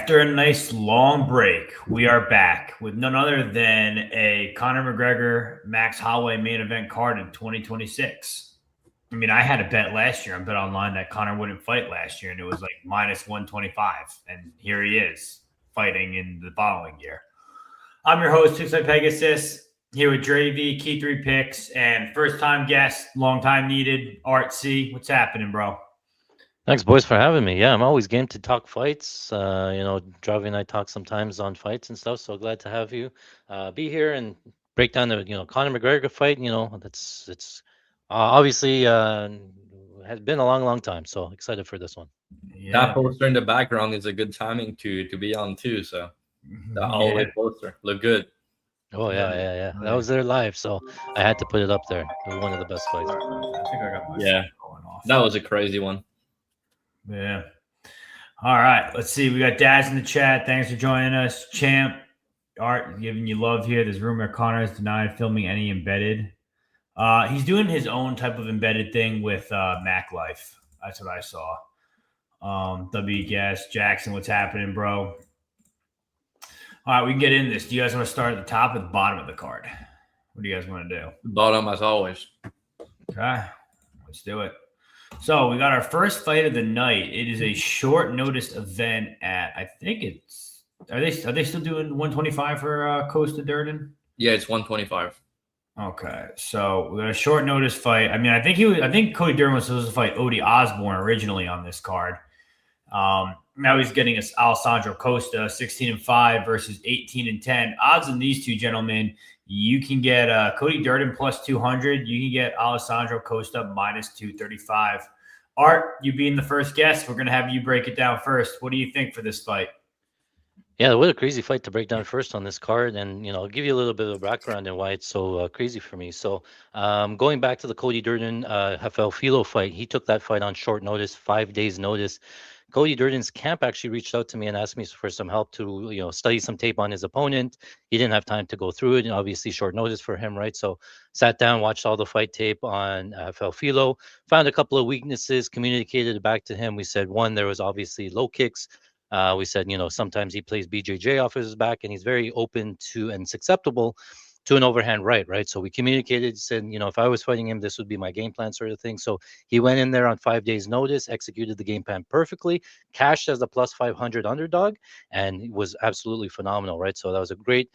After a nice long break, we are back with none other than a Conor McGregor Max Holloway main event card in 2026. I mean, I had a bet last year on Bet Online that Conor wouldn't fight last year, and it was like minus 125. And here he is fighting in the following year. I'm your host, Tucson Pegasus, here with Dre V, Key 3 Picks, and first time guest, long time needed, Art C. What's happening, bro? Thanks, boys, for having me. Yeah, I'm always game to talk fights. Drav and I talk sometimes on fights and stuff. So glad to have you be here and break down the Conor McGregor fight. It's obviously has been a long time. So excited for this one. That poster in the background is a good timing to be on too. So the Holloway poster look good. Oh yeah. That was their live, so I had to put it up there. It was one of the best fights. I think I got my going off. That was a crazy one. Yeah. All right. Let's see. We got Daz in the chat. Thanks for joining us. Champ, Art, giving you love here. There's rumor Conor has denied filming any embedded. He's doing his own type of embedded thing with Mac Life. That's what I saw. W Gas, Jackson, what's happening, bro? All right, we can get into this. Do you guys want to start at the top or the bottom of the card? What do you guys want to do? Bottom as always. Okay. Let's do it. So we got our first fight of the night. It is a short notice event at, I think it's, are they still doing 125 for Costa Durden? Yeah, it's 125. Okay, so we got a short notice fight. I mean, I think Cody Durden was supposed to fight Odie Osborne originally on this card. Now he's getting us Alessandro Costa, 16-5 versus 18-10. Odds on these two gentlemen. You can get Cody Durden plus 200. You can get Alessandro Costa minus 235. Art, you being the first guest, we're going to have you break it down first. What do you think for this fight? Yeah, what a crazy fight to break down first on this card. And, I'll give you a little bit of background and why it's so crazy for me. So going back to the Cody Durden Filho fight, he took that fight on short notice, 5 days notice. Cody Durden's camp actually reached out to me and asked me for some help to, study some tape on his opponent. He didn't have time to go through it, and obviously short notice for him, right? So sat down, watched all the fight tape on Filho, found a couple of weaknesses, communicated it back to him. We said, one, there was obviously low kicks. We said, sometimes he plays BJJ off his back, and he's very open to and susceptible to an overhand right? So we communicated, said, if I was fighting him, this would be my game plan sort of thing. So he went in there on 5 days notice, executed the game plan perfectly, cashed as a plus 500 underdog, and was absolutely phenomenal, right? So that was a great,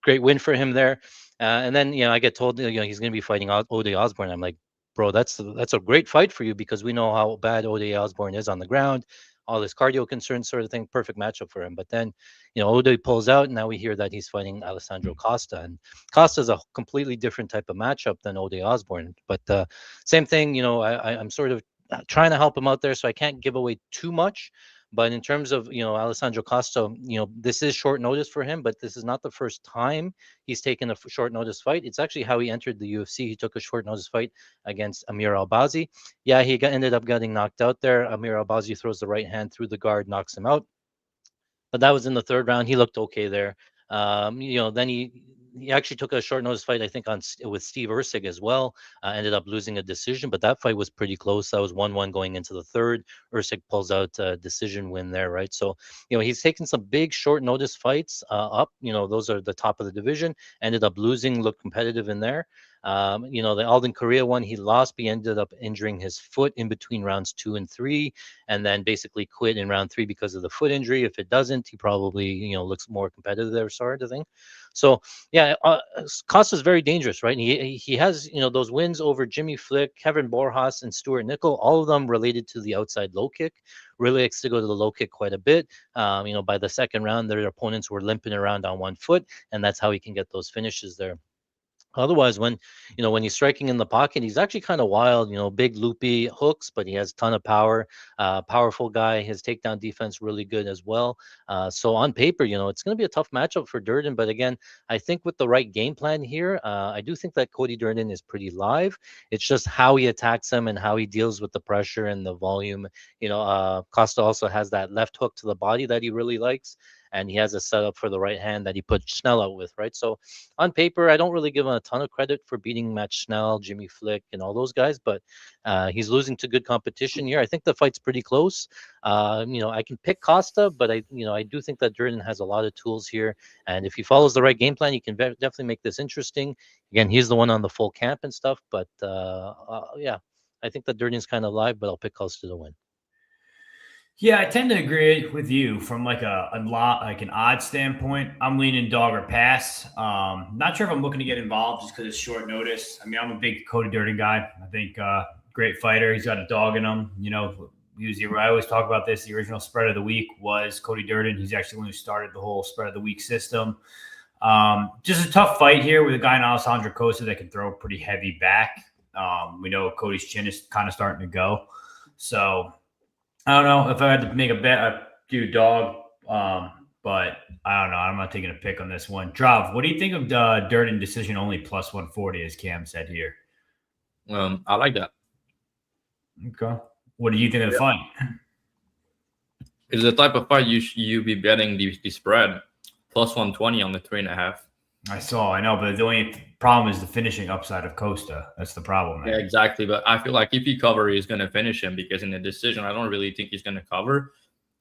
great win for him there. And then, I get told, he's going to be fighting Odie Osborne. I'm like, bro, that's a great fight for you because we know how bad Odie Osborne is on the ground. All this cardio concerns sort of thing, perfect matchup for him. But then, Odie pulls out, and now we hear that he's fighting Alessandro Costa. And Costa is a completely different type of matchup than Odie Osborne. But same thing, I'm sort of trying to help him out there, so I can't give away too much. But in terms of, Alessandro Costa, this is short notice for him, but this is not the first time he's taken a short notice fight. It's actually how he entered the UFC. He took a short notice fight against Amir Albazi. Yeah, he ended up getting knocked out there. Amir Albazi throws the right hand through the guard, knocks him out. But that was in the third round. He looked okay there. Then he actually took a short notice fight, I think, with Steve Ursig as well. Ended up losing a decision, but that fight was pretty close. That was 1-1 going into the third. Ursig pulls out a decision win there, right? So, he's taken some big short notice fights up. Those are the top of the division. Ended up losing, looked competitive in there. The Alden Korea one, he lost, but he ended up injuring his foot in between rounds 2 and 3, and then basically quit in round 3 because of the foot injury. If it doesn't, he probably, looks more competitive there, sort of thing. So, yeah, Costa's very dangerous, right? And he has, those wins over Jimmy Flick, Kevin Borjas, and Stuart Nickel, all of them related to the outside low kick. Really likes to go to the low kick quite a bit. By the second round, their opponents were limping around on one foot, and that's how he can get those finishes there. Otherwise, when he's striking in the pocket, he's actually kind of wild, big loopy hooks, but he has a ton of power, powerful guy. His takedown defense really good as well. So on paper, it's going to be a tough matchup for Durden. But again, I think with the right game plan here, I do think that Cody Durden is pretty live. It's just how he attacks him and how he deals with the pressure and the volume. Costa also has that left hook to the body that he really likes. and he has a setup for the right hand that he put Schnell out with, right? So on paper, I don't really give him a ton of credit for beating Matt Schnell, Jimmy Flick, and all those guys, but he's losing to good competition here. I think the fight's pretty close. I can pick Costa, but I do think that Durden has a lot of tools here, and if he follows the right game plan, he can definitely make this interesting. Again, he's the one on the full camp and stuff, but yeah, I think that Durden's kind of live, but I'll pick Costa to win. Yeah, I tend to agree with you from like an odd standpoint. I'm leaning dog or pass. Not sure if I'm looking to get involved just because it's short notice. I mean, I'm a big Cody Durden guy. I think great fighter. He's got a dog in him. I always talk about this. The original spread of the week was Cody Durden. He's actually the one who started the whole spread of the week system. Just a tough fight here with a guy in Alessandro Costa that can throw pretty heavy back. We know Cody's chin is kind of starting to go. So I don't know if I had to make a bet, I'd do dog. But I don't know. I'm not taking a pick on this one. Drav, what do you think of the Durden decision only plus 140, as Cam said here? I like that. Okay. What do you think of the fight? It's the type of fight you be betting the spread plus 120 on the 3.5. I know, but the only problem is the finishing upside of Costa. That's the problem. Yeah, exactly. But I feel like if he covers, he's going to finish him, because in the decision, I don't really think he's going to cover.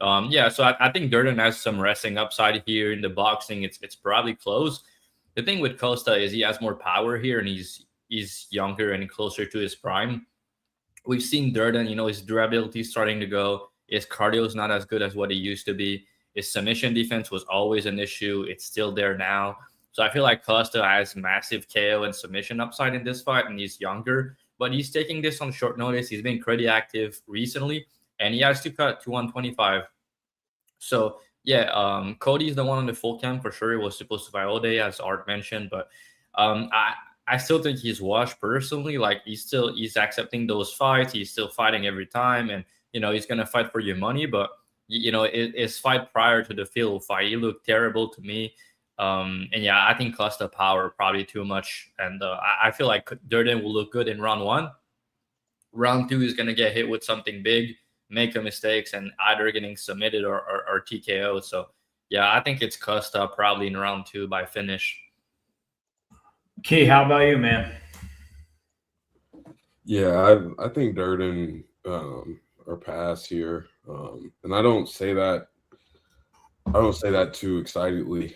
So I think Durden has some wrestling upside here. In the boxing, it's probably close. The thing with Costa is he has more power here, and he's younger and closer to his prime. We've seen Durden, his durability is starting to go. His cardio is not as good as what it used to be. His submission defense was always an issue. It's still there now. So I feel like Costa has massive KO and submission upside in this fight, and he's younger. But he's taking this on short notice. He's been pretty active recently, and he has to cut to 125. So, yeah, Cody's the one on the full camp for sure. He was supposed to fight all day, as Art mentioned. But I still think he's washed personally. Like, he's accepting those fights. He's still fighting every time. And, he's going to fight for your money. But, his fight prior to the Filho fight, he looked terrible to me. And yeah, I think Costa power probably too much. And I feel like Durden will look good in round 1. Round 2 is going to get hit with something big, make a mistakes, and either getting submitted or TKO. So, yeah, I think it's Costa probably in round 2 by finish. Key, how about you, man? Yeah, I think Durden or pass here. And I don't say that too excitedly.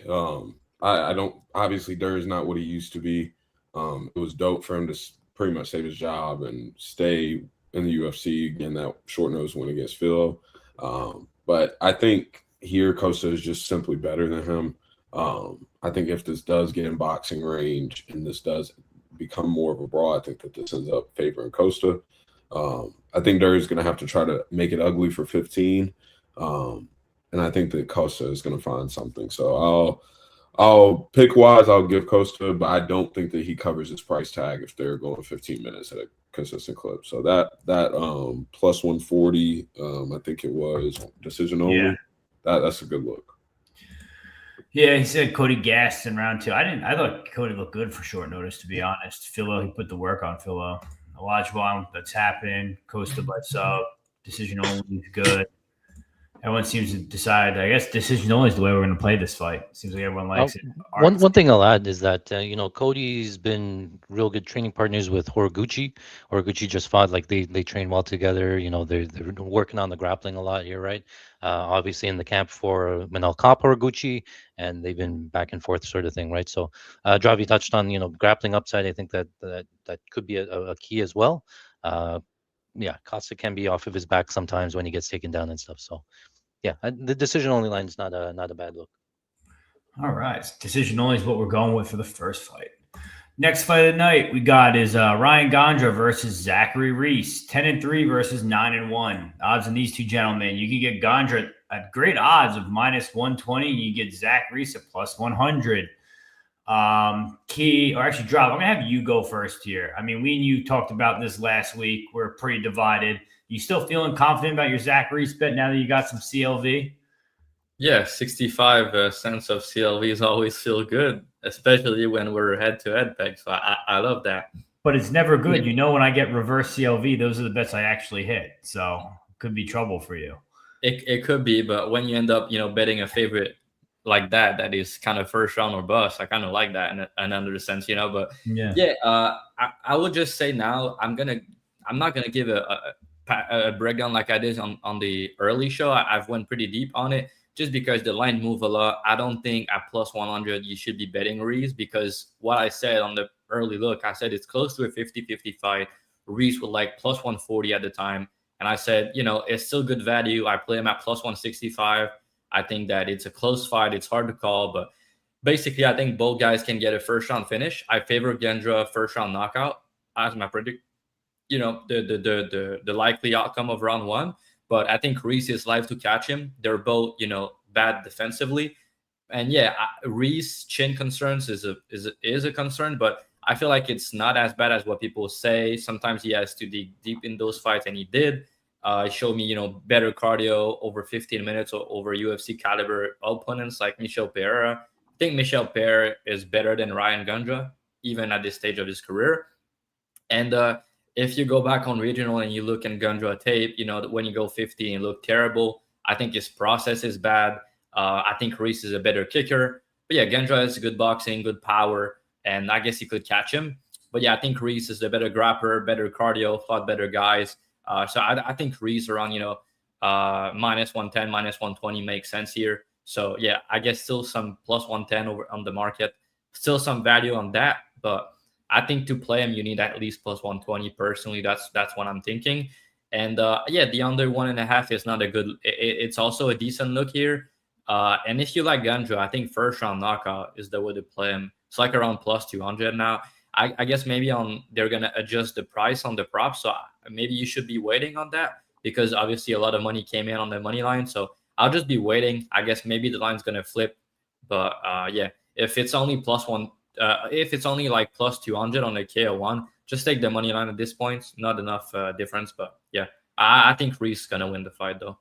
I don't, obviously Durden's not what he used to be. It was dope for him to pretty much save his job and stay in the UFC, again, that short notice win against Filho. But I think here Costa is just simply better than him. I think if this does get in boxing range and this does become more of a brawl, I think that this ends up favoring Costa. I think Durden's going to have to try to make it ugly for 15. And I think that Costa is going to find something. So I'll pick wise. I'll give Costa, but I don't think that he covers his price tag if they're going 15 minutes at a consistent clip. So that plus 140, I think it was decision only. Yeah. That's a good look. Yeah, he said Cody gassed in round 2. I thought Cody looked good for short notice, to be honest. Filho, he put the work on Filho. Olajuwon, that's happening. Costa by sub. Decision only is good. Everyone seems to decide, I guess decision only is the way we're going to play this fight. Seems like everyone likes it. One thing I'll add is that, Cody's been real good training partners with Horiguchi. Horiguchi just fought, like they train well together. They're working on the grappling a lot here, right? Obviously in the camp for Manel Cop Horiguchi, and they've been back and forth sort of thing, right? So Dravi touched on, grappling upside. I think that could be a key as well. Yeah, Costa can be off of his back sometimes when he gets taken down and stuff. So, yeah, the decision only line is not a bad look. All right, decision only is what we're going with for the first fight. Next fight of the night we got is Ryan Gandra versus Zachary Reese, 10-3 versus 9-1. Odds on these two gentlemen, you can get Gandra at great odds of minus 120. You get Zach Reese at plus 100. Key, or actually, Drav, I'm gonna have you go first here. I mean, we and you talked about this last week. We're pretty divided. You still feeling confident about your Zach Reese bet now that you got some CLV? Yeah, 65 cents of CLVs always feel good, especially when we're head-to-head pegs. So I love that. But it's never good. When I get reverse CLV, those are the bets I actually hit. So it could be trouble for you. It could be, but when you end up, betting a favorite like that is kind of first round or bust. I kind of like that in another sense, you know. But Yeah. I would just say now I'm not gonna give a breakdown like I did on the early show. I've went pretty deep on it just because the line move a lot. I don't think at plus 100 you should be betting Reese, because what I said on the early look, I said it's close to a 50-50 fight. Reese was like plus 140 at the time. And I said, you know, it's still good value. I play him at plus 165. I think that it's a close fight. It's hard to call, but basically, I think both guys can get a first round finish. I favor Gandra first round knockout as my predict. You know, the likely outcome of round one. But I think Reese is live to catch him. They're both, you know, bad defensively, and yeah, Reese chin concerns is a concern, but I feel like it's not as bad as what people say. Sometimes he has to dig deep in those fights, and he did. Showed me, you know, better cardio over 15 minutes or over UFC caliber opponents like Michel Pereira. I think Michel Pereira is better than Ryan Gandra, even at this stage of his career. And if you go back on regional and you look in Gandra tape, you know, when you go 50 and look terrible, I think his process is bad. I think Reese is a better kicker. But yeah, Gandra has good boxing, good power, and I guess he could catch him. But yeah, I think Reese is the better grappler, better cardio, fought better guys. So I think Reese around, you know, minus 110, minus 120 makes sense here. So yeah, I guess still some plus 110 over on the market. Still some value on that. But I think to play him, you need at least plus 120. Personally, that's what I'm thinking. And yeah, the under 1.5 is not a good. It's also a decent look here. And if you like Gandra, I think first round knockout is the way to play him. It's like around plus 200 now. I guess maybe they're gonna adjust the price on the prop, so maybe you should be waiting on that, because obviously a lot of money came in on the money line. So I'll just be waiting. I guess maybe the line's gonna flip, but yeah, if it's only plus one. If it's only like plus 200 on the KO1, just take the money line at this point. Not enough difference, but yeah, I think Reese is gonna win the fight though.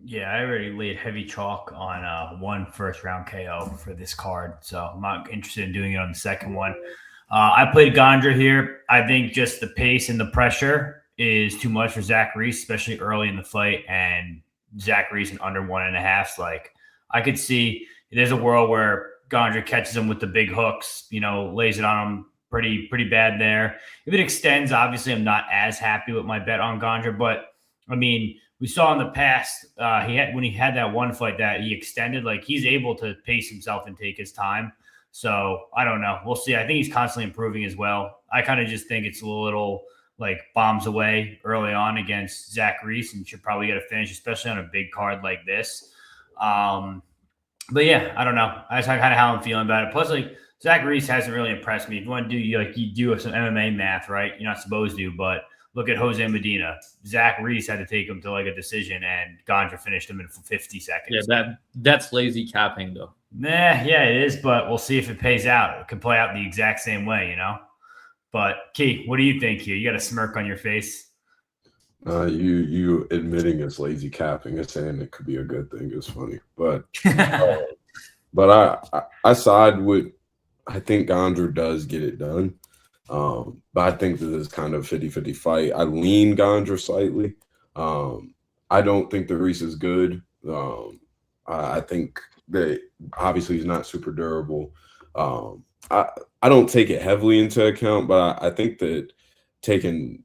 Yeah, I already laid heavy chalk on one first round KO for this card, so I'm not interested in doing it on the second one. I played Gandra here. I think just the pace and the pressure is too much for Zach Reese, especially early in the fight. And Zach Reese in under 1.5. Like, I could see there's a world where Gandra catches him with the big hooks, you know, lays it on him pretty bad there. If it extends, obviously I'm not as happy with my bet on Gandra, but I mean, we saw in the past when he had that one fight that he extended, like he's able to pace himself and take his time. So I don't know. We'll see. I think he's constantly improving as well. I kind of just think it's a little like bombs away early on against Zach Reese and should probably get a finish, especially on a big card like this. But yeah, I don't know. That's kind of how I'm feeling about it. Plus, like Zach Reese hasn't really impressed me. If you want to do you do some MMA math, right? You're not supposed to, but look at Jose Medina. Zach Reese had to take him to like a decision, and Gandra finished him in 50 seconds. Yeah, that's lazy capping though. Yeah, it is, but we'll see if it pays out. It could play out the exact same way, you know. But Key, what do you think here? You got a smirk on your face. You admitting it's lazy capping and saying it could be a good thing is funny, but I side with. I think Gandra does get it done, but I think this is kind of 50-50 fight. I lean Gandra slightly. I don't think the Reese is good. I think that obviously he's not super durable. I don't take it heavily into account, but I think that taking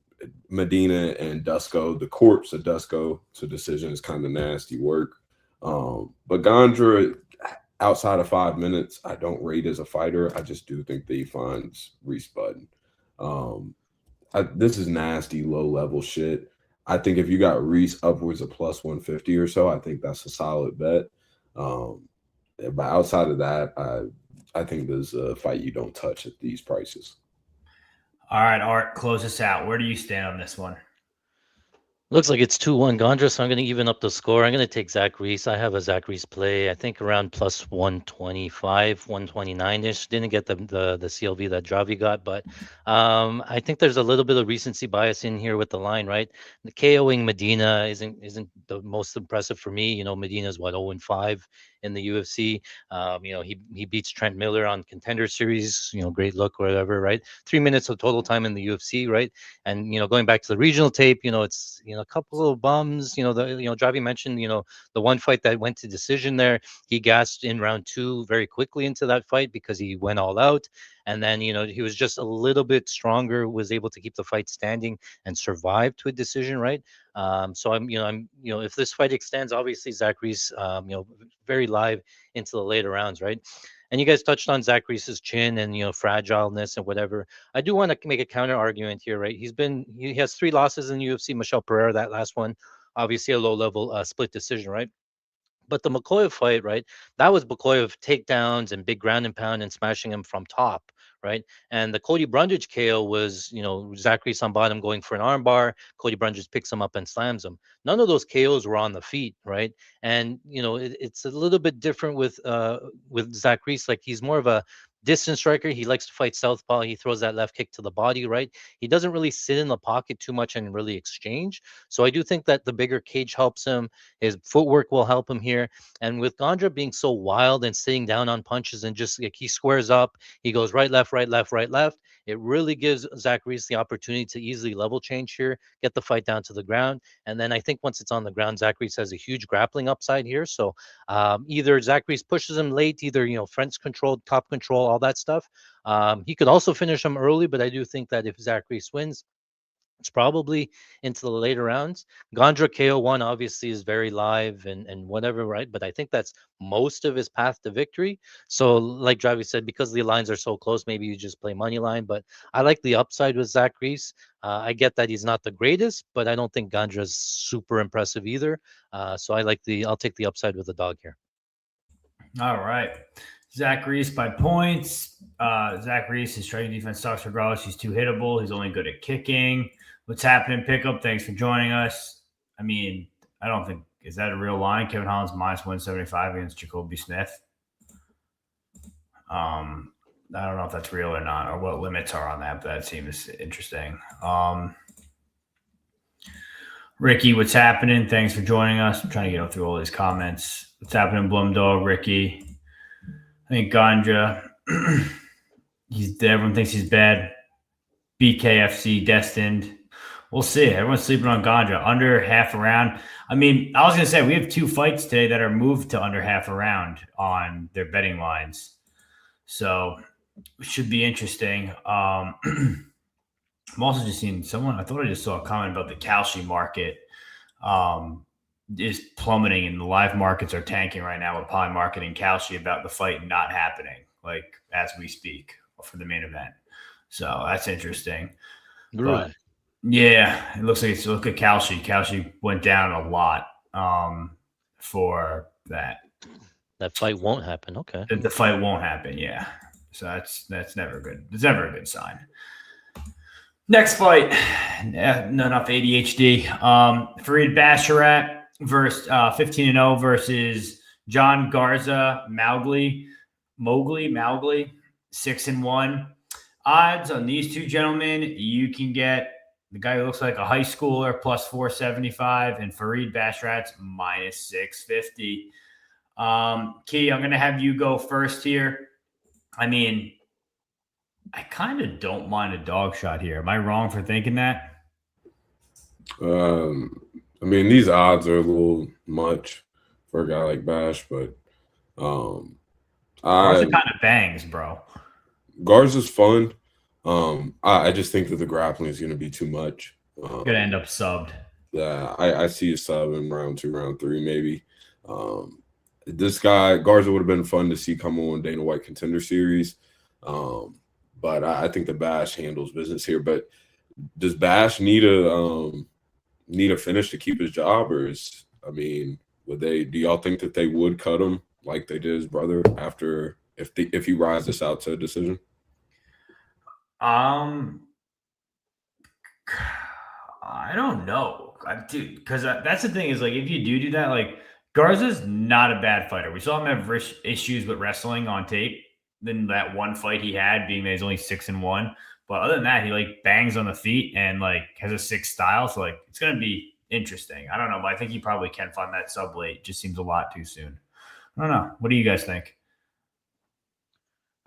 Medina and Dusko, the corpse of Dusko, to decision is kind of nasty work. But Gandra, outside of 5 minutes, I don't rate as a fighter. I just do think that he finds Reese Button. This is nasty, low-level shit. I think if you got Reese upwards of plus 150 or so, I think that's a solid bet. But outside of that, I think there's a fight you don't touch at these prices. All right, Art, close us out. Where do you stand on this one? Looks like it's 2-1 Gandra, so I'm going to even up the score. I'm going to take Zach Reese. I have a Zach Reese play. I think around plus 125, 129-ish. Didn't get the CLV that Dravi got, but I think there's a little bit of recency bias in here with the line, right? The KOing Medina isn't the most impressive for me. You know, Medina's 0-5 in the UFC. He beats Trent Miller on Contender Series, great look, whatever, right? 3 minutes of total time in the UFC, right? And going back to the regional tape, it's a couple of bums. Dravi mentioned the one fight that went to decision there. He gassed in round 2 very quickly into that fight because he went all out, and then he was just a little bit stronger, was able to keep the fight standing and survive to a decision, right? So if this fight extends, obviously Zach Reese, very live into the later rounds, right? And you guys touched on Zach Reese's chin and fragileness and whatever. I do want to make a counter argument here, right? He has 3 losses in the UFC. Michel Pereira, that last one, obviously a low level split decision, right? But the Mokoyev fight, right? That was Mokoyev takedowns and big ground and pound and smashing him from top, right? And the Cody Brundage KO was, Zach Reese on bottom going for an armbar. Cody Brundage picks him up and slams him. None of those KOs were on the feet, right? And it's a little bit different with Zach Reese. Like, he's more of a distance striker. He likes to fight southpaw. He throws that left kick to the body, right? He doesn't really sit in the pocket too much and really exchange. So I do think that the bigger cage helps him. His footwork will help him here. And with Gandra being so wild and sitting down on punches and just like he squares up, he goes right, left, right, left, right, left. It really gives Zach Reese the opportunity to easily level change here, get the fight down to the ground. And then I think once it's on the ground, Zach Reese has a huge grappling upside here. So either Zach Reese pushes him late, either, French control, top control, all that stuff. He could also finish him early, but I do think that if Zach Reese wins, it's probably into the later rounds. Gandra KO1 obviously is very live and whatever, right? But I think that's most of his path to victory. So like Dravi said, because the lines are so close, maybe you just play money line. But I like the upside with Zach Reese. I get that he's not the greatest, but I don't think Gandra's super impressive either. So I'll take the upside with the dog here. All right. Zach Reese by points. Zach Reese, his striking defense sucks regardless. He's too hittable. He's only good at kicking. What's happening, Pickup? Thanks for joining us. I mean, I don't think – is that a real line? Kevin Holland's minus 175 against Jacoby Smith. I don't know if that's real or not, or what limits are on that, but that seems interesting. Ricky, what's happening? Thanks for joining us. I'm trying to get through all these comments. What's happening, Blumdog? Ricky. I think Gandra, everyone thinks he's bad. BKFC destined. We'll see. Everyone's sleeping on Gandra. Under half a round. I mean, I was going to say, we have 2 fights today that are moved to under half a round on their betting lines. So it should be interesting. I'm also just seeing I thought I just saw a comment about the Kalshi market is plummeting and the live markets are tanking right now with Poly marketing Kalshi about the fight not happening, like as we speak, for the main event. So that's interesting. Really? But, yeah, it looks like look at Kalshi. Kalshi went down a lot for that. That fight won't happen. Okay. The fight won't happen. Yeah. So that's never good. It's never a good sign. Next fight, not enough ADHD. Farid Basharat versus 15-0 versus John Garza Mowgli 6-1. Odds on these 2 gentlemen, you can get the guy who looks like a high schooler plus 475 and Farid Basharat's minus 650. Key, I'm going to have you go first here. I mean, I kind of don't mind a dog shot here. Am I wrong for thinking that? I mean, these odds are a little much for a guy like Bash, but Garza kind of bangs, bro. Garza's fun. I just think that the grappling is going to be too much. Gonna end up subbed. Yeah, I see a sub in round 2, round 3, maybe. This guy Garza would have been fun to see come on Dana White Contender Series, but I think the Bash handles business here. But does Bash need a finish to keep his job, or do y'all think that they would cut him like they did his brother after if he rides this out to a decision? I don't know, dude, because that's the thing is, like, if you do that, like, Garza's not a bad fighter. We saw him have issues with wrestling on tape. Then that one fight he had, being that he's only 6-1. But other than that, he like bangs on the feet and like has a 6 style. So like it's gonna be interesting. I don't know, but I think he probably can find that sub late. Just seems a lot too soon. I don't know. What do you guys think?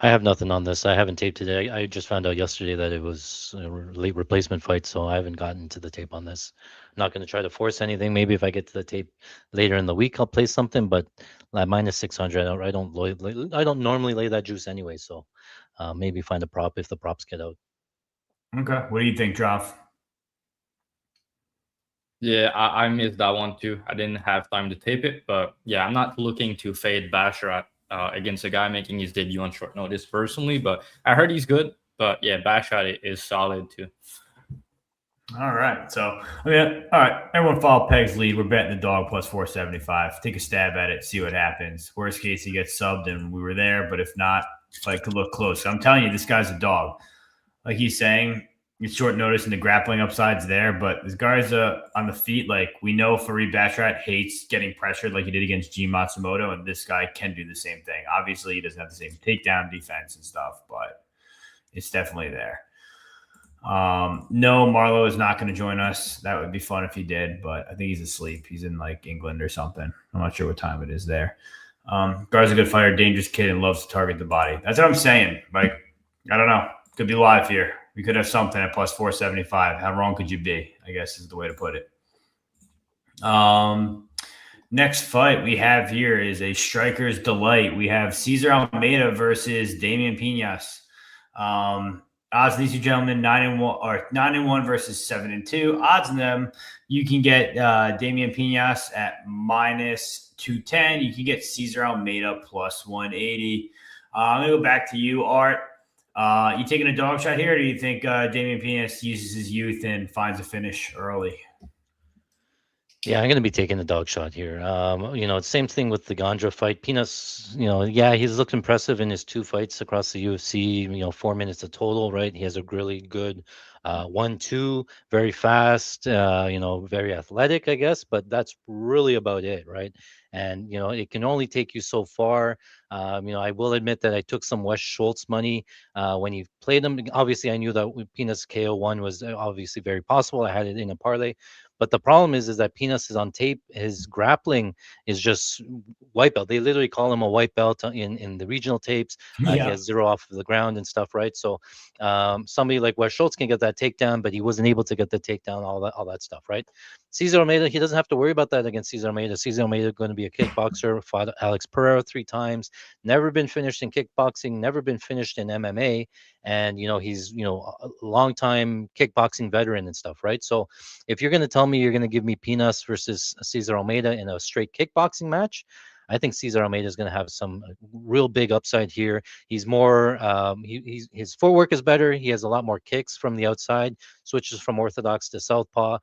I have nothing on this. I haven't taped today. I just found out yesterday that it was a late replacement fight, so I haven't gotten to the tape on this. I'm not going to try to force anything. Maybe if I get to the tape later in the week, I'll play something. But at minus 600, I don't normally lay that juice anyway. So maybe find a prop if the props get out. Okay. What do you think, Drav? Yeah, I missed that one too. I didn't have time to tape it, but yeah, I'm not looking to fade Basharat against a guy making his debut on short notice personally, but I heard he's good. But yeah, Basharat is solid too. All right. So, all right. Everyone follow Peg's lead. We're betting the dog plus 475. Take a stab at it. See what happens. Worst case, he gets subbed and we were there. But if not, fight could look close. So I'm telling you, this guy's a dog. Like he's saying, it's short notice and the grappling upside's there. But this Garza on the feet, like we know Fareed Basharat hates getting pressured like he did against G Matsumoto. And this guy can do the same thing. Obviously, he doesn't have the same takedown defense and stuff, but it's definitely there. No, Marlowe is not going to join us. That would be fun if he did, but I think he's asleep. He's in like England or something. I'm not sure what time it is there. Garza's a good fighter, dangerous kid, and loves to target the body. That's what I'm saying. Like, I don't know. Could be live here. We could have something at plus 475. How wrong could you be? I guess is the way to put it. Next fight we have here is a striker's delight. We have Cesar Almeida versus Damian Pinas. Odds on these two gentlemen 9-1 or 9-1 versus 7-2. Odds on them, you can get Damian Pinas at minus 210. You can get Cesar Almeida plus 180. I'm gonna go back to you, Art. You taking a dog shot here, or do you think Damian Pinas uses his youth and finds a finish early? Yeah, I'm going to be taking the dog shot here. Same thing with the Gandra fight. Pinas, yeah, he's looked impressive in his 2 fights across the UFC, 4 minutes of total, right? He has a really good 1-2, very fast, very athletic, I guess, but that's really about it, right? And, it can only take you so far. I will admit that I took some Wes Schultz money when he played him. Obviously, I knew that Pinas KO1 was obviously very possible. I had it in a parlay. But the problem is that Pinas is on tape. His grappling is just white belt. They literally call him a white belt in the regional tapes. He has 0 off of the ground and stuff, right? So somebody like Wes Schultz can get that takedown, but he wasn't able to get the takedown, all that stuff, right? Cesar Almeida, he doesn't have to worry about that against Cesar Almeida. Cesar Almeida going to be a kickboxer, fought Alex Pereira 3 times, never been finished in kickboxing, never been finished in MMA. And, he's, a long-time kickboxing veteran and stuff, right? So if you're going to tell me you're going to give me Pinas versus Cesar Almeida in a straight kickboxing match, I think Cesar Almeida is going to have some real big upside here. He's more, his footwork is better. He has a lot more kicks from the outside, switches from orthodox to southpaw,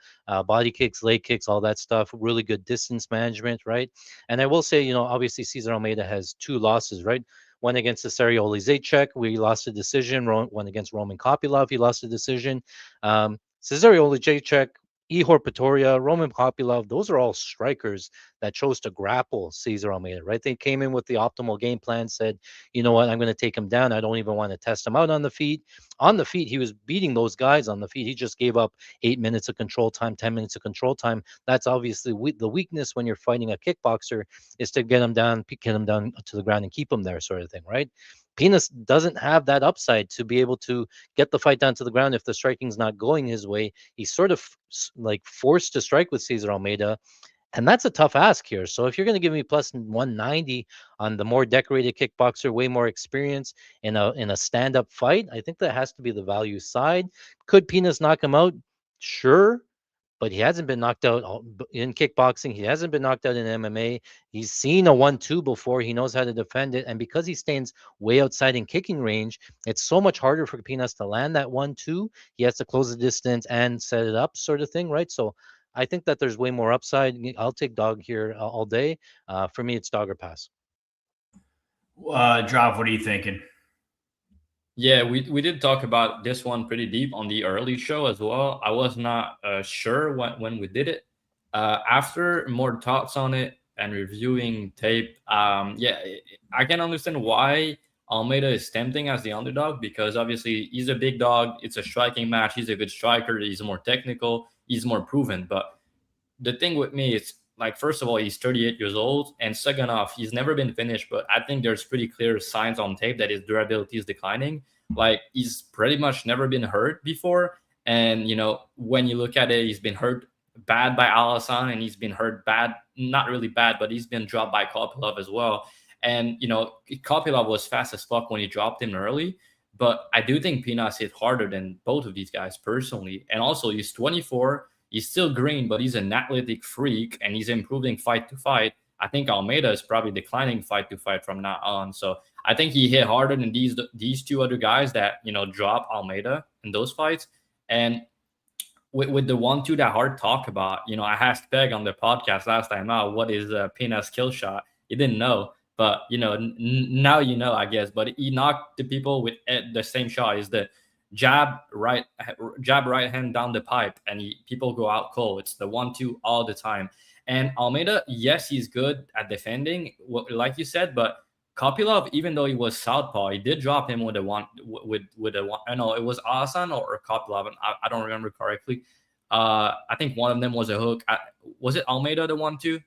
body kicks, leg kicks, all that stuff. Really good distance management, right? And I will say, obviously Cesar Almeida has 2 losses, right? One against Cesario Olizechek, where he lost a decision. One against Roman Kopylov, he lost a decision. Cesario Olizechek, Ihor Pretoria, Roman Kopylov, those are all strikers that chose to grapple Cesar Almeida, right? They came in with the optimal game plan, said, you know what, I'm going to take him down. I don't even want to test him out on the feet. On the feet, he was beating those guys on the feet. He just gave up 8 minutes of control time, 10 minutes of control time. That's obviously the weakness when you're fighting a kickboxer, is to get him down to the ground and keep him there, sort of thing, right? Pinas doesn't have that upside to be able to get the fight down to the ground if the striking's not going his way. He's sort of like forced to strike with Cesar Almeida, and that's a tough ask here. So if you're going to give me plus 190 on the more decorated kickboxer, way more experience in a stand-up fight, I think that has to be the value side. Could Pinas knock him out? Sure. But he hasn't been knocked out in kickboxing. He hasn't been knocked out in MMA. He's seen a 1-2 before. He knows how to defend it. And because he stands way outside in kicking range, it's so much harder for Pinas to land that 1-2. He has to close the distance and set it up, sort of thing, right? So I think that there's way more upside. I'll take dog here all day. For me, it's dog or pass. Drav, what are you thinking? Yeah, we did talk about this one pretty deep on the early show as well. I was not sure when we did it. After more thoughts on it and reviewing tape, I can understand why Almeida is tempting as the underdog, because obviously he's a big dog. It's a striking match. He's a good striker. He's more technical. He's more proven. But the thing with me is like, first of all, he's 38 years old, and second off, he's never been finished. But I think there's pretty clear signs on tape that his durability is declining. Like, he's pretty much never been hurt before. And, when you look at it, he's been hurt bad by Alison, and he's been hurt bad, not really bad, but he's been dropped by Kopylov as well. And, Kopylov was fast as fuck when he dropped him early. But I do think Pinas hit harder than both of these guys personally. And also, he's 24. He's still green, but he's an athletic freak, and he's improving fight to fight. I think Almeida is probably declining fight to fight from now on. So I think he hit harder than these two other guys that, drop Almeida in those fights. And with the 1-2 that Hart talked about, I asked Peg on the podcast last time out, what is Pinas' kill shot? He didn't know. But, now I guess. But he knocked the people with the same shot. Is the jab right hand down the pipe, and people go out cold. It's the 1-2 all the time. And Almeida, yes, he's good at defending, like you said, but Kopylov, even though he was southpaw, he did drop him with a one. I know it was Alison or Kopylov, and I don't remember correctly. I think one of them was a hook. Was it Almeida the 1-2?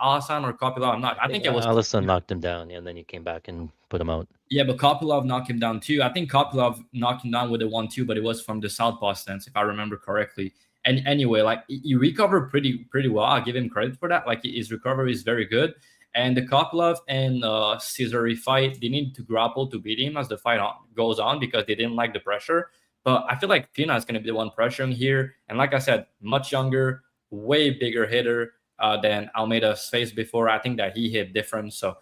Alison or Kopylov? I'm not. I think it was Elison knocked him down, and then he came back and put him out. Yeah, but Kopylov knocked him down too. I think Kopylov knocked him down with a 1-2, but it was from the southpaw stance, if I remember correctly. And anyway, like, he recovered pretty well. I give him credit for that. Like, his recovery is very good. And the Kopylov and Cesare fight, they need to grapple to beat him as the fight goes on, because they didn't like the pressure. But I feel like Pina is going to be the one pressuring here. And like I said, much younger, way bigger hitter than Almeida's faced before. I think that he hit different. So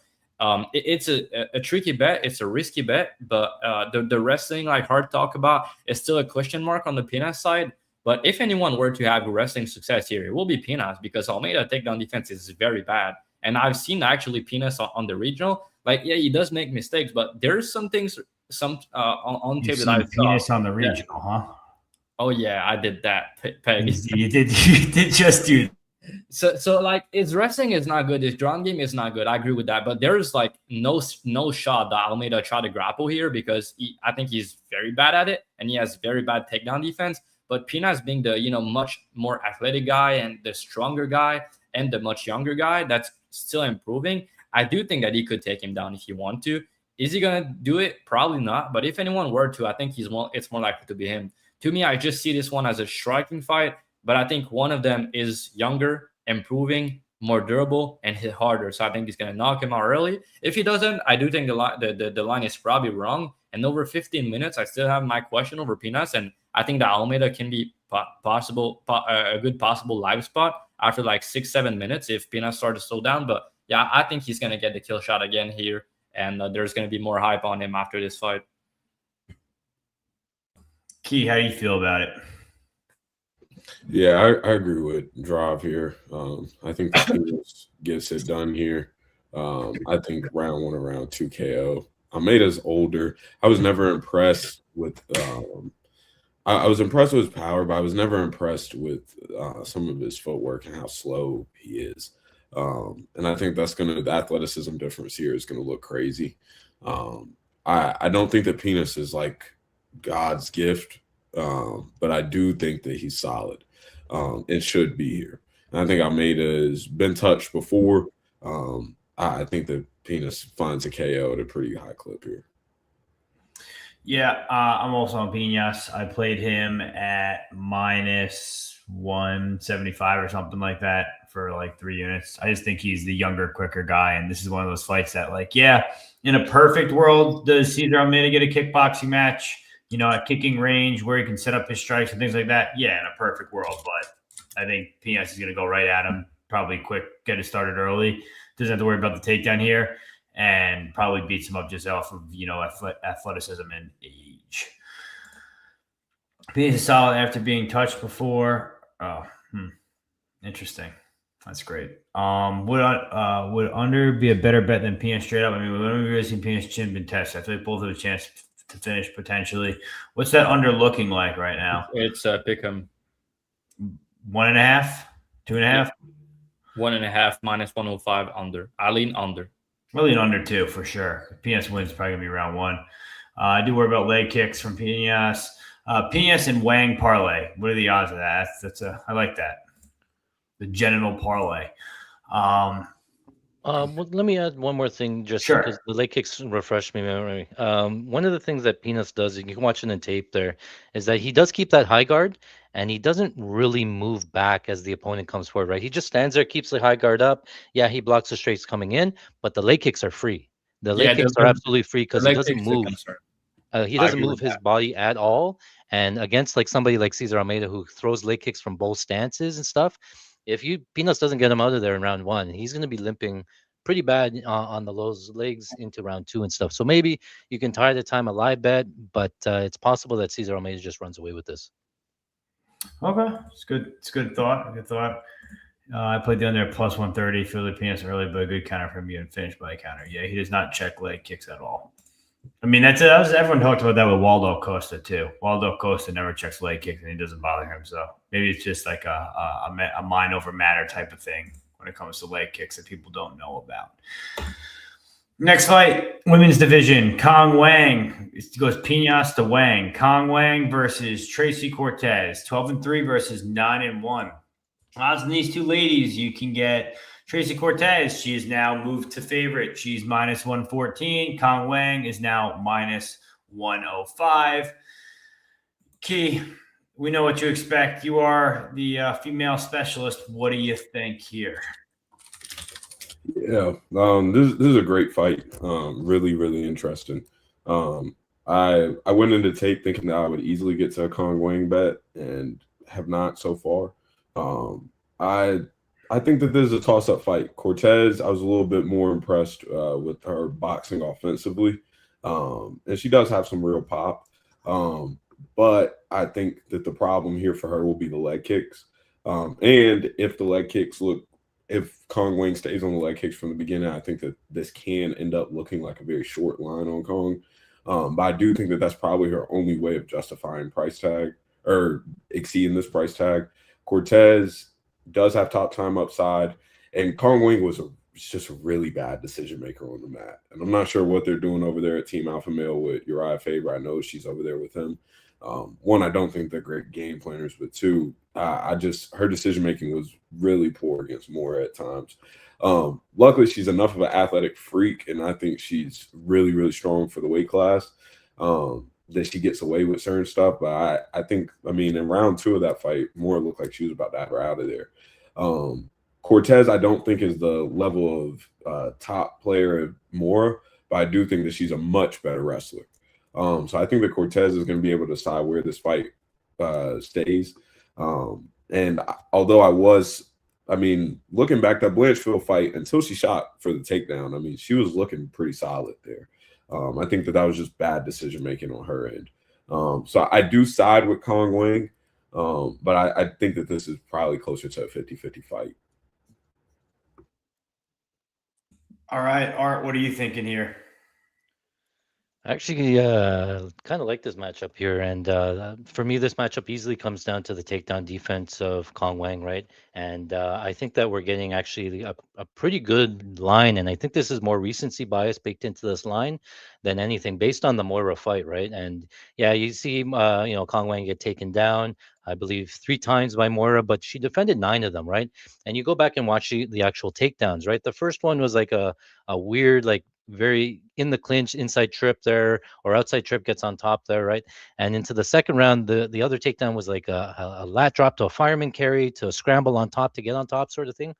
it's a tricky bet. It's a risky bet. But the wrestling, like Hart talked about, is still a question mark on the Pinas side. But if anyone were to have wrestling success here, it will be Pinas, because Almeida takedown defense is very bad. And I've seen actually Pinas on the regional. Like, yeah, he does make mistakes, but there's some things on tape that I saw. Pinas on the regional, huh? Oh yeah, I did that, Peg. You did just do. So like, his wrestling is not good. His ground game is not good. I agree with that. But there's like no shot that Almeida tried to grapple here, because I think he's very bad at it, and he has very bad takedown defense. But Pinas being the much more athletic guy and the stronger guy and the much younger guy that's still improving, I do think that he could take him down if he want to. Is he gonna do it? Probably not. But if anyone were to, I think it's more likely to be him. To me, I just see this one as a striking fight, but I think one of them is younger, improving, more durable, and hit harder. So I think he's gonna knock him out early. If he doesn't, I do think the line is probably wrong. And over 15 minutes, I still have my question over Pinas, and I think that Almeida can be a good possible live spot after like 6-7 minutes if Pinas starts to slow down. But yeah, I think he's gonna get the kill shot again here, and there's gonna be more hype on him after this fight. Key, how do you feel about it? Yeah, I agree with Drav here. I think Pinas gets it done here. I think round 1 or round 2 KO. Almeida's older. I was never impressed with I was impressed with his power, but I was never impressed with some of his footwork and how slow he is. And I think the athleticism difference here is going to look crazy. I don't think that Pinas is like God's gift, but I do think that he's solid. It should be here. And I think Almeida has been touched before. I think that Pinas finds a KO at a pretty high clip here. Yeah, I'm also on Pinas. I played him at minus 175 or something like that for like 3 units. I just think he's the younger, quicker guy. And this is one of those fights that, like, yeah, in a perfect world, does Cesar Almeida get a kickboxing match, at kicking range where he can set up his strikes and things like that? Yeah, in a perfect world. But I think Pinas is going to go right at him, probably quick, get it started early. Doesn't have to worry about the takedown here, and probably beats him up just off of, athleticism and age. Pinas is solid after being touched before. Oh, interesting. That's great. Would under be a better bet than Pinas straight up? I mean, when have we really seen Pinas chin been tested? I feel like both have a chance to finish potentially. What's that under looking like right now? It's pick him 1.5, 2.5. 1.5 minus 105 under. I lean under. I lean under 2 for sure. Pinas wins probably gonna be round 1. I do worry about leg kicks from Pinas. Pinas and Wang parlay. What are the odds of that? I like that. the genital parlay. Um, Well, let me add one more thing, just Sure. because the leg kicks refresh me memory. One of the things that Pinas does, and you can watch it in tape there, is that he does keep that high guard, and he doesn't really move back as the opponent comes forward, right? He just stands there, keeps the high guard up. Yeah, he blocks the straights coming in, but the leg kicks are free. The leg Yeah, kicks are absolutely free the because he leg doesn't kicks the move. concern. He I doesn't agree move with his body at all. And against like somebody like Cesar Almeida who throws leg kicks from both stances and stuff, if you Pinas doesn't get him out of there in round one, he's going to be limping pretty bad on the those legs into round two and stuff. So maybe you can try to time a live bet, but it's possible that Cesar Almeida just runs away with this. Okay, it's good. It's good thought. Good thought. I played down there plus 130 Filipinas early, but a good counter from you and finished by a counter. Yeah, he does not check leg kicks at all. I mean, everyone talked about that with Waldo Costa too. Waldo Costa never checks leg kicks and he doesn't bother him. So maybe it's just like a mind over matter type of thing when it comes to leg kicks that people don't know about. Next fight, women's division. Kong Wang. It goes Pinas to Wang. Kong Wang versus Tracy Cortez. 12-3 versus 9-1. Odds in these two ladies, you can get Tracy Cortez. She is now moved to favorite. She's minus 114. Kong Wang is now minus 105. Key, we know what you expect. You are the female specialist. What do you think here? Yeah, this is a great fight. Really, really interesting. I went into tape thinking that I would easily get to a Kong Wang bet and have not so far. I think that this is a toss-up fight. Cortez, I was a little bit more impressed with her boxing offensively, and she does have some real pop. But I think that the problem here for her will be the leg kicks. And if the leg kicks if Kong Wang stays on the leg kicks from the beginning, I think that this can end up looking like a very short line on Kong. But I do think that that's probably her only way of justifying price tag or exceeding this price tag. Cortez does have top time upside, and Kong Wang was just a really bad decision maker on the mat. And I'm not sure what they're doing over there at Team Alpha Male with Uriah Faber. I know she's over there with him. One, I don't think they're great game planners, but two, her decision making was really poor against Moore at times. Luckily, she's enough of an athletic freak, and I think she's really, really strong for the weight class. That she gets away with certain stuff, but I think in round two of that fight, Moore looked like she was about to have her out of there. Cortez, I don't think is the level of top player of Moore, but I do think that she's a much better wrestler. So I think that Cortez is going to be able to decide where this fight stays. And although looking back, that Blanchfield fight, until she shot for the takedown, she was looking pretty solid there. I think that was just bad decision making on her end. So I do side with Kong Wang, but I think that this is probably closer to a 50-50 fight. All right, Art, what are you thinking here? Actually, kind of like this matchup here, and for me, this matchup easily comes down to the takedown defense of Kong Wang, right? And I think that we're getting actually a pretty good line, and I think this is more recency bias baked into this line than anything, based on the Moira fight, right? And yeah, you see, Kong Wang get taken down, I believe 3 times by Moira, but she defended 9 of them, right? And you go back and watch the actual takedowns, right? The first one was like a weird, like, very in the clinch inside trip there, or outside trip gets on top there, right? And into the second round, the other takedown was like a lat drop to a fireman carry to a scramble on top to get on top sort of thing.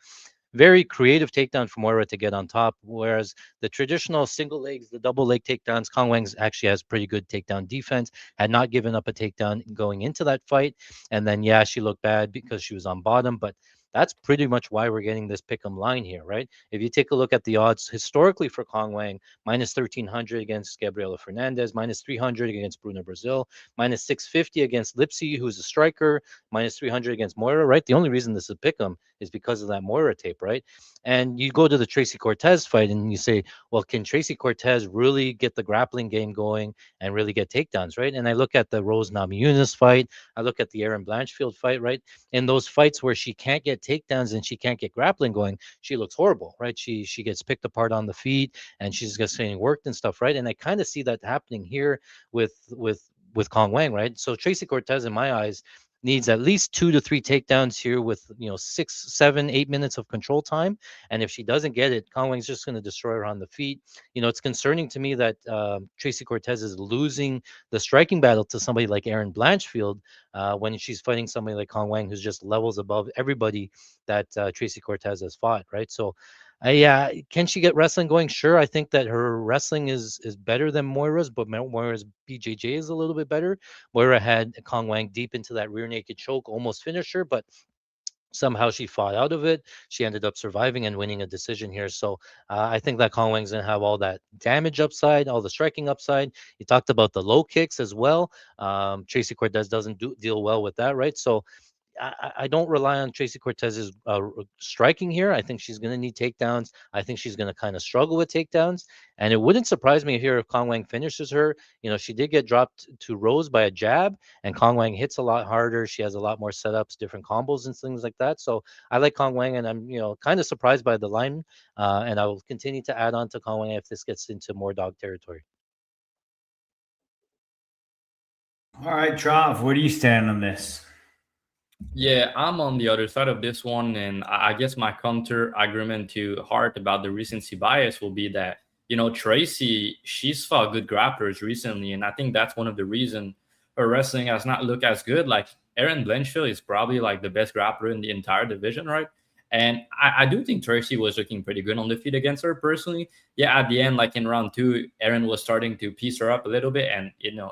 Very creative takedown from Moira to get on top, whereas the traditional single legs, the double leg takedowns, Kong Wang's actually has pretty good takedown defense, had not given up a takedown going into that fight. And then, yeah, she looked bad because she was on bottom, but that's pretty much why we're getting this pick'em line here, right? If you take a look at the odds historically for Kong Wang, minus 1,300 against Gabriela Fernandez, minus 300 against Bruna Brazil, minus 650 against Lipsy, who's a striker, minus 300 against Moira, right? The only reason this is pick'em is because of that Moira tape, right? And you go to the Tracy Cortez fight and you say, well, can Tracy Cortez really get the grappling game going and really get takedowns, right? And I look at the Rose Namajunas fight, I look at the Erin Blanchfield fight, right? In those fights where she can't get takedowns and she can't get grappling going, she looks horrible, right? She gets picked apart on the feet and she's just getting worked and stuff, right? And I kind of see that happening here with Kong Wang, right? So Tracy Cortez, in my eyes, needs at least 2 to 3 takedowns here with 6, 7, 8 minutes of control time. And if she doesn't get it, Wang's just going to destroy her on the feet. It's concerning to me that Tracy Cortez is losing the striking battle to somebody like Erin Blanchfield when she's fighting somebody like Wang, who's just levels above everybody that Tracy Cortez has fought, right? So can she get wrestling going? Sure. I think that her wrestling is better than Moira's, but Moira's BJJ is a little bit better. Moira had Wang deep into that rear naked choke, almost finished her, but somehow she fought out of it. She ended up surviving and winning a decision here. So I think that Wang's going to have all that damage upside, all the striking upside. You talked about the low kicks as well. Tracy Cortez doesn't deal well with that, right? So I don't rely on Tracy Cortez's striking here. I think she's going to need takedowns. I think she's going to kind of struggle with takedowns. And it wouldn't surprise me here if Wang finishes her. She did get dropped to Rose by a jab, and Wang hits a lot harder. She has a lot more setups, different combos and things like that. So I like Wang, and I'm kind of surprised by the line. And I will continue to add on to Wang if this gets into more dog territory. All right, Drav, where do you stand on this? Yeah, I'm on the other side of this one, and I guess my counter argument to Hart about the recency bias will be that Tracy, she's fought good grapplers recently, and I think that's one of the reasons her wrestling has not looked as good. Like Erin Blanchfield is probably like the best grappler in the entire division, right? And I do think Tracy was looking pretty good on the feet against her personally. Yeah, at the end, like in round 2, Erin was starting to piece her up a little bit, and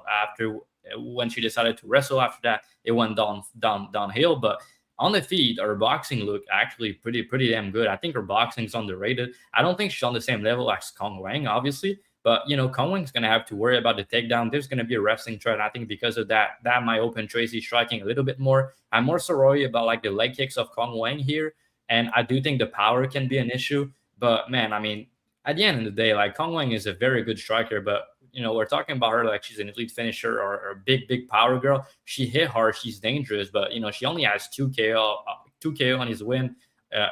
after when she decided to wrestle after that, it went downhill. But on the feet, her boxing looked actually pretty damn good. I think her boxing is underrated. I don't think she's on the same level as Wang, obviously. But Wang's gonna have to worry about the takedown. There's gonna be a wrestling threat. I think because of that might open Tracy striking a little bit more. I'm more so worried about like the leg kicks of Wang here, and I do think the power can be an issue. But man, I mean, at the end of the day, like Wang is a very good striker, but we're talking about her like she's an elite finisher or a big power girl. She hit hard, she's dangerous, but she only has 2 KO on his win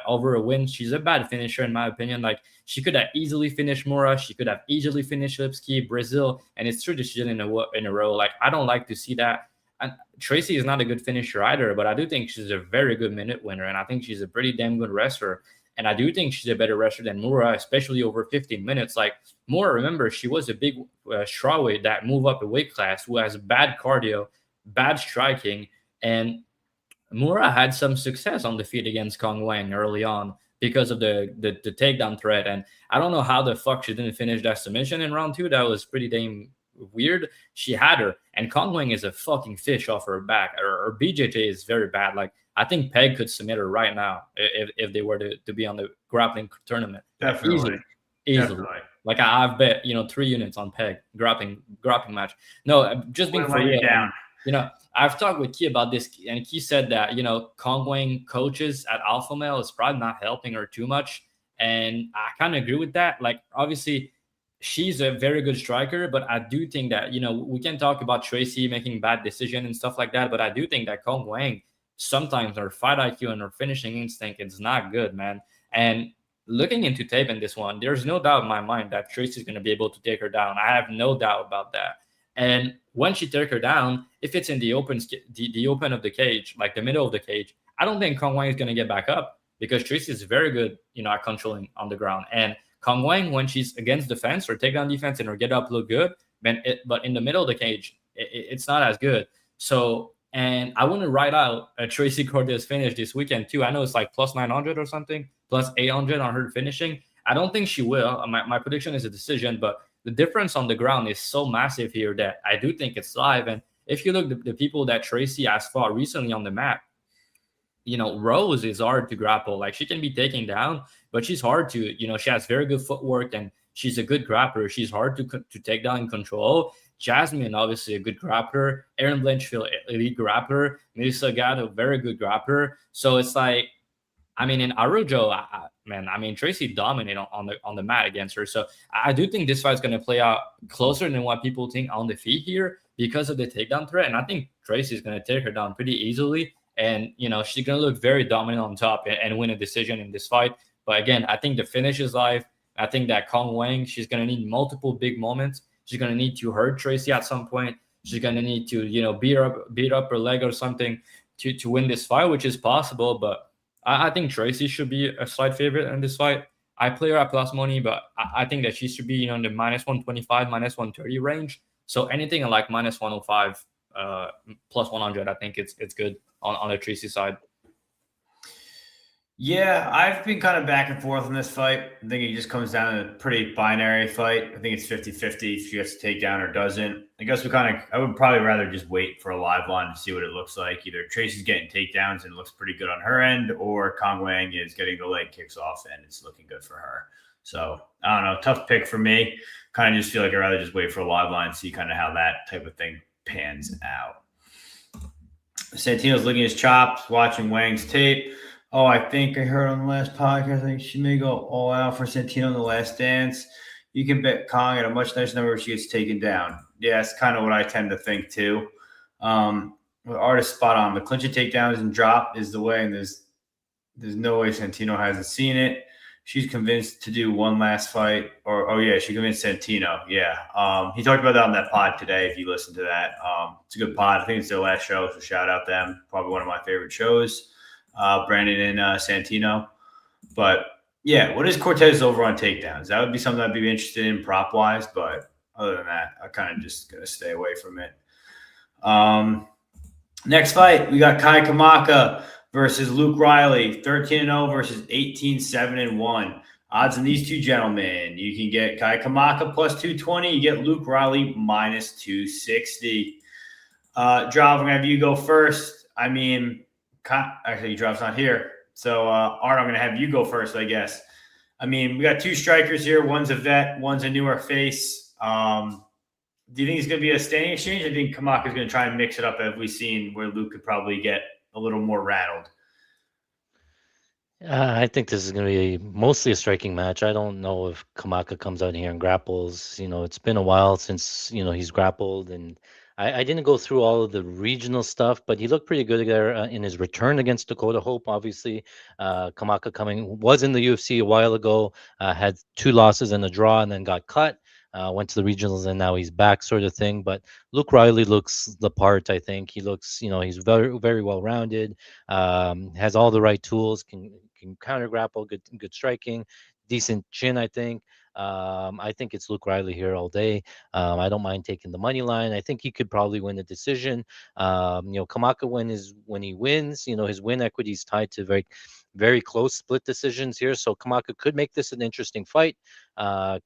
over a win. She's a bad finisher in my opinion. Like she could have easily finished Mora, she could have easily finished Lipsky, Brazil, and it's 3 decisions in a row. Like I don't like to see that. And Tracy is not a good finisher either, but I do think she's a very good minute winner, and I think she's a pretty damn good wrestler. And I do think she's a better wrestler than Mura, especially over 15 minutes. Like Mura, remember, she was a big strawweight that moved up a weight class who has bad cardio, bad striking. And Mura had some success on the feet against Wang early on because of the takedown threat. And I don't know how the fuck she didn't finish that submission in round 2. That was pretty damn weird. She had her. And Wang is a fucking fish off her back. Her BJJ is very bad. Like, I think Peg could submit her right now if they were to be on the grappling tournament. Definitely. Easily. Like I've bet 3 units on Peg grappling match. No, just being for real. Down. I've talked with Key about this, and Key said that Wang coaches at Alpha Male is probably not helping her too much, and I kind of agree with that. Like obviously, she's a very good striker, but I do think that we can talk about Tracy making bad decisions and stuff like that, but I do think that Wang, sometimes her fight IQ and her finishing instinct is not good, man. And looking into tape in this one, there's no doubt in my mind that Tracy's going to be able to take her down. I have no doubt about that. And when she takes her down, if it's in the open of the cage, like the middle of the cage, I don't think Wang is going to get back up because Tracy is very good, at controlling on the ground. And Wang, when she's against the fence or takedown defense and her get up look good, but in the middle of the cage, it's not as good. So. And I want to write out a Tracy Cortez finish this weekend too. I know it's like plus 900 or something, plus 800 on her finishing. I don't think she will. My prediction is a decision, but the difference on the ground is so massive here that I do think it's live. And if you look at the people that Tracy has fought recently on the map, Rose is hard to grapple. Like she can be taken down, but she's hard to, she has very good footwork and she's a good grappler. She's hard to take down and control. Jasmine, obviously a good grappler. Erin Blanchfield, elite grappler. Melissa Gatto, very good grappler. So it's like, in Arujo, Tracy dominated on the mat against her. So I do think this fight's going to play out closer than what people think on the feet here because of the takedown threat. And I think Tracy's going to take her down pretty easily. And, she's going to look very dominant on top and win a decision in this fight. But again, I think the finish is live. I think that Wang, she's going to need multiple big moments. She's going to need to hurt Tracy at some point. She's going to need to, beat up her leg or something to win this fight, which is possible. But I think Tracy should be a slight favorite in this fight. I play her at plus money, but I think that she should be in the minus 125, minus 130 range. So anything like minus 105, plus 100, I think it's good on the Tracy side. Yeah, I've been kind of back and forth on this fight. I think it just comes down to a pretty binary fight. I think it's 50-50 if she gets a takedown or doesn't. I guess I would probably rather just wait for a live line to see what it looks like. Either Tracy's getting takedowns and it looks pretty good on her end, or Wang is getting the leg kicks off and it's looking good for her. So, I don't know. Tough pick for me. Kind of just feel like I'd rather just wait for a live line and see kind of how that type of thing pans out. Santino's licking his chops, watching Wang's tape. Oh, I think I heard on the last podcast, I think she may go all out for Santino in the last dance. You can bet Kong at a much nicer number if she gets taken down. Yeah, it's kind of what I tend to think too. Artist spot on. The clinch and takedowns and drop is the way, and there's no way Santino hasn't seen it. She's convinced to do one last fight. She convinced Santino. Yeah. He talked about that on that pod today, if you listen to that. It's a good pod. I think it's their last show, so shout out them. Probably one of my favorite shows. Brandon and Santino. But yeah, what is Cortez over on takedowns? That would be something I'd be interested in prop wise, but other than that, I kind of just gonna stay away from it. Next fight, we got Kai Kamaka versus Luke Riley, 13-0 versus 18-7-1. Odds on these two gentlemen. You can get Kai Kamaka plus 220. You get Luke Riley minus 260. Drav, I'm gonna have you go first. I mean, actually, Drav's not here. So, Art, I'm going to have you go first, I guess. I mean, we got two strikers here. One's a vet. One's a newer face. Do you think it's going to be a standing exchange? I think Kamaka's going to try and mix it up, as we've seen, where Luke could probably get a little more rattled. I think this is going to be mostly a striking match. I don't know if Kamaka comes out here and grapples. It's been a while since, he's grappled, and I didn't go through all of the regional stuff, but he looked pretty good there in his return against Dakota Hope. Obviously, Kamaka was in the UFC a while ago, had 2 losses and a draw, and then got cut. Went to the regionals, and now he's back, sort of thing. But Luke Riley looks the part. I think he looks, he's very, very well rounded. Has all the right tools. Can counter grapple. Good striking. Decent chin, I think. I think it's Luke Riley here all day. I don't mind taking the money line. I think he could probably win the decision. Kamaka when he wins, his win equity is tied to very, very close split decisions here. So Kamaka could make this an interesting fight.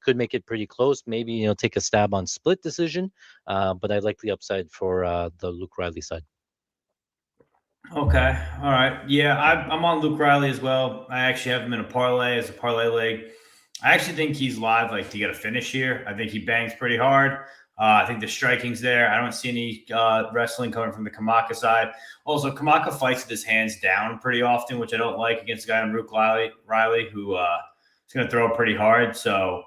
Could make it pretty close. Maybe, take a stab on split decision. But I like the upside for the Luke Riley side. Okay. All right. Yeah, I'm on Luke Riley as well. I actually have him in a parlay as a parlay leg. I actually think he's live, to get a finish here. I think he bangs pretty hard. I think the striking's there. I don't see any wrestling coming from the Kamaka side. Also, Kamaka fights with his hands down pretty often, which I don't like against a guy in Luke Riley who is going to throw pretty hard. So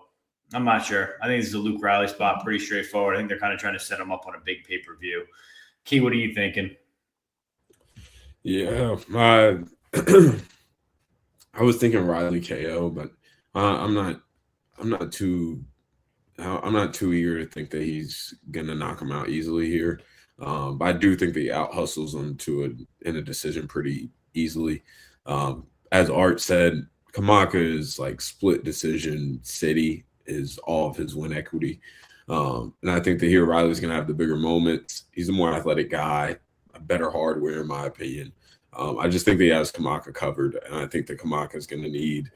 I'm not sure. I think this is a Luke Riley spot, pretty straightforward. I think they're kind of trying to set him up on a big pay-per-view. Key, what are you thinking? Yeah, I was thinking Riley KO, but I'm not too eager to think that he's gonna knock him out easily here. But I do think that he out hustles him in a decision pretty easily. As Art said, Kamaka is split decision city is all of his win equity. And I think that here Riley's gonna have the bigger moments. He's a more athletic guy, a better hardware in my opinion. I just think that he has Kamaka covered, and I think that Kamaka is going to need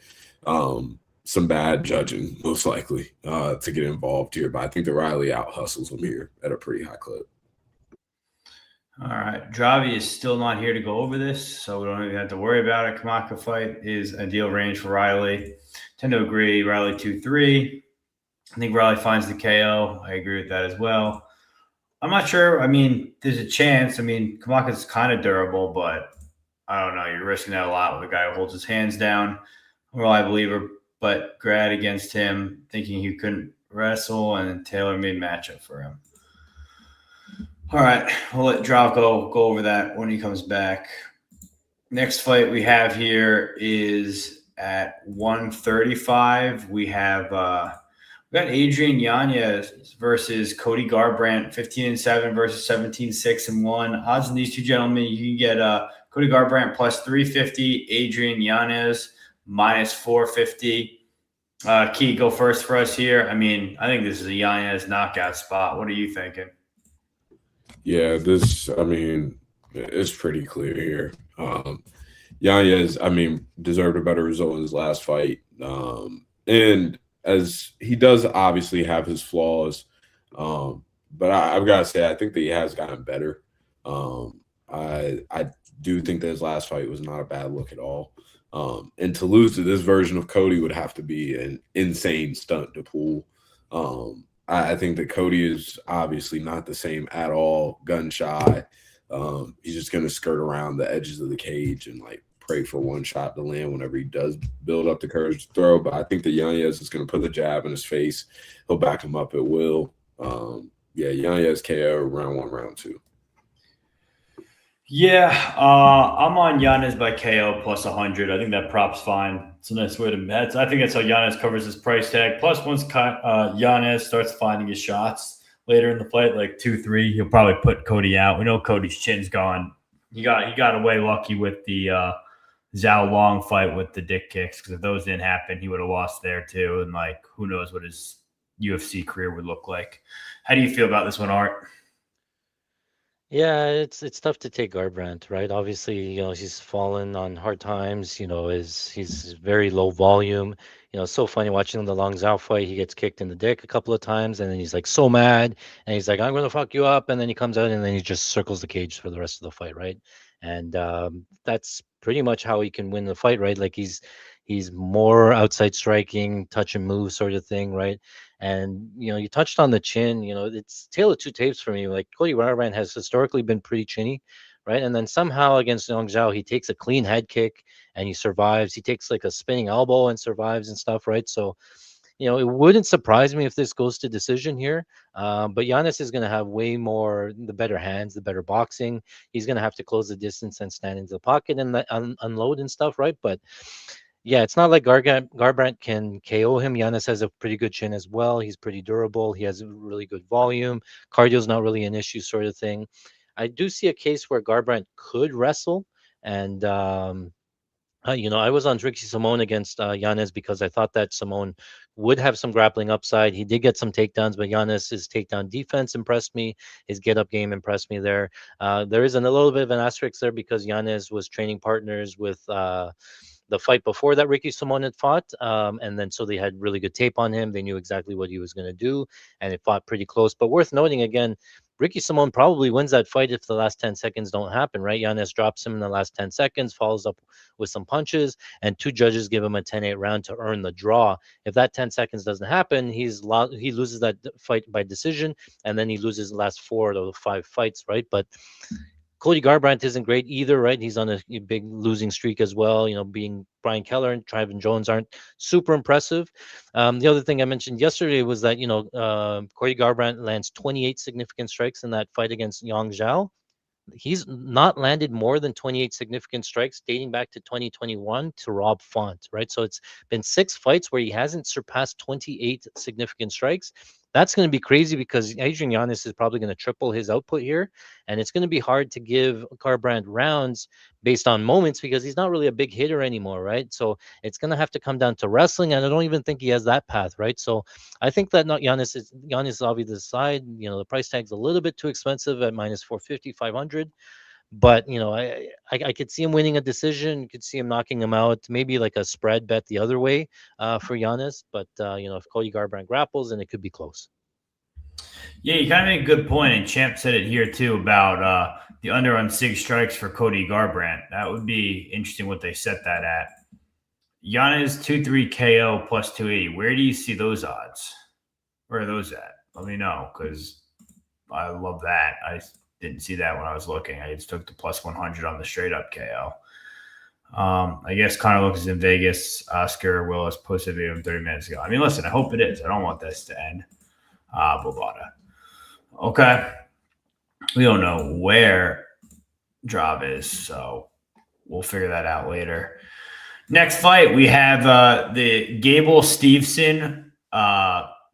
some bad judging, most likely, to get involved here. But I think that Riley out hustles him here at a pretty high clip. All right. Dravi is still not here to go over this, so we don't even have to worry about it. Kamaka fight is ideal range for Riley. Tend to agree. Riley 2-3. I think Riley finds the KO. I agree with that as well. I'm not sure. I mean, there's a chance. I mean, Kamaka's kind of durable, but I don't know. You're risking that a lot with a guy who holds his hands down. Well, I believe her, but Grad against him, thinking he couldn't wrestle, and Taylor made matchup for him. All right, we'll let Drav go over that when he comes back. Next fight we have here is at 135. We have We got Adrian Yanez versus Cody Garbrandt, 15-7 versus 17-6-1. Odds in these two gentlemen, you can get Cody Garbrandt plus 350, Adrian Yanez minus 450. Key, go first for us here. I mean, I think this is a Yanez knockout spot. What are you thinking? Yeah, it's pretty clear here. Yanez, deserved a better result in his last fight. And as he does obviously have his flaws, but I've got to say, I think that he has gotten better. I do think that his last fight was not a bad look at all. And to lose to this version of Cody would have to be an insane stunt to pull. I think that Cody is obviously not the same at all, gun shy. He's just going to skirt around the edges of the cage and pray for one shot to land whenever he does build up the courage to throw. But I think that Yanez is going to put the jab in his face. He'll back him up at will. Yanez KO round 1, round 2. Yeah, I'm on Yanez by KO plus 100. I think that prop's fine. It's a nice way to bet. I think that's how Yanez covers his price tag. Plus, once Yanez starts finding his shots later in the fight, like 2-3, he'll probably put Cody out. We know Cody's chin's gone. He got away lucky with the Zhao Long fight with the dick kicks, because if those didn't happen, he would have lost there too. And who knows what his UFC career would look like. How do you feel about this one, Art? Yeah, it's tough to take Garbrandt, right? Obviously, he's fallen on hard times. He's very low volume. It's so funny watching the Long Zhao fight. He gets kicked in the dick a couple of times, and then he's so mad, and he's like, "I'm gonna fuck you up," and then he comes out, and then he just circles the cage for the rest of the fight, right? And that's pretty much how he can win the fight, right? He's more outside striking, touch and move sort of thing, right? And you touched on the chin. It's tale of two tapes for me. Cody Garbrandt has historically been pretty chinny, right? And then somehow against Yang Zhao, he takes a clean head kick and he survives. He takes a spinning elbow and survives and stuff, right? So, it wouldn't surprise me if this goes to decision here. But Yanez is going to have way more, the better hands, the better boxing. He's going to have to close the distance and stand into the pocket and unload and stuff, right? But yeah, it's not like Garbrandt can KO him. Yanez has a pretty good chin as well. He's pretty durable. He has a really good volume. Cardio's not really an issue, sort of thing. I do see a case where Garbrandt could wrestle. And, I was on Ricky Simón against Yanez because I thought that Simón would have some grappling upside. He did get some takedowns, but Yanez's takedown defense impressed me. His get-up game impressed me there. There is a little bit of an asterisk there because Yanez was training partners with the fight before that Ricky Simón had fought. And then so they had really good tape on him. They knew exactly what he was going to do, and it fought pretty close. But worth noting again, Ricky Simón probably wins that fight if the last 10 seconds don't happen, right? Yanez drops him in the last 10 seconds, follows up with some punches, and 2 judges give him a 10-8 round to earn the draw. If that 10 seconds doesn't happen, he loses that fight by decision, and then he loses the last 4 of the 5 fights, right? But Cody Garbrandt isn't great either, right? He's on a big losing streak as well. Being Brian Keller and Trayvon Jones aren't super impressive. The other thing I mentioned yesterday was that, Cody Garbrandt lands 28 significant strikes in that fight against Yang Zhao. He's not landed more than 28 significant strikes dating back to 2021 to Rob Font, right? So it's been 6 fights where he hasn't surpassed 28 significant strikes. That's going to be crazy because Adrian Yanez is probably going to triple his output here. And it's going to be hard to give Garbrandt rounds based on moments because he's not really a big hitter anymore, right? So it's going to have to come down to wrestling. And I don't even think he has that path, right? So I think that Yanez is obviously the side. The price tag's a little bit too expensive at minus 450, 500. But, I could see him winning a decision. Could see him knocking him out. Maybe like a spread bet the other way for Yanez. But, if Cody Garbrandt grapples, then it could be close. Yeah, you kind of make a good point. And Champ said it here, too, about the under on 6 strikes for Cody Garbrandt. That would be interesting what they set that at. Yanez 2-3 KO plus 280. Where do you see those odds? Where are those at? Let me know, because I love that. I didn't see that when I was looking. I just took the plus 100 on the straight up KO. I guess Connor Lucas in Vegas. Oscar Willis posted a video 30 minutes ago. Listen, I hope it is. I don't want this to end. Bovada. Okay. We don't know where Drav is, so we'll figure that out later. Next fight, we have the Gable Steveson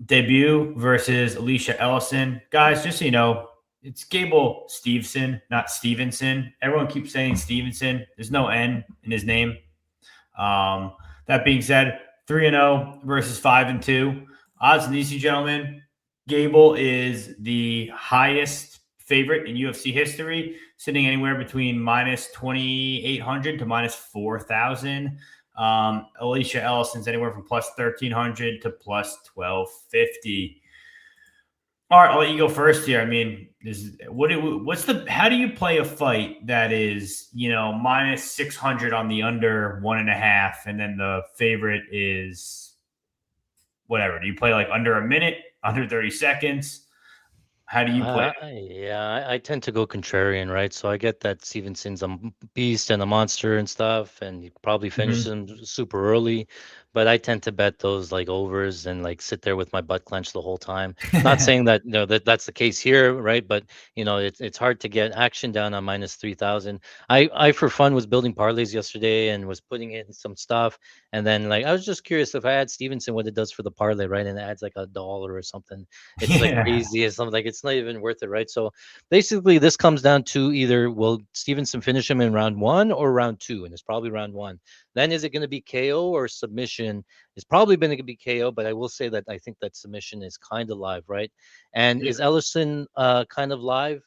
debut versus Alicia Ellison. Guys, just so you know, it's Gable Steveson, not Stevenson. Everyone keeps saying Stevenson. There's no N in his name. That being said, 3-0 versus 5-2. Odds and these two gentlemen. Gable is the highest favorite in UFC history, sitting anywhere between minus 2,800 to minus 4,000. Alicia Ellison's anywhere from plus 1,300 to plus 1,250. All right, I'll let you go first here. I mean, how do you play a fight that is, minus 600 on the under 1.5, and then the favorite is whatever? Do you play like under a minute, under 30 seconds? How do you play? I tend to go contrarian, right? So I get that Stevenson's a beast and a monster and stuff, and he probably finishes him super early. But I tend to bet those like overs and like sit there with my butt clenched the whole time. Not saying that that's the case here, right? But it's hard to get action down on minus 3,000. I for fun was building parlays yesterday and was putting in some stuff, and then like I was just curious if I add Stevenson, what it does for the parlay, right? And it adds like $1 or something. It's like crazy or something. Like it's not even worth it, right? So basically, this comes down to either will Stevenson finish him in round 1 or round 2, and it's probably round 1. Then is it going to be KO or submission? It's probably going to be KO, but I will say that I think that submission is kind of live, right? And is Elison kind of live?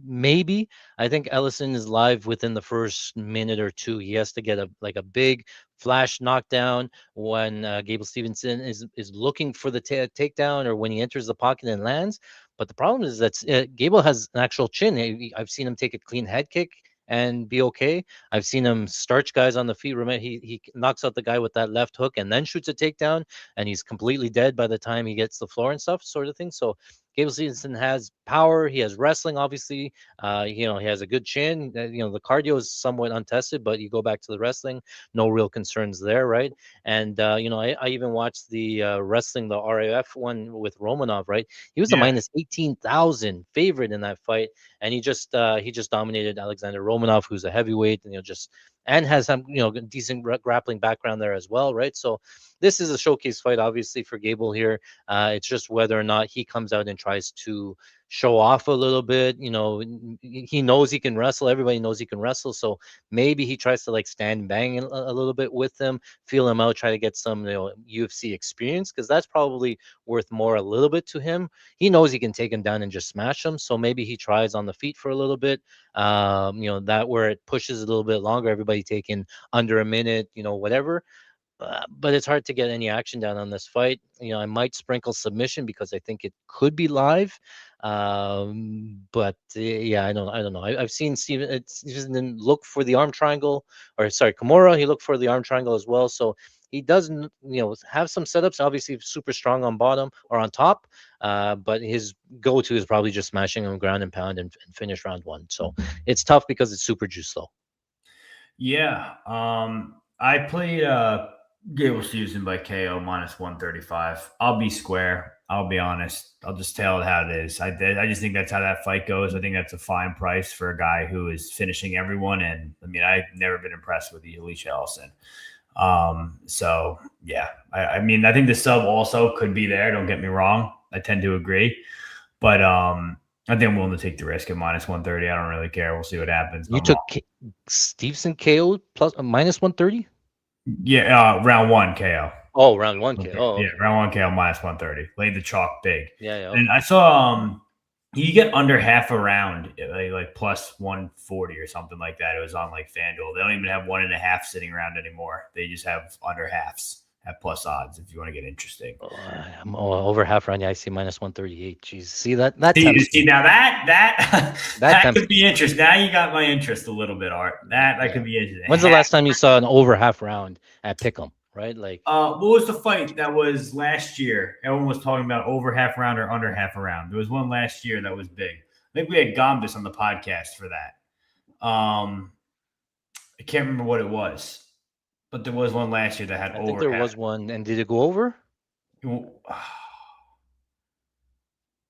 Maybe. I think Elison is live within the first minute or two. He has to get a big flash knockdown when Gable Steveson is looking for the takedown, or when he enters the pocket and lands. But the problem is that Gable has an actual chin. I've seen him take a clean head kick and be okay. I've seen him starch guys on the feet. Remember, he knocks out the guy with that left hook and then shoots a takedown, and he's completely dead by the time he gets the floor and stuff, sort of thing. So Gable Stevenson has power. He has wrestling, obviously. He has a good chin. The cardio is somewhat untested, but you go back to the wrestling, no real concerns there, right? And I even watched the wrestling, the RAF one with Romanov, right? He was a minus 18,000 favorite in that fight, and he just dominated Alexander Romanov, who's a heavyweight, and has some decent grappling background there as well, right? So this is a showcase fight, obviously, for Gable here. It's just whether or not he comes out and tries to show off a little bit. He knows he can wrestle. Everybody knows he can wrestle. So maybe he tries to like stand bang a little bit with them, feel him out, try to get some UFC experience, because that's probably worth more a little bit to him. He knows he can take him down and just smash him. So maybe he tries on the feet for a little bit. That where it pushes a little bit longer, everybody taking under a minute, whatever. But it's hard to get any action down on this fight. I might sprinkle submission because I think it could be live. But I don't know. I've seen Stevenson look for the arm triangle, or sorry, Kimura. He looked for the arm triangle as well. So he doesn't, have some setups. Obviously, super strong on bottom or on top. But his go-to is probably just smashing him ground and pound and finish round 1. So it's tough because it's super juice though. Yeah. I played Gable Stevenson by KO minus 135. I'll be square. I'll be honest. I'll just tell it how it is. I just think that's how that fight goes. I think that's a fine price for a guy who is finishing everyone. And I mean, I've never been impressed with the Alicia Ellison. So yeah, I mean, I think the sub also could be there. Don't get me wrong. I tend to agree, but I think I'm willing to take the risk at minus 130. I don't really care. We'll see what happens. You took Stevenson KO plus minus 130? Yeah, round 1 KO. Oh, round 1 KO. Okay. Oh, okay. Yeah, round 1 KO minus 130. Laid the chalk big. Yeah. Okay. And I saw you get under half a round, like plus 140 or something like that. It was on like FanDuel. They don't even have 1.5 sitting around anymore. They just have under halves at plus odds if you want to get interesting. Over half round. Yeah, I see minus 138. Jeez, see that? See now that could be interesting. Now you got my interest a little bit, Art. That could be interesting. When's the last time you saw an over half round at Pick'em? Right? Like, what was the fight that was last year? Everyone was talking about over half round or under half a round. There was one last year that was big. I think we had Gambus on the podcast for that. I can't remember what it was, but there was one last year that had over. I think there was one, and did it go over?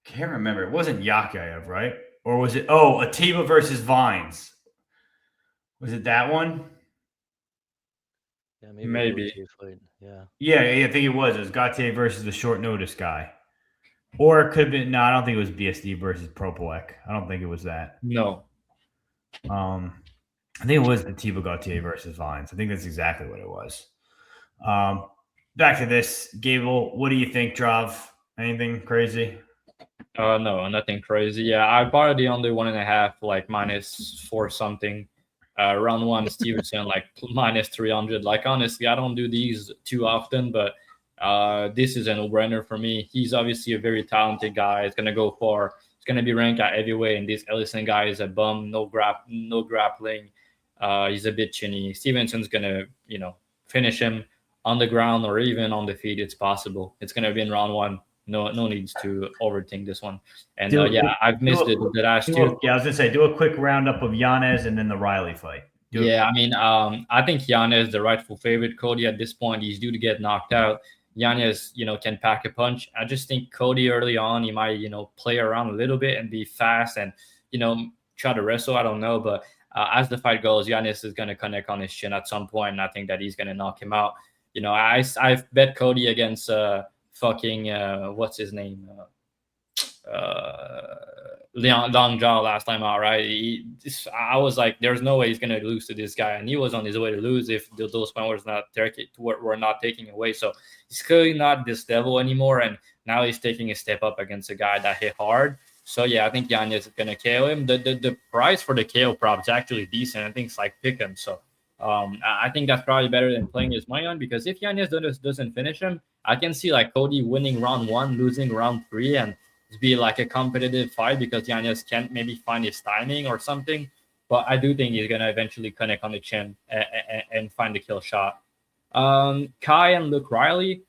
Can't remember. It wasn't Yakayev, right? Or was it? Oh, Atiba versus Vines. Was it that one? Yeah, maybe. Yeah. Yeah, I think it was. It was Gautier versus the short notice guy. Or it could have been. No, I don't think it was BSD versus Propolek. I don't think it was that. No. I think it was the Thibaut Gauthier versus Vines. I think that's exactly what it was. Back to this, Gable. What do you think, Drav? Anything crazy? No, nothing crazy. Yeah, I bought the under 1.5, like -4 something. Round one, Steveson like -300. Like honestly, I don't do these too often, but this is a no-brainer for me. He's obviously a very talented guy. He's gonna go far. He's gonna be ranked at heavyweight, and this Elison guy is a bum. No grappling. He's a bit chinny. Stevenson's gonna, finish him on the ground or even on the feet. It's possible. It's gonna be in round one. No needs to overthink this one. And I've missed the last two. Yeah, I was gonna say, do a quick roundup of Yanez and then the Riley fight. I think Yanez the rightful favorite. Cody at this point, he's due to get knocked out. Yanez, can pack a punch. I just think Cody early on, he might, play around a little bit and be fast and, try to wrestle. I don't know, but as the fight goes, Yanez is gonna connect on his chin at some point, and I think that he's gonna knock him out. I've bet Cody against what's his name? Long Jaw last time out, right? I was like, there's no way he's gonna lose to this guy, and he was on his way to lose if those points were not taking away. So he's clearly not this level anymore, and now he's taking a step up against a guy that hit hard. So yeah, I think Yanez is gonna KO him. The price for the KO prop is actually decent. I think it's like pick him. So I think that's probably better than playing his money on, because if Yanez doesn't finish him, I can see like Cody winning round 1, losing round 3, and be like a competitive fight because Yanez can't maybe find his timing or something. But I do think he's gonna eventually connect on the chin and find the kill shot. Kai and Luke Riley,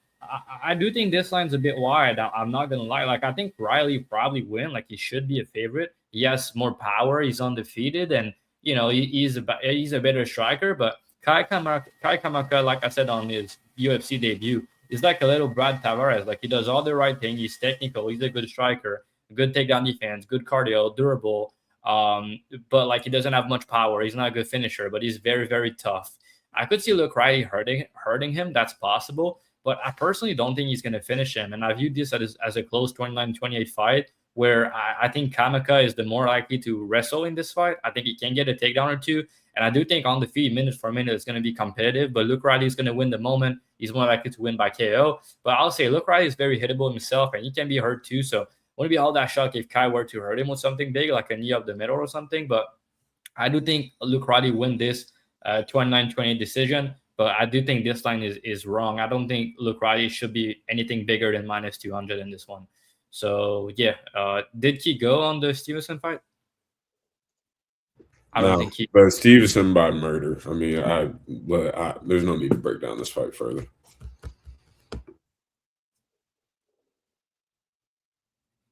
I do think this line's a bit wide. I'm not gonna lie. Like, I think Riley probably win. Like, he should be a favorite. He has more power. He's undefeated, and he's a better striker. But Kai Kamaka, like I said on his UFC debut, is like a little Brad Tavares. Like, he does all the right thing. He's technical. He's a good striker, good takedown defense, good cardio, durable. But like, he doesn't have much power. He's not a good finisher, but he's very, very tough. I could see Luke Riley hurting him. That's possible. But I personally don't think he's going to finish him. And I view this as a close 29-28 fight, where I think Kamaka is the more likely to wrestle in this fight. I think he can get a takedown or two. And I do think on the feet, minute for minute, it's going to be competitive. But Luke Riley is going to win the moment. He's more likely to win by KO. But I'll say Luke Riley is very hittable himself, and he can be hurt too. So I wouldn't be all that shocked if Kai were to hurt him with something big, like a knee up the middle or something. But I do think Luke Riley win this 29-28 decision. But I do think this line is wrong. I don't think Luke Riley should be anything bigger than -200 in this one. So, yeah. Did he go on the Steveson fight? I don't think he. But Steveson by murder. I mean, there's no need to break down this fight further.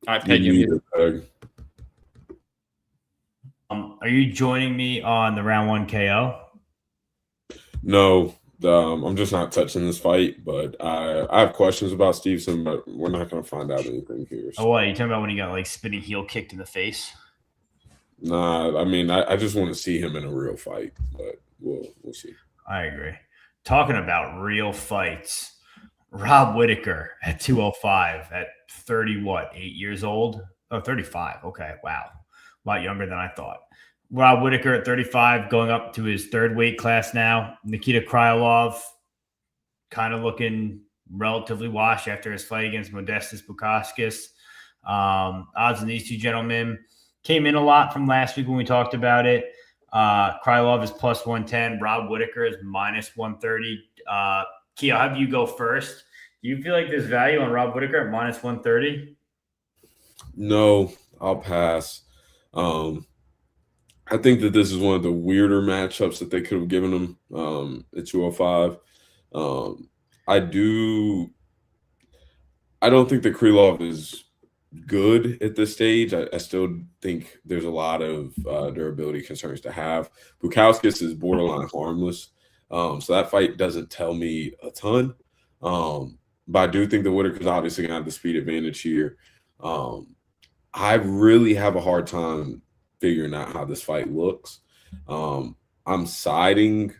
All right, Peg, you. Are you joining me on the round 1 KO? No, I'm just not touching this fight. But I have questions about Steveson, but we're not going to find out anything here. So. Oh, what? You talking about when he got like spinning heel kicked in the face? Nah, I mean, I just want to see him in a real fight, but we'll see. I agree. Talking about real fights, Rob Whittaker at 205 at 8 years old? Oh, 35. Okay, wow. A lot younger than I thought. Rob Whittaker at 35, going up to his third weight class now. Nikita Krylov kind of looking relatively washed after his fight against Modestas Bukauskas. Odds on these two gentlemen came in a lot from last week when we talked about it. Krylov is +110. Rob Whittaker is -130. Key, I'll have you go first. Do you feel like there's value on Rob Whittaker at -130? No, I'll pass. I think that this is one of the weirder matchups that they could have given him at 205. I don't think that Krylov is good at this stage. I still think there's a lot of durability concerns to have. Bukauskas is borderline harmless. So that fight doesn't tell me a ton. But I do think that Whittaker's obviously going to have the speed advantage here. I really have a hard time figuring out how this fight looks. I'm siding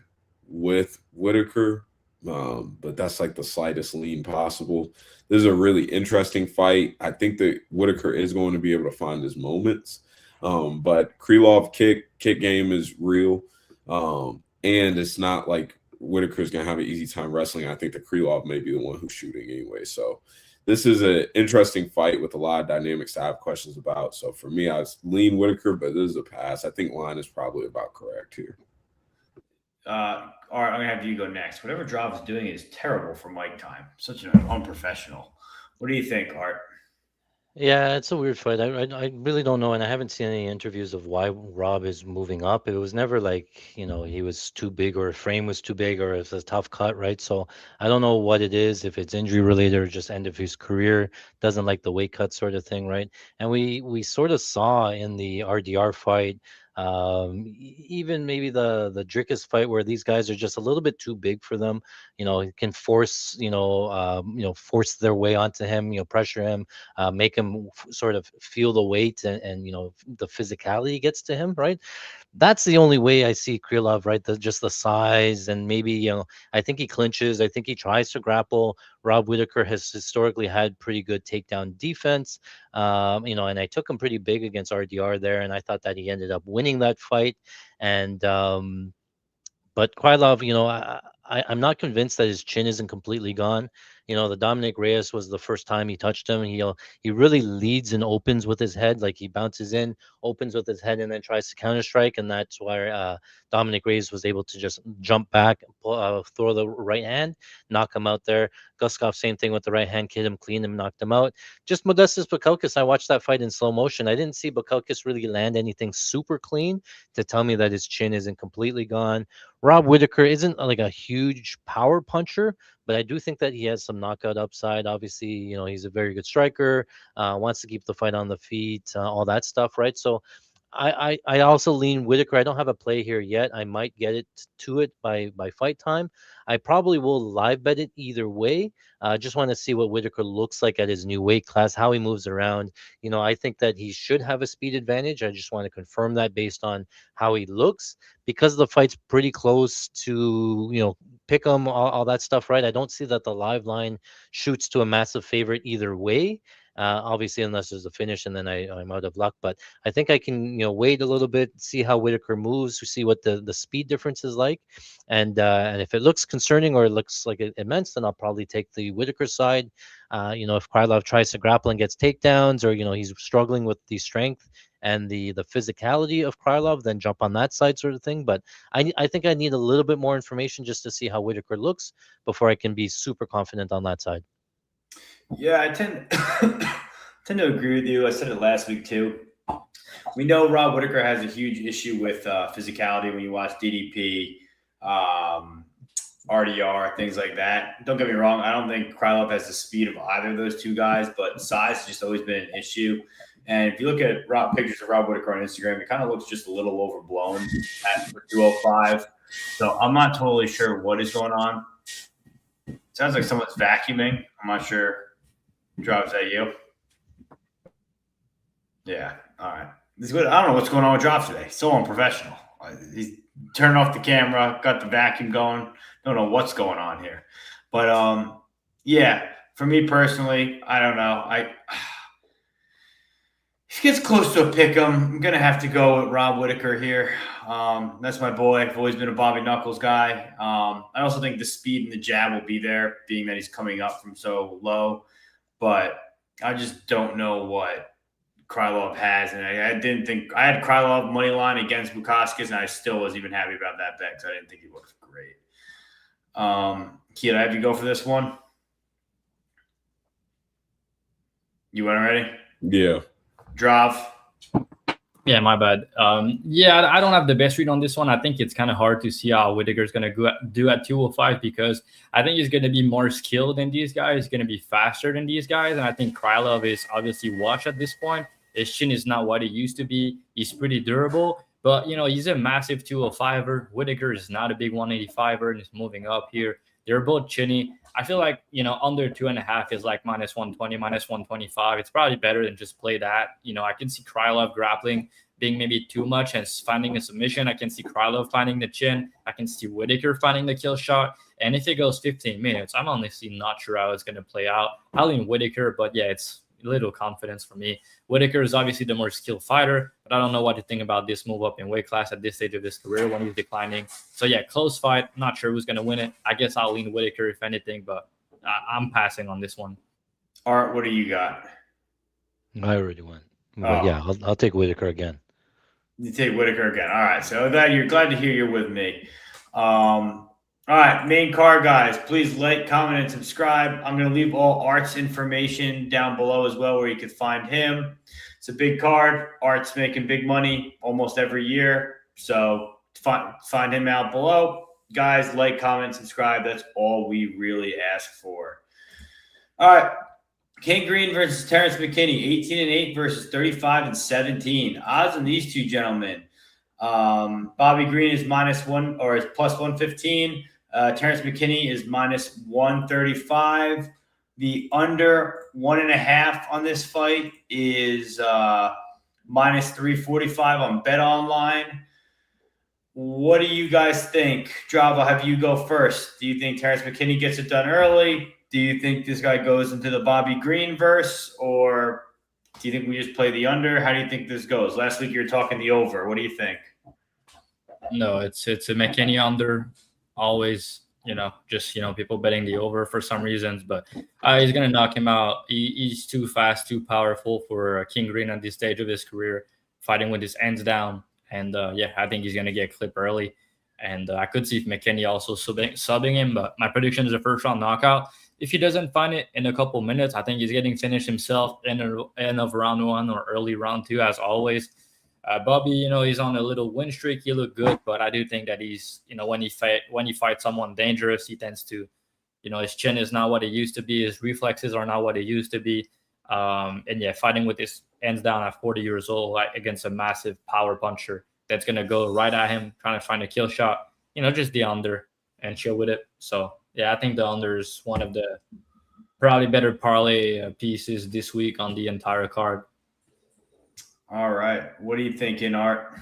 with Whittaker but that's like the slightest lean possible. This is a really interesting fight. I think that Whittaker is going to be able to find his moments, but Krylov kick game is real, and it's not like Whittaker's going to have an easy time wrestling. I think that Krylov may be the one who's shooting anyway. So this is an interesting fight with a lot of dynamics to have questions about. So for me, I lean Whittaker, but this is a pass. I think line is probably about correct here. All right, I'm gonna have you go next. Whatever Drav is doing is terrible for mic time. Such an unprofessional. What do you think, Art? Yeah, it's a weird fight. I really don't know, and I haven't seen any interviews of why Rob is moving up. It was never like, he was too big or a frame was too big or it's a tough cut, right? So I don't know what it is, if it's injury related or just end of his career, doesn't like the weight cut sort of thing, right? And we sort of saw in the RDR fight, even maybe the Drickus fight where these guys are just a little bit too big for them. It can force, force their way onto him, pressure him, make him sort of feel the weight and the physicality gets to him, right? That's the only way I see Krylov, right? Just the size and maybe, I think he clinches. I think he tries to grapple. Rob Whittaker has historically had pretty good takedown defense, and I took him pretty big against RDR there, and I thought that he ended up winning that fight. And but Krylov, I'm not convinced that his chin isn't completely gone. The Dominic Reyes was the first time he touched him. He really leads and opens with his head, like he bounces in, opens with his head, and then tries to counter strike. And that's why Dominic Reyes was able to just jump back, throw the right hand, knock him out there. Guskov, same thing with the right hand, hit him clean and knocked him out. Just Modestas Bukauskas, I watched that fight in slow motion. I didn't see Bukauskas really land anything super clean to tell me that his chin isn't completely gone. Rob Whittaker isn't like a huge power puncher, but I do think that he has some knockout upside. Obviously, he's a very good striker, wants to keep the fight on the feet, all that stuff, right? So I also lean Whittaker. I don't have a play here yet. I might get it to it by fight time. I probably will live bet it either way. Just want to see what Whittaker looks like at his new weight class, how he moves around. I think that he should have a speed advantage. I just want to confirm that based on how he looks, because the fight's pretty close to, pick 'em, all that stuff, right? I don't see that the live line shoots to a massive favorite either way. Obviously, unless there's a finish and then I'm out of luck. But I think I can, wait a little bit, see how Whittaker moves, see what the speed difference is like. And if it looks concerning or it looks like immense, then I'll probably take the Whittaker side. If Krylov tries to grapple and gets takedowns, or, he's struggling with the strength and the physicality of Krylov, then jump on that side sort of thing. But I think I need a little bit more information just to see how Whittaker looks before I can be super confident on that side. Yeah, I tend to agree with you. I said it last week too. We know Rob Whittaker has a huge issue with physicality when you watch DDP, RDR, things like that. Don't get me wrong. I don't think Krylov has the speed of either of those two guys, but size has just always been an issue. And if you look at pictures of Rob Whittaker on Instagram, it kind of looks just a little overblown at 205. So I'm not totally sure what is going on. Sounds like someone's vacuuming. I'm not sure. Drav, is that you? Yeah. All right. I don't know what's going on with Drav today. So unprofessional. He's turning off the camera, got the vacuum going. Don't know what's going on here. But yeah, for me personally, I don't know. If he gets close to a pick 'em, I'm gonna have to go with Rob Whittaker here. That's my boy. I've always been a Bobby Knuckles guy. I also think the speed and the jab will be there, being that he's coming up from so low. But I just don't know what Krylov has, and I didn't think I had Krylov money line against Bukauskas, and I still wasn't even happy about that bet because I didn't think he looked great. Kid, I have you go for this one. You went already? Yeah. Drav. Yeah, my bad. Yeah, I don't have the best read on this one. I think it's kind of hard to see how Whittaker's going to do at 205 because I think he's going to be more skilled than these guys. He's going to be faster than these guys. And I think Krylov is obviously washed at this point. His chin is not what it used to be. He's pretty durable. But, he's a massive 205er. Whittaker is not a big 185er and he's moving up here. They're both chinny. I feel like, under 2.5 is like -120, -125. It's probably better than just play that. I can see Krylov grappling, being maybe too much and finding a submission. I can see Krylov finding the chin. I can see Whittaker finding the kill shot. And if it goes 15 minutes, I'm honestly not sure how it's going to play out. I'll lean Whittaker, but yeah, it's little confidence for me. Whittaker is obviously the more skilled fighter, but I don't know what to think about this move up in weight class at this stage of his career when he's declining. So yeah, close fight. Not sure who's going to win it. I guess I'll lean Whittaker if anything, but I'm passing on this one. Art, what do you got? I already went. But yeah, I'll take Whittaker again. You take Whittaker again. All right. So that you're glad to hear you're with me. All right, main card, guys. Please like, comment, and subscribe. I'm going to leave all Art's information down below as well where you can find him. It's a big card. Art's making big money almost every year. So find him out below. Guys, like, comment, subscribe. That's all we really ask for. All right. King Green versus Terrence McKinney, 18-8 versus 35-17. Odds on these two gentlemen. Bobby Green is -1 or is plus 115. Terrence McKinney is -135. The under 1.5 on this fight is -345 on Bet Online. What do you guys think? Drav, I'll have you go first. Do you think Terrence McKinney gets it done early? Do you think this guy goes into the Bobby Green verse, or do you think we just play the under? How do you think this goes? Last week you were talking the over. What do you think? No, it's a McKinney under. Always, people betting the over for some reasons, but he's gonna knock him out. He's too fast, too powerful for King Green at this stage of his career, fighting with his hands down. And I think he's gonna get clipped early. And I could see if McKinney also subbing him, but my prediction is a first round knockout. If he doesn't find it in a couple minutes, I think he's getting finished himself in the end of round 1 or early round 2, as always. Bobby, he's on a little win streak. He looked good, but I do think that he's, when he fights someone dangerous, he tends to, his chin is not what it used to be. His reflexes are not what it used to be. Fighting with his hands down at 40 years old against a massive power puncher that's going to go right at him, trying to find a kill shot, just the under and chill with it. So, yeah, I think the under is one of the probably better parlay pieces this week on the entire card. All right. What are you thinking, Art?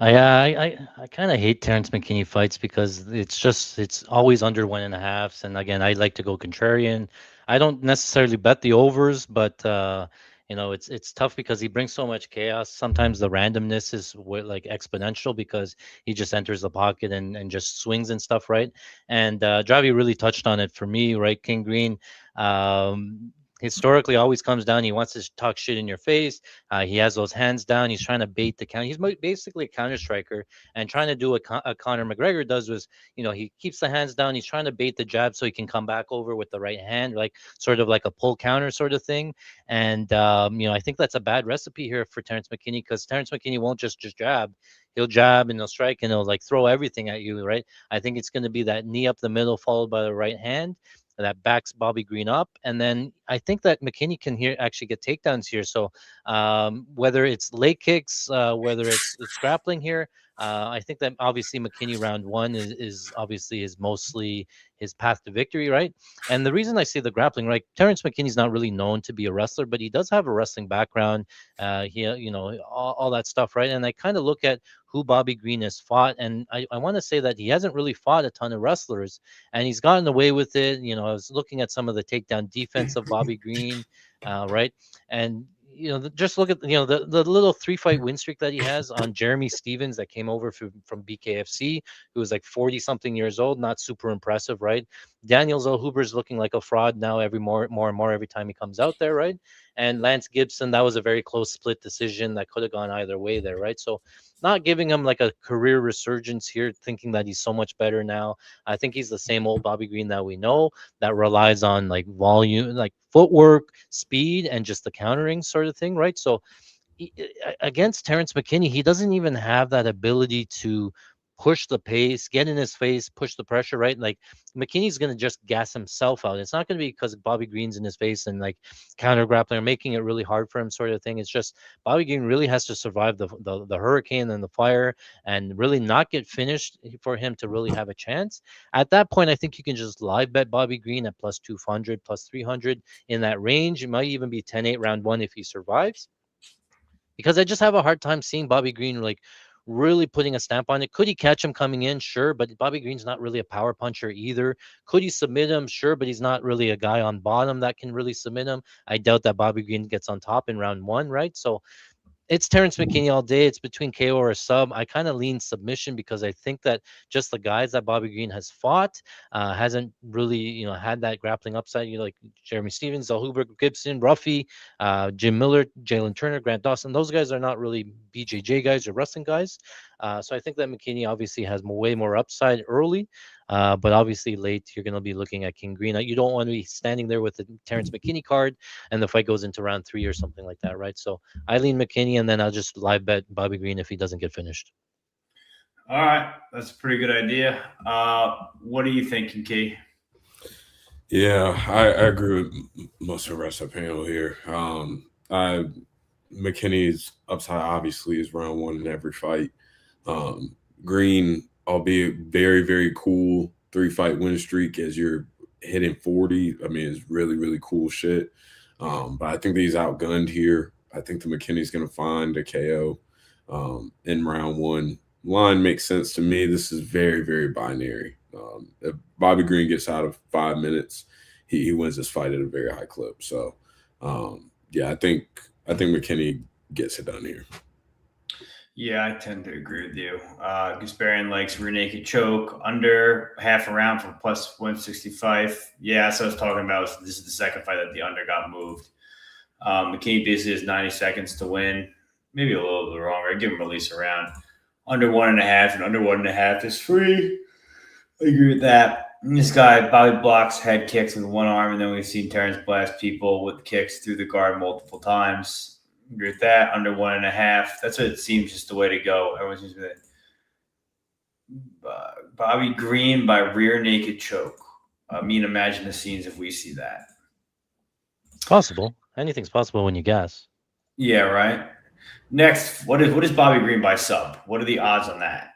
I kind of hate Terrence McKinney fights because it's always under 1.5. And again, I like to go contrarian. I don't necessarily bet the overs, but it's tough because he brings so much chaos. Sometimes the randomness is like exponential because he just enters the pocket and just swings and stuff, right? And Dravi really touched on it for me, right? King Green. Historically always comes down. He wants to talk shit in your face. He has those hands down. He's trying to bait the count. He's basically a counter striker and trying to do what Conor McGregor does was, he keeps the hands down. He's trying to bait the jab so he can come back over with the right hand, like sort of like a pull counter sort of thing. And, I think that's a bad recipe here for Terrence McKinney because Terrence McKinney won't just jab. He'll jab and he'll strike and he'll like throw everything at you, right? I think it's going to be that knee up the middle followed by the right hand that backs Bobby Green up. And then I think that McKinney can actually get takedowns here. So whether it's leg kicks, whether it's grappling here, I think that obviously McKinney round 1 is obviously mostly his path to victory, right? And the reason I say the grappling, right? Terrence McKinney's not really known to be a wrestler, but he does have a wrestling background. All that stuff, right? And I kind of look at who Bobby Green has fought, and I want to say that he hasn't really fought a ton of wrestlers, and he's gotten away with it. I was looking at some of the takedown defense of Bobby Green, right? And just look at the little 3-fight win streak that he has on Jeremy Stevens that came over from BKFC, who was like 40-something years old, not super impressive, right? Daniel Zellhuber's looking like a fraud now more and more every time he comes out there, right? And Lance Gibson, that was a very close split decision that could have gone either way there, right? So not giving him like a career resurgence here, thinking that he's so much better now. I think he's the same old Bobby Green that we know that relies on like volume, like footwork, speed, and just the countering sort of thing, right? So against Terrence McKinney, he doesn't even have that ability to push the pace, get in his face, push the pressure, right? Like McKinney's going to just gas himself out. It's not going to be because Bobby Green's in his face and like counter grappling or making it really hard for him sort of thing. It's just Bobby Green really has to survive the hurricane and the fire and really not get finished for him to really have a chance. At that point, I think you can just live bet Bobby Green at plus 200, plus 300 in that range. It might even be 10-8 round 1 if he survives. because I just have a hard time seeing Bobby Green like really putting a stamp on it. Could he catch him coming in? Sure, but Bobby Green's not really a power puncher either. Could he submit him? Sure, but he's not really a guy on bottom that can really submit him. I doubt that Bobby Green gets on top in round one, right? So it's Terrence McKinney all day. It's between KO or a sub. I kind of lean submission because I think that just the guys that Bobby Green has fought hasn't really, had that grappling upside. Like Jeremy Stevens, Zellhuber, Gibson, Ruffy, Jim Miller, Jalen Turner, Grant Dawson. Those guys are not really BJJ guys or wrestling guys. So I think that McKinney obviously has way more upside early. But obviously late, you're going to be looking at King Green. You don't want to be standing there with the Terrence McKinney card and the fight goes into round 3 or something like that, right? So I lean McKinney, and then I'll just live bet Bobby Green if he doesn't get finished. All right, that's a pretty good idea. What are you thinking, Key? Yeah, I agree with most of the rest of the panel here. McKinney's upside obviously is round 1 in every fight. Green, albeit very, very cool 3-fight win streak as you're hitting 40. I mean, it's really, really cool shit. But I think that he's outgunned here. I think the McKinney's going to find a KO in round 1. Line makes sense to me. This is very, very binary. If Bobby Green gets out of 5 minutes, he wins this fight at a very high clip. So, yeah, I think McKinney gets it done here. Yeah, I tend to agree with you. Gasparian likes rear naked choke under half a round for plus 165. Yeah, so I was talking about this is the second fight that the under got moved. McKinney basically has 90 seconds to win. Maybe a little bit longer. I give him release around under 1.5, and under 1.5 is free. I agree with that. And this guy, Bobby blocks head kicks with one arm, and then we've seen Terrence blast people with kicks through the guard multiple times. Agree with that. Under 1.5. That's what it seems just the way to go. Everyone seems to be Bobby Green by rear naked choke. I mean, imagine the scenes if we see that. Possible. Anything's possible when you gas. Yeah, right. Next, what is Bobby Green by sub? What are the odds on that?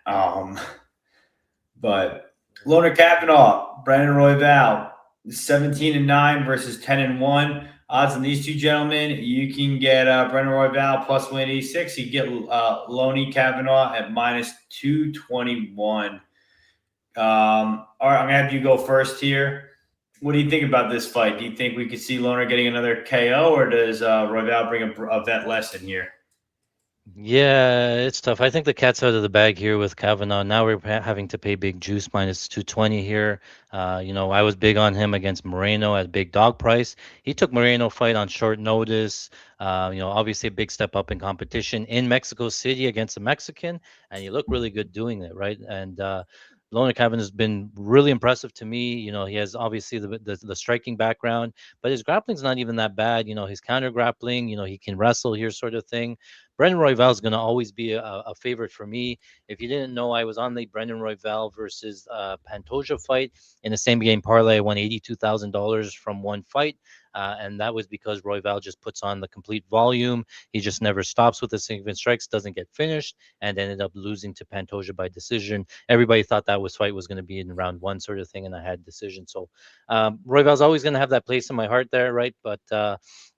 But Loner Kavanaugh, Brandon Royval, 17-9 versus 10-1. Odds on these two gentlemen, you can get Brandon Royval plus 186. You get Loney Kavanaugh at minus 221. All right, I'm going to have you go first here. What do you think about this fight? Do you think we could see Loner getting another KO, or does Royval bring a vet lesson here? Yeah, it's tough. I think the cat's out of the bag here with Kavanaugh. Now we're having to pay big juice minus 220 here. I was big on him against Moreno at big dog price. He took Moreno fight on short notice. Obviously a big step up in competition in Mexico City against a Mexican, and he looked really good doing it, right? And Loner Kavanaugh has been really impressive to me. He has obviously the striking background, but his grappling's not even that bad. His counter grappling, he can wrestle here, sort of thing. Brendan Royval is going to always be a favorite for me. If you didn't know, I was on the Brendan Royval versus Pantoja fight in the same game parlay. I won $82,000 from one fight. And that was because Royval just puts on the complete volume. He just never stops with the significant strikes, doesn't get finished, and ended up losing to Pantoja by decision. Everybody thought that fight was going to be in round 1 sort of thing, and I had decision. So Royval's always going to have that place in my heart there, right? But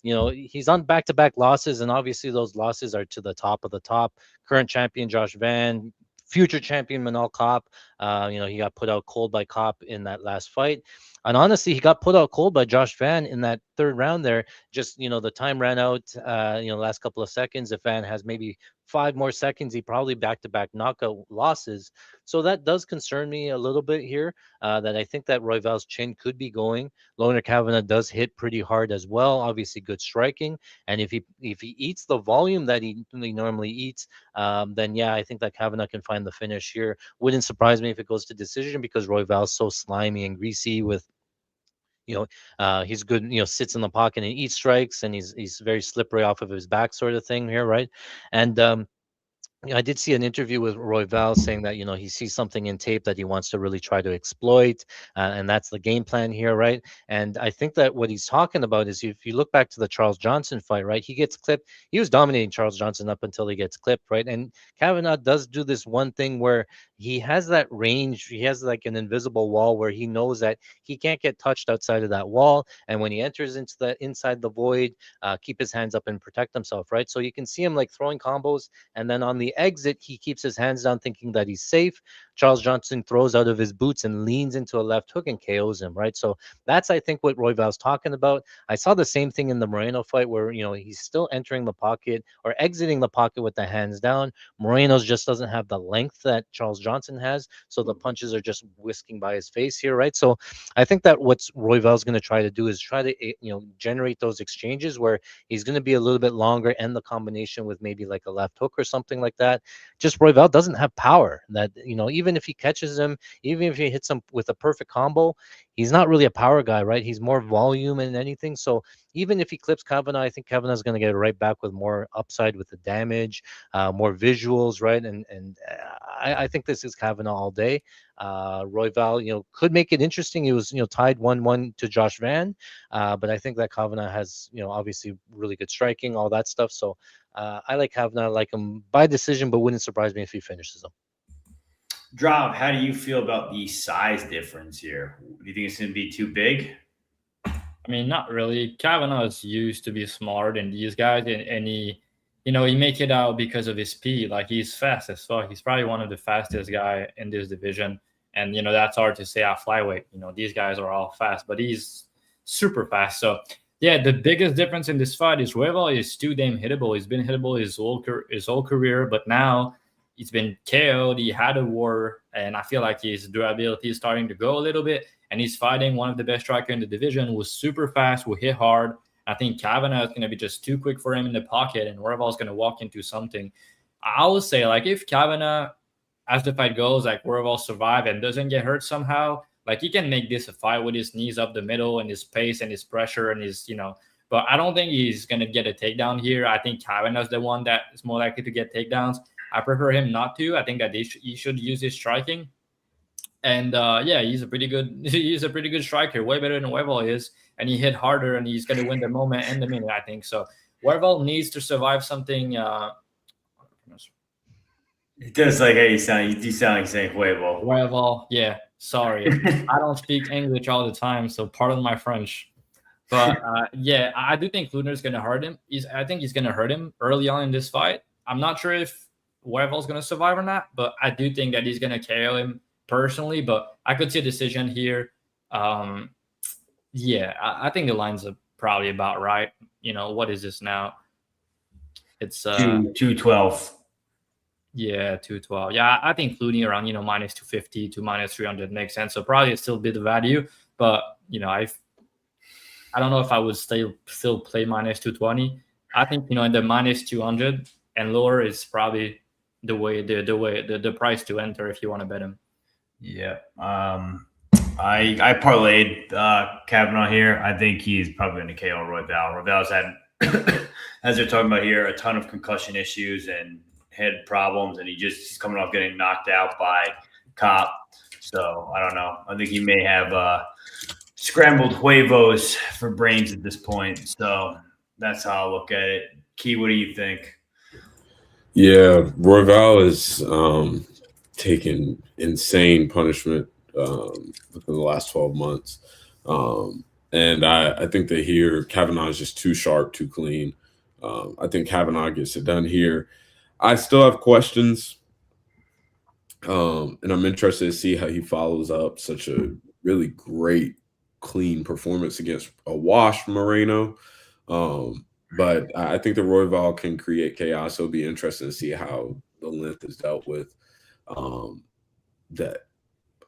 he's on back-to-back losses, and obviously those losses are to the top of the top. Current champion Josh Van, future champion Manal Kopp. He got put out cold by Kopp in that last fight. And honestly, he got put out cold by Josh Van in that third round there. Just, the time ran out, last couple of seconds. If Van has maybe 5 more seconds, he probably back-to-back knockout losses. So that does concern me a little bit here, that I think that Royval's chin could be going. Loner Kavanaugh does hit pretty hard as well. Obviously good striking. And if he eats the volume that he normally eats, then yeah, I think that Kavanaugh can find the finish here. Wouldn't surprise me if it goes to decision because Royval's so slimy and greasy with he's good, sits in the pocket and eats strikes, and he's very slippery off of his back sort of thing here, right? And I did see an interview with Royval saying that, he sees something in tape that he wants to really try to exploit, and that's the game plan here, right? And I think that what he's talking about is, if you look back to the Charles Johnson fight, right? He gets clipped. He was dominating Charles Johnson up until he gets clipped, right? And Kavanaugh does do this one thing where he has that range. He has like an invisible wall where he knows that he can't get touched outside of that wall. And when he enters into the inside the void, keep his hands up and protect himself, right? So you can see him like throwing combos, and then on the exit, he keeps his hands down thinking that he's safe. Charles Johnson throws out of his boots and leans into a left hook and KOs him, right? So that's, I think, what Royval's talking about. I saw the same thing in the Moreno fight where, he's still entering the pocket or exiting the pocket with the hands down. Moreno's just doesn't have the length that Charles Johnson has, so the punches are just whisking by his face here, right? So I think that what Royval's going to try to do is try to, generate those exchanges where he's going to be a little bit longer, and the combination with maybe like a left hook or something like that. Just Royval doesn't have power that, even if he catches him, even if he hits him with a perfect combo, he's not really a power guy, right? He's more volume than anything. So even if he clips Kavanaugh, I think Kavanaugh's going to get right back with more upside with the damage, more visuals, right? And I think this is Kavanaugh all day. Royval, could make it interesting. He was, tied 1-1 to Josh Van, but I think that Kavanaugh has, obviously really good striking, all that stuff. So I like Kavanaugh, I like him by decision, but wouldn't surprise me if he finishes him. Drav, how do you feel about the size difference here? Do you think it's going to be too big? I mean, not really. Kavanaugh is used to be smaller than these guys, and he make it out because of his speed. Like, he's fast as fuck. He's probably one of the fastest guy in this division, and that's hard to say at flyweight. These guys are all fast, but he's super fast. So yeah, the biggest difference in this fight is Royval is too damn hittable. He's been hittable his whole career, but now he's been KO'd. He had a war, and I feel like his durability is starting to go a little bit. And he's fighting one of the best strikers in the division, who was super fast, who hit hard. I think Kavanaugh is going to be just too quick for him in the pocket, and Royval is going to walk into something. I would say, like, if Kavanaugh, as the fight goes, like, Royval survive and doesn't get hurt somehow, like, he can make this a fight with his knees up the middle and his pace and his pressure and his, but I don't think he's going to get a takedown here. I think Kavanaugh's the one that is more likely to get takedowns. I prefer him not to. I think that he should use his striking. And yeah, he's a pretty good striker, way better than Royval is, and he hit harder, and he's going to win the moment and the minute, I think. So Royval needs to survive something. It does like how you sound. You do sound like saying Royval. Royval, yeah. Sorry, I don't speak English all the time, so pardon my French. But yeah, I do think Lutner's going to hurt him. I think he's going to hurt him early on in this fight. I'm not sure if Royval's going to survive or not, but I do think that he's going to KO him personally. But I could see a decision here. Yeah, I think the lines are probably about right. What is this now? It's 212. Yeah, 212. Yeah, I think Clooney around, minus 250 to minus 300 makes sense. So probably it's still a bit of value, but I don't know if I would still play minus 220. I think, in the minus 200 and lower is probably the price to enter if you want to bet him. Yeah. I parlayed Kavanaugh here. I think he's probably going to KO Royval. Royval's had, as they're talking about here, a ton of concussion issues and head problems, and he's coming off getting knocked out by Cop. So I don't know. I think he may have scrambled huevos for brains at this point. So that's how I look at it. Key, what do you think? Yeah, Royval is taken insane punishment within the last 12 months. And I think that here Kavanaugh is just too sharp, too clean. I think Kavanaugh gets it done here. I still have questions, and I'm interested to see how he follows up such a really great, clean performance against a washed Moreno. But I think the Royval can create chaos. It'll be interesting to see how the length is dealt with. That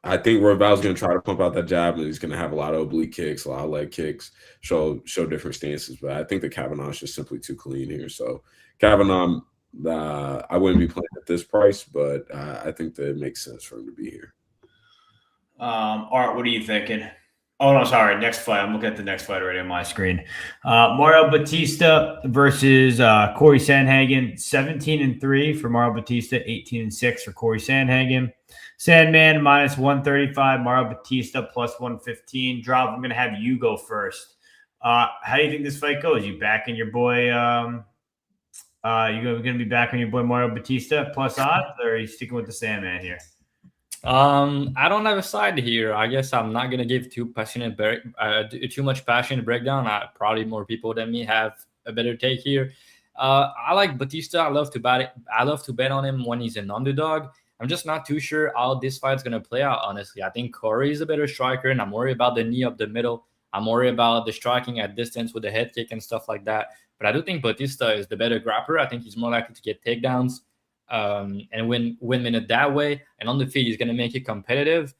I think Royval's going to try to pump out that jab, and he's going to have a lot of oblique kicks, a lot of leg kicks, show different stances. But I think that Kavanaugh is just simply too clean here. So Kavanaugh, I wouldn't be playing at this price, but I think that it makes sense for him to be here. Art, what are you thinking? Oh, no, sorry. Next fight. I'm looking at the next fight already on my screen. Mario Bautista versus Corey Sandhagen. 17-3 for Mario Bautista. 18-6 for Corey Sandhagen. Sandman minus 135. Mario Bautista plus 115. Drop. I'm going to have you go first. How do you think this fight goes? You backing your boy? You going to be backing your boy Mario Bautista plus odds, or are you sticking with the Sandman here? I don't have a side here. I guess I'm not gonna give too much passionate breakdown. Probably more people than me have a better take here. I like Bautista. I love to bet on him when he's an underdog. I'm just not too sure how this fight's gonna play out. Honestly, I think Corey is a better striker, and I'm worried about the knee up the middle. I'm worried about the striking at distance with the head kick and stuff like that. But I do think Bautista is the better grappler. I think he's more likely to get takedowns. And win minute that way, and on the feet he's going to make it competitive.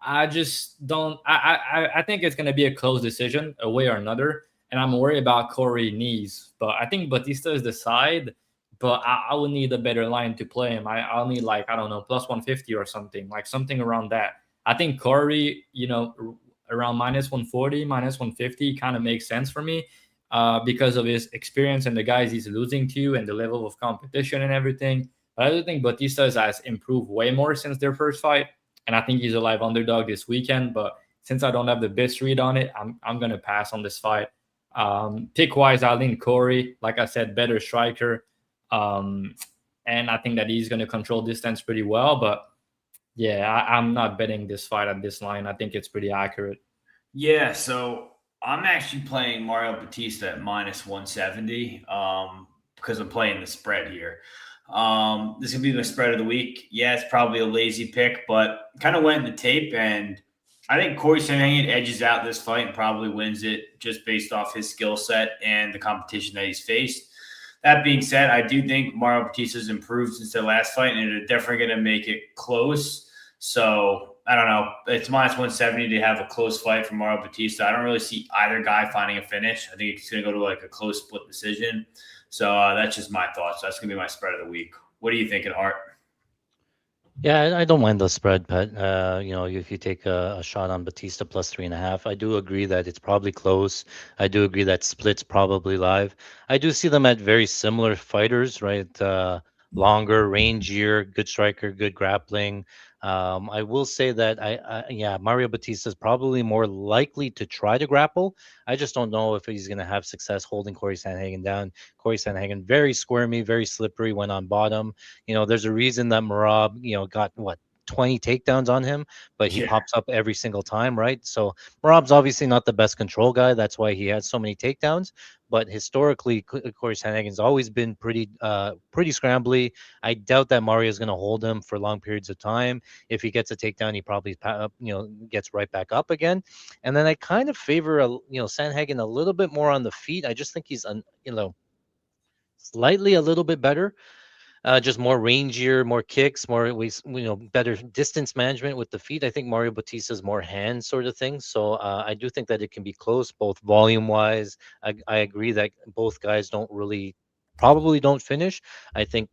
I just don't. I think it's going to be a close decision, a way or another, and I'm worried about Corey knees. But I think Bautista is the side, but I will need a better line to play him. I'll need like, I don't know, plus 150 or something, like something around that. I think Corey, around minus 140, minus 150 kind of makes sense for me. Because of his experience and the guys he's losing to and the level of competition and everything. But I do think Bautista has improved way more since their first fight, and I think he's a live underdog this weekend. But since I don't have the best read on it, I'm going to pass on this fight. Pick-wise, I lean Corey. Like I said, better striker. And I think that he's going to control distance pretty well. But, yeah, I'm not betting this fight at this line. I think it's pretty accurate. Yeah, so I'm actually playing Mario Bautista at minus 170 because I'm playing the spread here. This could be my spread of the week. Yeah, it's probably a lazy pick, but kind of went in the tape, and I think Corey Sandhagen edges out this fight and probably wins it just based off his skill set and the competition that he's faced. That being said, I do think Mario Bautista's improved since the last fight, and they're definitely going to make it close. So I don't know. It's minus 170 to have a close fight for Mario Bautista. I don't really see either guy finding a finish. I think it's going to go to like a close split decision. So that's just my thoughts. That's going to be my spread of the week. What are you thinking, Art? Yeah, I don't mind the spread, Pat. If you take a shot on Bautista plus 3.5, I do agree that it's probably close. I do agree that split's probably live. I do see them at very similar fighters, right? Longer, rangier, good striker, good grappling. I will say that Mario Bautista is probably more likely to try to grapple. I just don't know if he's going to have success holding Corey Sandhagen down. Corey Sandhagen, very squirmy, very slippery, went on bottom. There's a reason that Merab, got 20 takedowns on him, but he pops up every single time, right? So Merab's obviously not the best control guy. That's why he has so many takedowns. But historically, Corey Sandhagen's always been pretty scrambly. I doubt that Mario is going to hold him for long periods of time. If he gets a takedown, he probably gets right back up again. And then I kind of favor Sandhagen a little bit more on the feet. I just think he's slightly a little bit better. Just more rangier, more kicks, better distance management with the feet. I think Mario Bautista's more hand sort of thing. So I do think that it can be close, both volume-wise. I agree that both guys probably don't finish. I think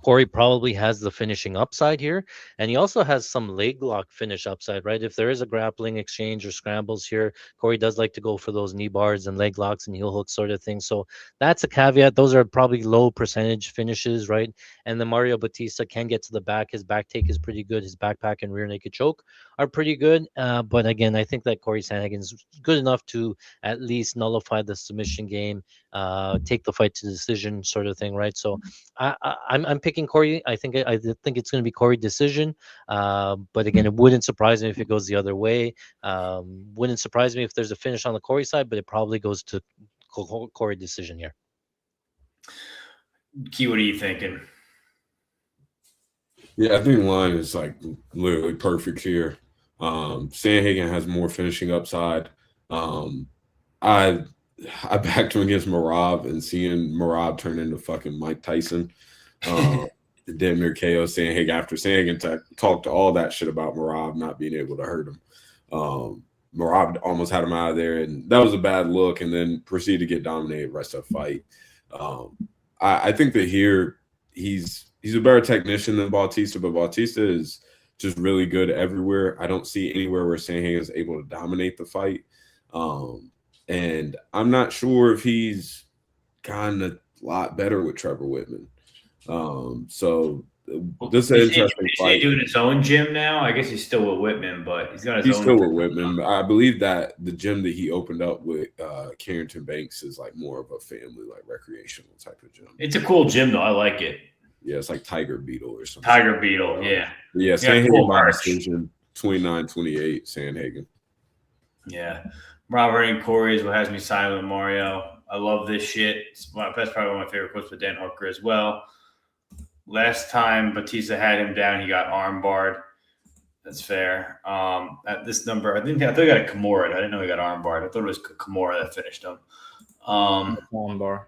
Corey probably has the finishing upside here, and he also has some leg lock finish upside, right? If there is a grappling exchange or scrambles here, Corey does like to go for those knee bars and leg locks and heel hooks sort of thing. So that's a caveat. Those are probably low percentage finishes, right? And then Mario Bautista can get to the back. His back take is pretty good. His backpack and rear naked choke are pretty good. But again, I think that Corey Sandhagen is good enough to at least nullify the submission game, take the fight to decision sort of thing, right? So I'm picking Corey. I think it's going to be Corey decision. But again, it wouldn't surprise me if it goes the other way. Wouldn't surprise me if there's a finish on the Corey side, but it probably goes to Corey decision here. Key, what are you thinking? Yeah, I think the line is like literally perfect here. Sandhagen has more finishing upside. I backed him against Merab, and seeing Merab turn into fucking Mike Tyson. Damn near KO Sandhagen after Sandhagen talked all that shit about Merab not being able to hurt him. Merab almost had him out of there, and that was a bad look, and then proceeded to get dominated rest of the fight. I think that here he's a better technician than Bautista, but Bautista is just really good everywhere. I don't see anywhere where Sandhagen is able to dominate the fight. And I'm not sure if he's gotten a lot better with Trevor Whitman. So this is an interesting fight. Is he doing his own gym now? I guess he's still with Whitman, but he's got his own. He's still with Whitman. I believe that the gym that he opened up with Carrington Banks is like more of a family, like recreational type of gym. It's a cool gym, though. I like it. Yeah, it's like Tiger Beetle or something. Tiger Beetle, yeah. Yeah, Sandhagen by decision, 29-28, Sandhagen. Yeah. Robert and Corey is what has me silent, Mario. I love this shit. That's probably one of my favorite quotes with Dan Hooker as well. Last time Bautista had him down, he got armbarred. That's fair. At this number, I thought he got a Kimura. I didn't know he got armbarred. I thought it was Kimura that finished him. Armbar.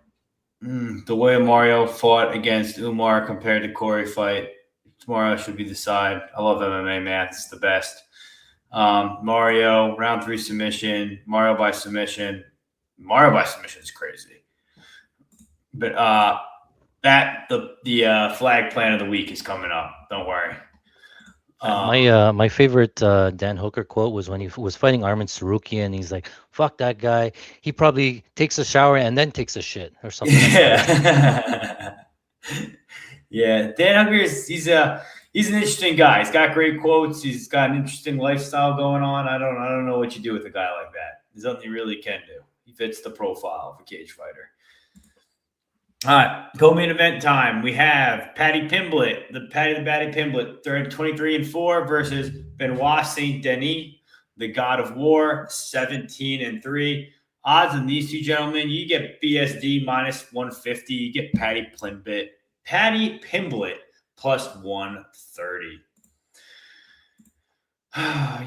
The way Mario fought against Umar compared to Corey fight, tomorrow should be the side. I love MMA math. It's the best. Mario, round 3 submission. Mario by submission. Mario by submission is crazy. But the flag plan of the week is coming up. Don't worry. My favorite Dan Hooker quote was when he was fighting Arman Sarukian, and he's like, "Fuck that guy. He probably takes a shower and then takes a shit or something." Yeah. Yeah. Dan Hooker he's an interesting guy. He's got great quotes. He's got an interesting lifestyle going on. I don't know what you do with a guy like that. There's nothing you really can do. He fits the profile of a cage fighter. All right, co-main event time. We have Paddy Pimblett, the Paddy Pimblett, 23-4 versus Benoit Saint Denis, the God of War, 17-3. Odds on these two gentlemen: you get BSD minus 150, you get Paddy Pimblett plus 130.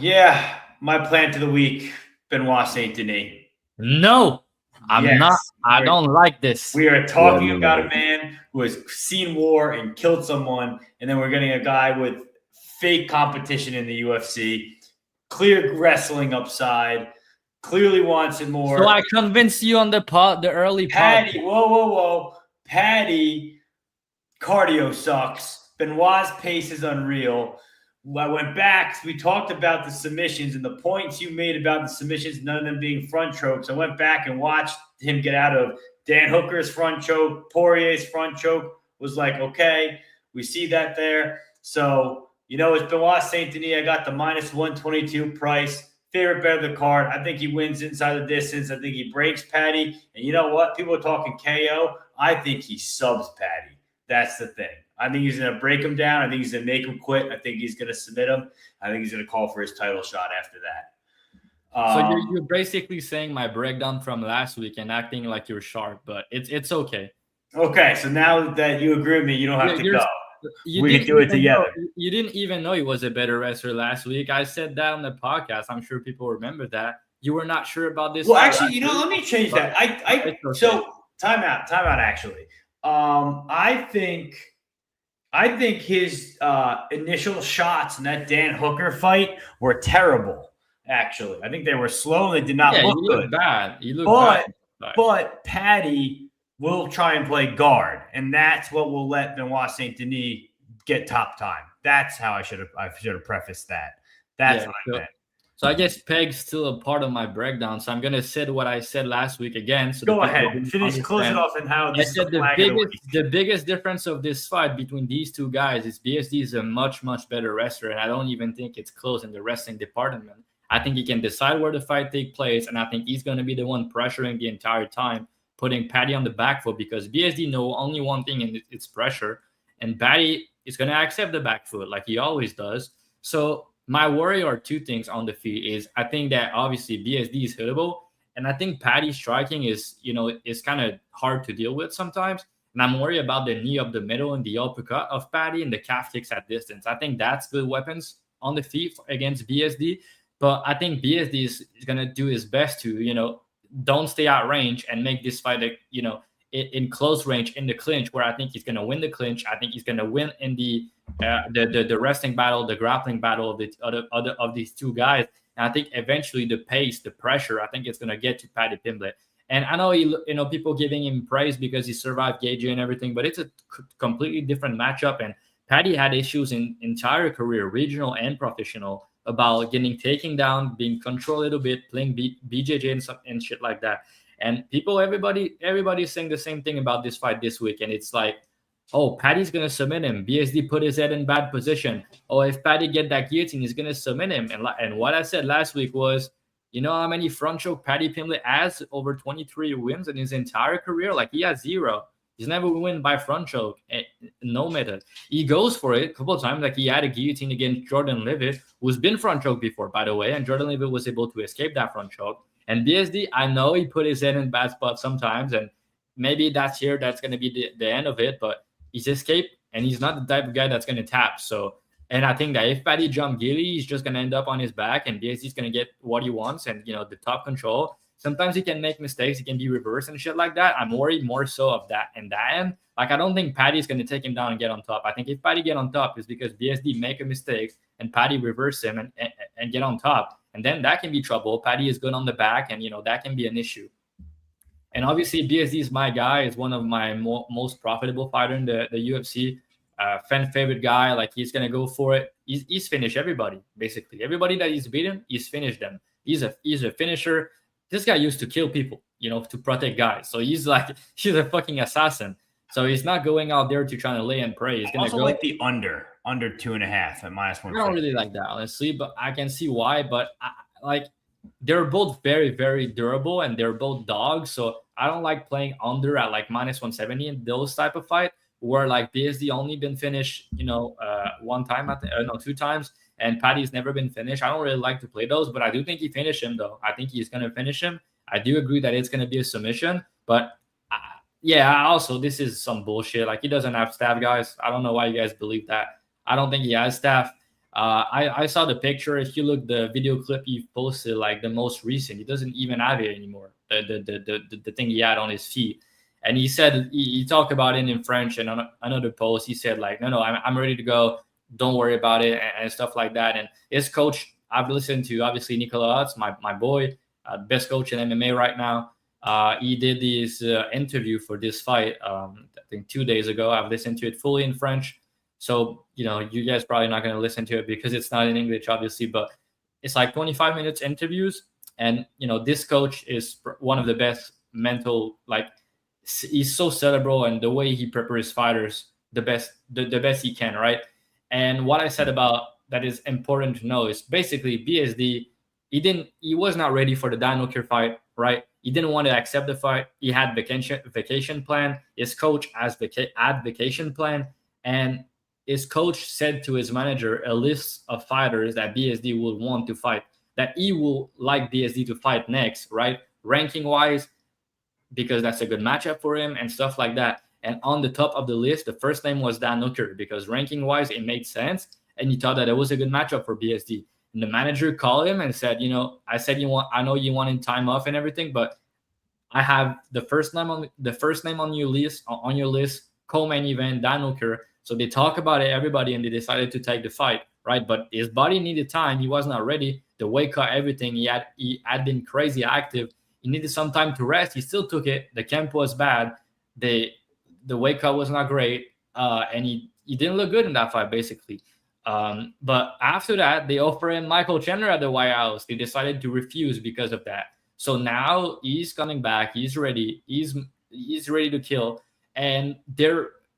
Yeah, my plant of the week: Benoit Saint Denis. No. I don't like this. We are talking about a man who has seen war and killed someone, and then we're getting a guy with fake competition in the UFC, clear wrestling upside, clearly wants it more. So I convinced you on the early Paddy, whoa. Paddy, cardio sucks. Benoit's pace is unreal. I went back. We talked about the submissions and the points you made about the submissions, none of them being front chokes. I went back and watched him get out of Dan Hooker's front choke, Poirier's front choke. Was like, okay, we see that there. So, it's Benoit Saint Denis. I got the minus 122 price. Favorite bet of the card. I think he wins inside the distance. I think he breaks Paddy. And you know what? People are talking KO. I think he subs Paddy. That's the thing. I think he's going to break him down. I think he's going to make him quit. I think he's going to submit him. I think he's going to call for his title shot after that. So you're basically saying my breakdown from last week and acting like you're sharp, but it's okay. Okay, so now that you agree with me, you don't have to go. We can do it together. You didn't even know he was a better wrestler last week. I said that on the podcast. I'm sure people remember that. You were not sure about this. Well, actually, let me change that. So time out. Actually, I think his initial shots in that Dan Hooker fight were terrible. Actually, I think they were slow and they did not look good. Bad. You look bad. But Paddy will try and play guard, and that's what will let Benoit Saint Denis get top time. That's how I should have prefaced that. That's what I meant. So I guess Peg's still a part of my breakdown. So I'm gonna say what I said last week again. So go ahead, close it off, and how this I said the biggest difference of this fight between these two guys is BSD is a much better wrestler, and I don't even think it's close in the wrestling department. I think he can decide where the fight takes place, and I think he's going to be the one pressuring the entire time, putting Paddy on the back foot, because BSD know only one thing, and it's pressure, and Paddy is going to accept the back foot like he always does. So my worry are two things on the feet is I think that obviously BSD is hittable, and I think Paddy's striking is kind of hard to deal with sometimes, and I'm worried about the knee up the middle and the uppercut of Paddy and the calf kicks at distance. I think that's good weapons on the feet against BSD. But I think BSD is going to do his best to, don't stay out range and make this fight, in close range in the clinch, where I think he's going to win the clinch. I think he's going to win in the wrestling battle, the grappling battle of the other of these two guys. And I think eventually the pace, the pressure, I think it's going to get to Paddy Pimblett. And I know people giving him praise because he survived Gage and everything, but it's a completely different matchup. And Paddy had issues in entire career, regional and professional, about getting taken down, being controlled a little bit, playing BJJ and shit like that. And everybody's saying the same thing about this fight this week. And it's like, oh, Paddy's going to submit him. BSD put his head in bad position. Oh, if Paddy get that guillotine, he's going to submit him. And what I said last week was, you know how many front choke Paddy Pimblett has? Over 23 wins in his entire career? Like, he has 0. He's never win by front choke. No method. He goes for it a couple of times. Like, he had a guillotine against Jordan Leavitt, who's been front choke before, by the way. And Jordan Leavitt was able to escape that front choke. And BSD, I know he put his head in bad spots sometimes. And maybe that's going to be the end of it. But he's escaped, and he's not the type of guy that's going to tap. So, and I think that if Paddy jump Gilly, he's just going to end up on his back, and BSD's going to get what he wants and, you know, the top control. Sometimes he can make mistakes. He can be reversed and shit like that. I'm worried more so of that and that end. Like, I don't think Paddy's going to take him down and get on top. I think if Paddy get on top, it's because BSD make a mistake and Paddy reverse him and get on top. And then that can be trouble. Paddy is good on the back, and, you know, that can be an issue. And obviously, BSD is my guy. Is one of my most profitable fighter in the UFC. Fan favorite guy. Like, he's gonna go for it. He's finished everybody, basically. Everybody that he's beaten, he's finished them. He's a finisher. This guy used to kill people, you know, to protect guys. So he's a fucking assassin. So he's not going out there to try to lay and pray. He's gonna also go like the under 2.5 at -1. I don't really like that, honestly, but I can see why. But they're both very, very durable, and they're both dogs. So I don't like playing under at like -170 in those type of fight where like BSD only been finished, you know, 1 time 2 times, and Paddy's never been finished. I don't really like to play those, but I do think he finished him though. I think he's gonna finish him. I do agree that it's gonna be a submission, but yeah, also this is some bullshit. Like, he doesn't have staff, guys. I don't know why you guys believe that. I don't think he has staff. I saw the picture. If you look the video clip he posted, like the most recent, he doesn't even have it anymore. The thing he had on his feet, and he said he talked about it in French. And on another post, he said like, no, I'm ready to go. Don't worry about it and stuff like that. And his coach, I've listened to, obviously Nicolas, my boy, best coach in MMA right now. He did this interview for this fight. I think 2 days ago. I've listened to it fully in French. So, you know, you guys probably not going to listen to it because it's not in English, obviously, but it's like 25 minutes interviews. And, you know, this coach is one of the best mental, like, he's so cerebral, and the way he prepares fighters, the best he can, right? And what I said about that is important to know is basically BSD, he was not ready for the Dan Hooker fight, right? He didn't want to accept the fight. He had vacation plan. His coach had vacation plan. And his coach said to his manager a list of fighters that BSD would want to fight, that he will like BSD to fight next, right? Ranking wise, because that's a good matchup for him and stuff like that. And on the top of the list, the first name was Dan Hooker because ranking wise, it made sense. And he thought that it was a good matchup for BSD. And the manager called him and said, you know, I know you wanted time off and everything, but I have the first name on your list, co-main event, Dan Hooker. So they talk about it, everybody, and they decided to take the fight, right? But his body needed time. He was not ready. The weight cut, everything. He had been crazy active. He needed some time to rest. He still took it. The camp was bad. The weight cut was not great. And he didn't look good in that fight, basically. But after that, they offered him Michael Chandler at the White House. They decided to refuse because of that. So now he's coming back. He's ready. He's ready to kill. And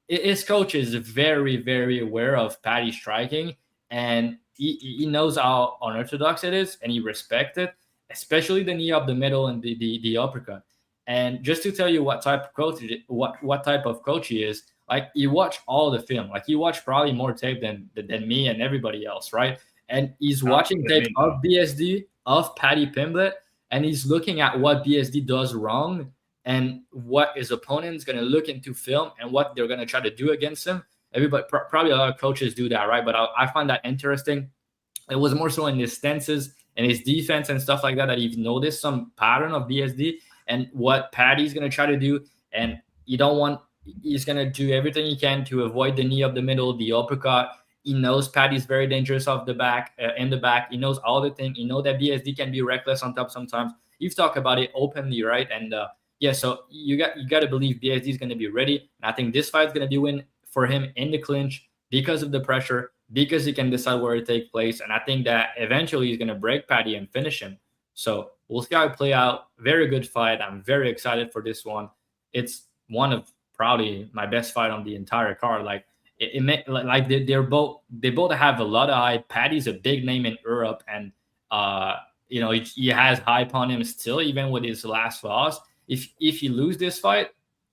his coach is very, very aware of Paddy striking, and he knows how unorthodox it is, and he respects it, especially the knee up the middle and the uppercut. And just to tell you what type of coach he is, like, he watched all the film. Like, he watched probably more tape than me and everybody else, right? And he's watching tape of BSD, of Paddy Pimblett, and he's looking at what BSD does wrong and what his opponent's going to look into film and what they're going to try to do against him. Everybody, probably a lot of coaches do that, right? But I find that interesting. It was more so in his stances and his defense and stuff like that you've noticed some pattern of BSD and what Paddy's going to try to do. And he's going to do everything he can to avoid the knee up the middle, the uppercut. He knows Paddy's very dangerous off the back, in the back. He knows all the things. He knows that BSD can be reckless on top sometimes. You've talked about it openly, right? And yeah, so you got to believe BSD is going to be ready. And I think this fight is going to be win for him in the clinch. because of the pressure, because he can decide where to take place. And I think that eventually he's going to break Paddy and finish him. So we'll see how it play out. Very good fight. I'm very excited for this one. It's one of probably my best fight on the entire card. Like they both have a lot of hype. Paddy's a big name in Europe, and he has hype on him still, even with his last loss. If he lose this fight,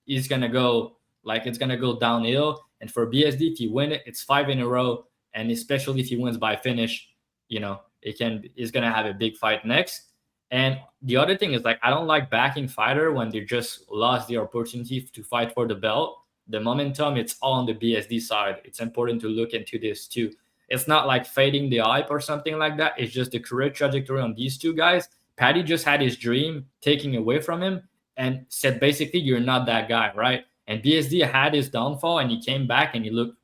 it's gonna go downhill. And for BSD, if he win it, it's 5 in a row. And especially if he wins by finish, he's gonna have a big fight next. And the other thing is, like, I don't like backing fighter when they just lost the opportunity to fight for the belt. The momentum, it's all on the BSD side. It's important to look into this too. It's not like fading the hype or something like that. It's just the career trajectory on these two guys. Paddy just had his dream taken away from him and said, basically, you're not that guy, right? And BSD had his downfall, and he came back and he looked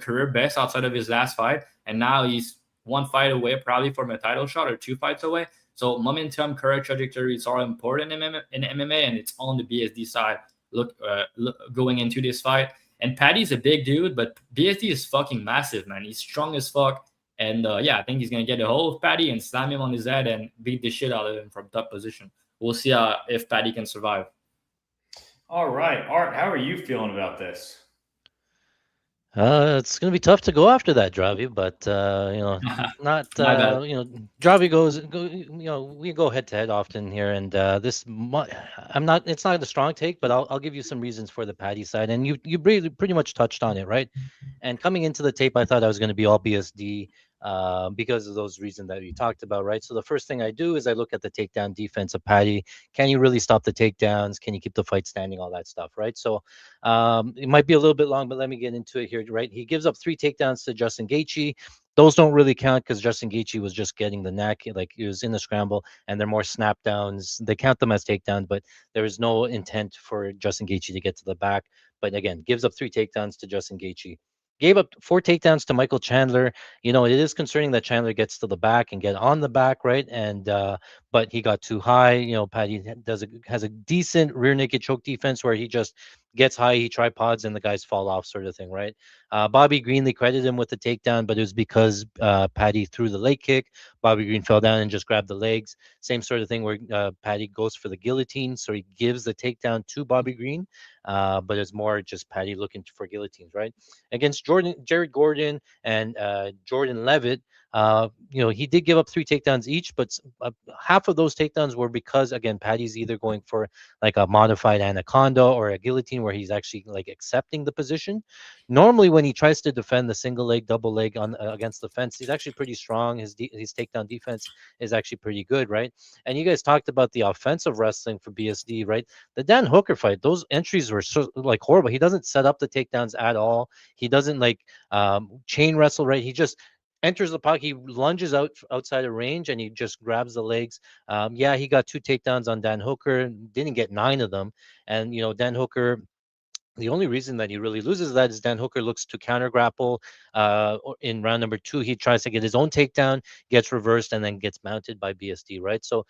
career best outside of his last fight. And now he's one fight away probably from a title shot, or 2 fights away. So momentum, career trajectory is all important in MMA, and it's on the BSD side. Look, going into this fight. And Paddy's a big dude, but BSD is fucking massive, man. He's strong as fuck. And I think he's going to get a hold of Paddy and slam him on his head and beat the shit out of him from top position. We'll see if Paddy can survive. All right. Art, how are you feeling about this? It's going to be tough to go after that, Dravi, but we go head to head often here, and it's not a strong take, but I'll give you some reasons for the Paddy side, and you pretty much touched on it, right? And coming into the tape, I thought I was going to be all BSD because of those reasons that we talked about, right? So the first thing I do is I look at the takedown defense of Paddy. Can you really stop the takedowns? Can you keep the fight standing? All that stuff, right? So it might be a little bit long, but let me get into it here, right? He gives up 3 takedowns to Justin Gaethje. Those don't really count because Justin Gaethje was just getting the neck, like he was in the scramble, and they're more snap downs. They count them as takedowns, but there is no intent for Justin Gaethje to get to the back. But again, gives up 3 takedowns to Justin Gaethje. Gave up 4 takedowns to Michael Chandler. It is concerning that Chandler gets to the back and get on the back, right? And but he got too high. Paddy has a decent rear naked choke defense where he just gets high, he tripods, and the guys fall off, sort of thing, right? Bobby Green, they credited him with the takedown, but it was because Paddy threw the leg kick. Bobby Green fell down and just grabbed the legs. Same sort of thing where Paddy goes for the guillotine, so he gives the takedown to Bobby Green, but it's more just Paddy looking for guillotines, right? Against Jared Gordon and Jordan Levitt, he did give up 3 takedowns each, but half of those takedowns were because, again, Paddy's either going for like a modified anaconda or a guillotine where he's actually like accepting the position. Normally, when he tries to defend the single leg, double leg against the fence, he's actually pretty strong. His takedown defense is actually pretty good, right? And you guys talked about the offensive wrestling for BSD, right? The Dan Hooker fight, those entries were so like horrible. He doesn't set up the takedowns at all. He doesn't chain wrestle, right? He just enters the pocket, he lunges outside of range, and he just grabs the legs. He got 2 takedowns on Dan Hooker, didn't get 9 of them. And Dan Hooker, the only reason that he really loses that is Dan Hooker looks to counter grapple. In round number 2, he tries to get his own takedown, gets reversed, and then gets mounted by BSD, right? So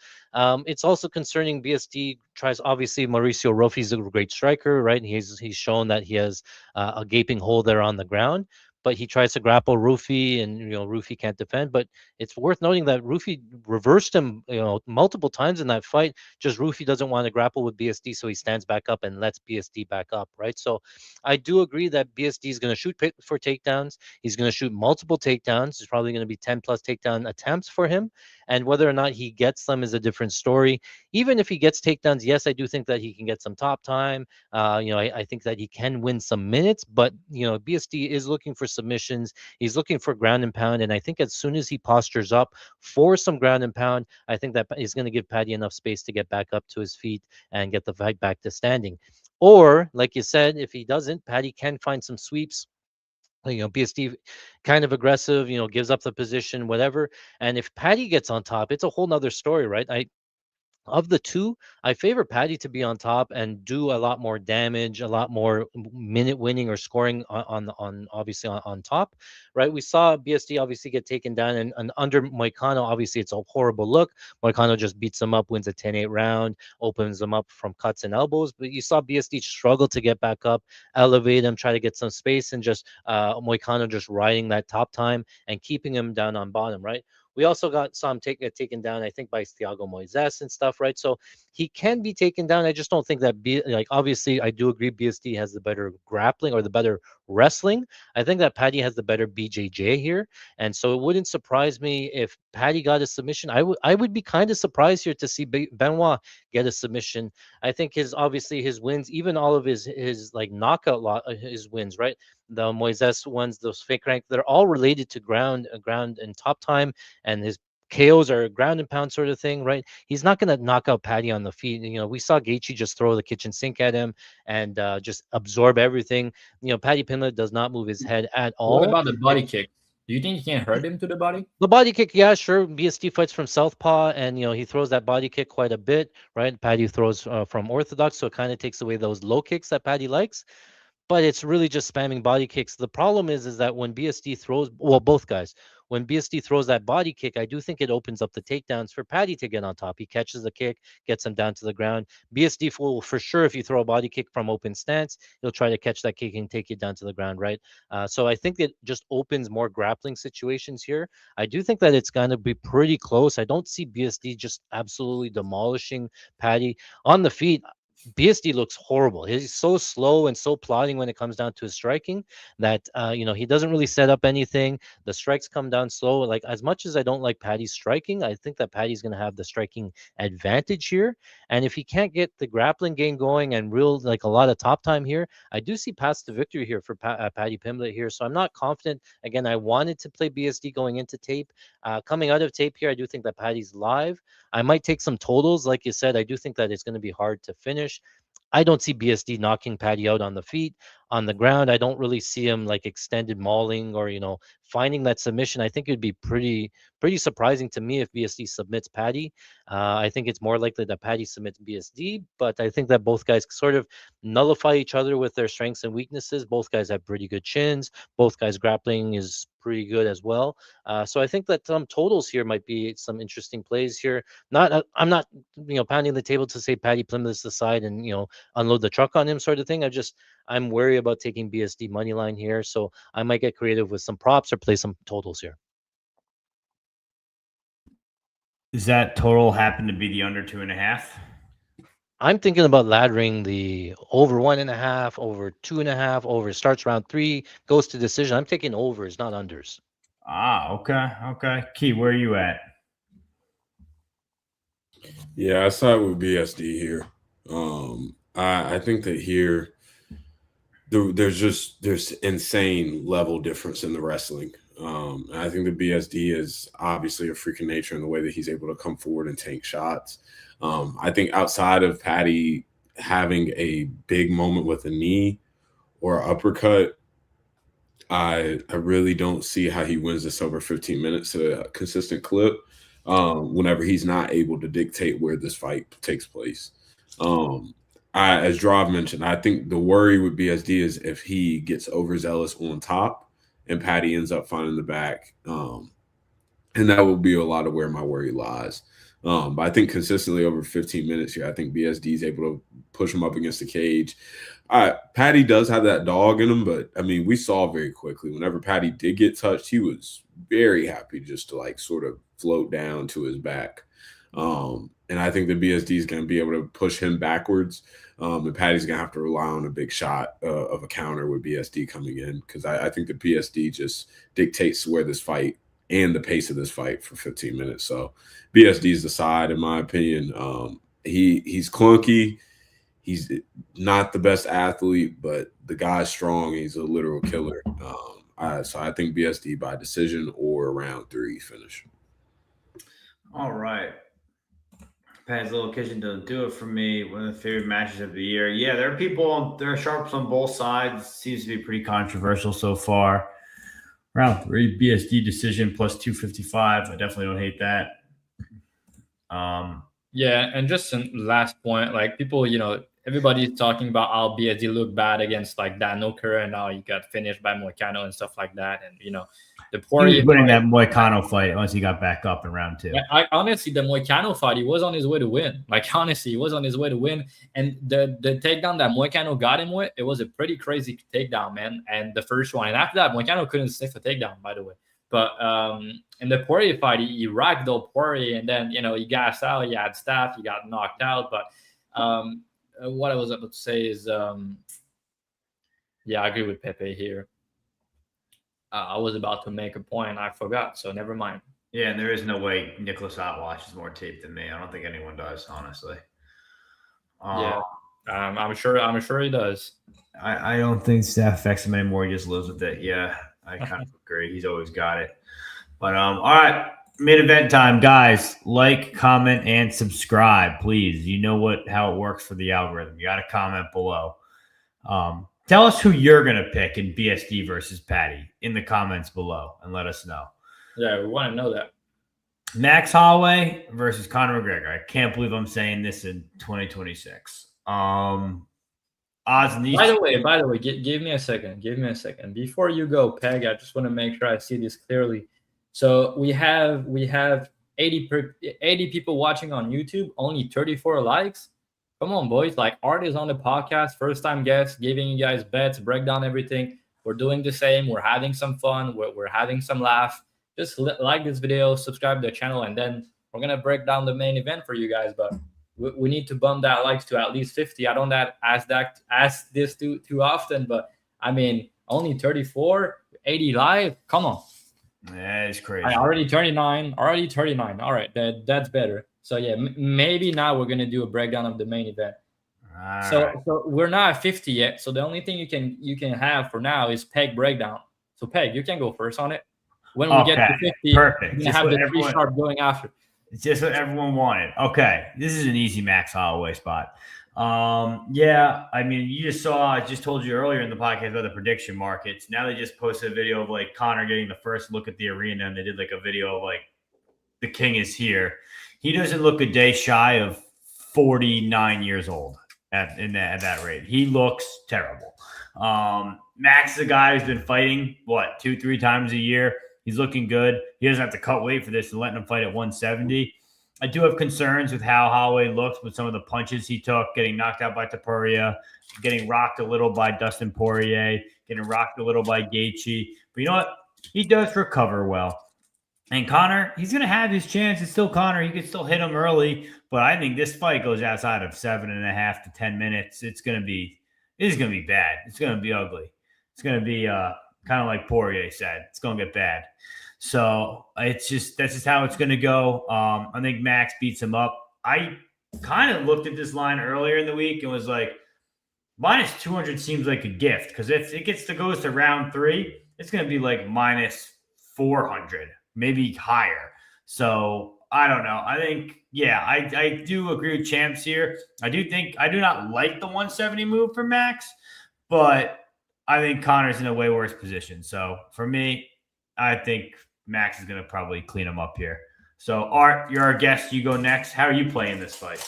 it's also concerning. BSD tries, obviously, Mauricio Rofi's a great striker, right? He's shown that he has a gaping hole there on the ground. But he tries to grapple Rufi, and Rufi can't defend. But it's worth noting that Rufi reversed him, multiple times in that fight. Just Rufi doesn't want to grapple with BSD, so he stands back up and lets BSD back up, right? So I do agree that BSD is going to shoot for takedowns. He's going to shoot multiple takedowns. There's probably going to be 10 plus takedown attempts for him, and whether or not he gets them is a different story. Even if he gets takedowns, yes, I do think that he can get some top time. I think that he can win some minutes, but BSD is looking for submissions. He's looking for ground and pound, and I think as soon as he postures up for some ground and pound, I think that he's going to give Paddy enough space to get back up to his feet and get the fight back to standing. Or, like you said, if he doesn't, Paddy can find some sweeps. BSD kind of aggressive, gives up the position, whatever. And if Paddy gets on top, it's a whole nother story, right? Of the two, I favor Paddy to be on top and do a lot more damage, a lot more minute winning or scoring on obviously on top, right? We saw BSD obviously get taken down, and under Moicano, obviously it's a horrible look. Moicano just beats him up, wins a 10-8 round, opens him up from cuts and elbows. But you saw BSD struggle to get back up, elevate him, try to get some space, and just Moicano just riding that top time and keeping him down on bottom, right? We also saw him get taken down, I think, by Thiago Moises and stuff, right? So he can be taken down. I just don't think that obviously I do agree BSD has the better grappling or the better wrestling. I think that Paddy has the better BJJ here, and so it wouldn't surprise me if Paddy got a submission. I would be kind of surprised here to see Benoit get a submission. I think his wins, even all of his like knockout his wins, right? The Moises ones, those fake rank, they're all related to ground and top time, and his KOs are ground and pound sort of thing, right? He's not going to knock out Paddy on the feet. You know, we saw Gaethje just throw the kitchen sink at him and just absorb everything. You know, Paddy Pimblett does not move his head at all. What about the body kick? Do you think he can hurt him to the body? The body kick, yeah, sure. BSD fights from southpaw, and you know he throws that body kick quite a bit, right? Paddy throws from orthodox, so it kind of takes away those low kicks that Paddy likes. But it's really just spamming body kicks. The problem is that when BSD throws, well, both guys, when BSD throws that body kick, I do think it opens up the takedowns for Paddy to get on top. He catches the kick, gets him down to the ground. BSD will, for sure, if you throw a body kick from open stance, he'll try to catch that kick and take it down to the ground, right? So I think it just opens more grappling situations here. I do think that it's going to be pretty close. I don't see BSD just absolutely demolishing Paddy on the feet. BSD looks horrible. He's so slow and so plodding when it comes down to his striking that you know, he doesn't really set up anything. The strikes come down slow. Like, as much as I don't like Paddy's striking, I think that Paddy's going to have the striking advantage here. And if he can't get the grappling game going and real like a lot of top time here, I do see paths to victory here for Paddy Pimblett here. So I'm not confident. Again, I wanted to play BSD going into tape. Coming out of tape here, I do think that Paddy's live. I might take some totals. Like you said, I do think that it's going to be hard to finish. I don't see BSD knocking Paddy out on the feet. On the ground, I don't really see him like extended mauling or, you know, finding that submission. I think it would be pretty surprising to me if BSD submits Paddy. I think it's more likely that Paddy submits BSD, but I think that both guys sort of nullify each other with their strengths and weaknesses. Both guys have pretty good chins. Both guys grappling is pretty good as well. So I think that some totals here might be some interesting plays here. I'm not, you know, pounding the table to say Paddy Pimblett's the side and, you know, unload the truck on him sort of thing. I'm wary about taking BSD money line here, so I might get creative with some props or play some totals here. Does that total happen to be the under 2.5? I'm thinking about laddering the over 1.5, over 2.5, over starts round 3, goes to decision. I'm taking overs, not unders. Okay. Key, where are you at? Yeah, I side with BSD here. I think that here there's insane level difference in the wrestling. I think the BSD is obviously a freak of nature in the way that he's able to come forward and take shots. I think outside of Paddy having a big moment with a knee or uppercut, I really don't see how he wins this over 15 minutes at a consistent clip whenever he's not able to dictate where this fight takes place. As Drav mentioned, I think the worry with BSD is if he gets overzealous on top and Paddy ends up finding the back. And that will be a lot of where my worry lies. But I think consistently over 15 minutes here, I think BSD is able to push him up against the cage. Paddy does have that dog in him, but I mean, we saw very quickly whenever Paddy did get touched, he was very happy just to like sort of float down to his back. And I think the BSD is going to be able to push him backwards. And Paddy's going to have to rely on a big shot of a counter with BSD coming in, because I think the BSD just dictates where this fight and the pace of this fight for 15 minutes. So BSD is the side, in my opinion. He's clunky. He's not the best athlete, but the guy's strong. He's a literal killer. So I think BSD by decision or round 3 finish. All right. Paddy's Little Kitchen doesn't do it for me. One of the favorite matches of the year. Yeah, there are sharps on both sides. Seems to be pretty controversial so far. Round 3, BSD decision plus 255. I definitely don't hate that. Yeah, and just some last point, like people, you know, everybody's talking about how BSD looked bad against like Dan Hooker, and now he got finished by Moicano and stuff like that. And the He Poirier was winning fight- that Moicano fight once he got back up in round 2. I honestly, the Moicano fight, he was on his way to win. Like, honestly, he was on his way to win. And the takedown that Moicano got him with, it was a pretty crazy takedown, man. And the first one. And after that, Moicano couldn't sniff a takedown, by the way. But in the Poirier fight, he ragdolled Poirier. And then, he gassed out. He had staff. He got knocked out. But what I was about to say is, yeah, I agree with Pepe here. I was about to make a point. I forgot. So never mind. Yeah, and there is no way Nicholas Ott watches more tape than me. I don't think anyone does, honestly. Yeah, I'm sure he does. I don't think Steph affects him anymore. He just lives with it. Yeah, I kind of agree. He's always got it. But all right, main event time, guys. Like, comment, and subscribe, please. You know how it works for the algorithm. You got to comment below. Tell us who you're gonna pick in BSD versus Paddy in the comments below, and let us know. Yeah, we want to know that. Max Holloway versus Conor McGregor. I can't believe I'm saying this in 2026. Odds and these. By the way, give me a second. Give me a second. Before you go, Peg, I just want to make sure I see this clearly. So we have 80 people watching on YouTube, only 34 likes. Come on, boys. Like, artists on the podcast, first-time guests, giving you guys bets, break down everything. We're doing the same. We're having some fun. We're having some laugh. Just like this video, subscribe to the channel, and then we're going to break down the main event for you guys. But we need to bump that likes to at least 50. I don't ask this too often, but I mean, only 34, 80 live. Come on. That is crazy. Already 39. All right, that's better. So yeah, maybe now we're gonna do a breakdown of the main event. So we're not at 50 yet. So the only thing you can have for now is Peg breakdown. So Peg, you can go first on it. When we get to 50, perfect. We're gonna have the 3 sharp going after. It's just what everyone wanted. Okay, this is an easy Max Holloway spot. Yeah, I mean, I just told you earlier in the podcast about the prediction markets. Now they just posted a video of like Conor getting the first look at the arena, and they did like a video of like the king is here. He doesn't look a day shy of 49 years old at that rate. He looks terrible. Max is a guy who's been fighting 2-3 times a year. He's looking good. He doesn't have to cut weight for this and letting him fight at 170. I do have concerns with how Holloway looks with some of the punches he took, getting knocked out by Topuria, getting rocked a little by Dustin Poirier, getting rocked a little by Gaethje. But you know what? He does recover well. And Conor, he's going to have his chance. It's still Conor. He can still hit him early. But I think this fight goes outside of 7.5 to 10 minutes. It's going to be bad. It's going to be ugly. It's going to be kind of like Poirier said. It's going to get bad. So that's just how it's going to go. I think Max beats him up. I kind of looked at this line earlier in the week and was like, minus 200 seems like a gift, because if it goes to round 3, it's going to be like minus 400, maybe higher. So I don't know. I think, yeah, I do agree with Champs here. I do not like the 170 move for Max, but I think Conor's in a way worse position. So for me, I think Max is going to probably clean him up here. So Art, you're our guest. You go next. How are you playing this fight?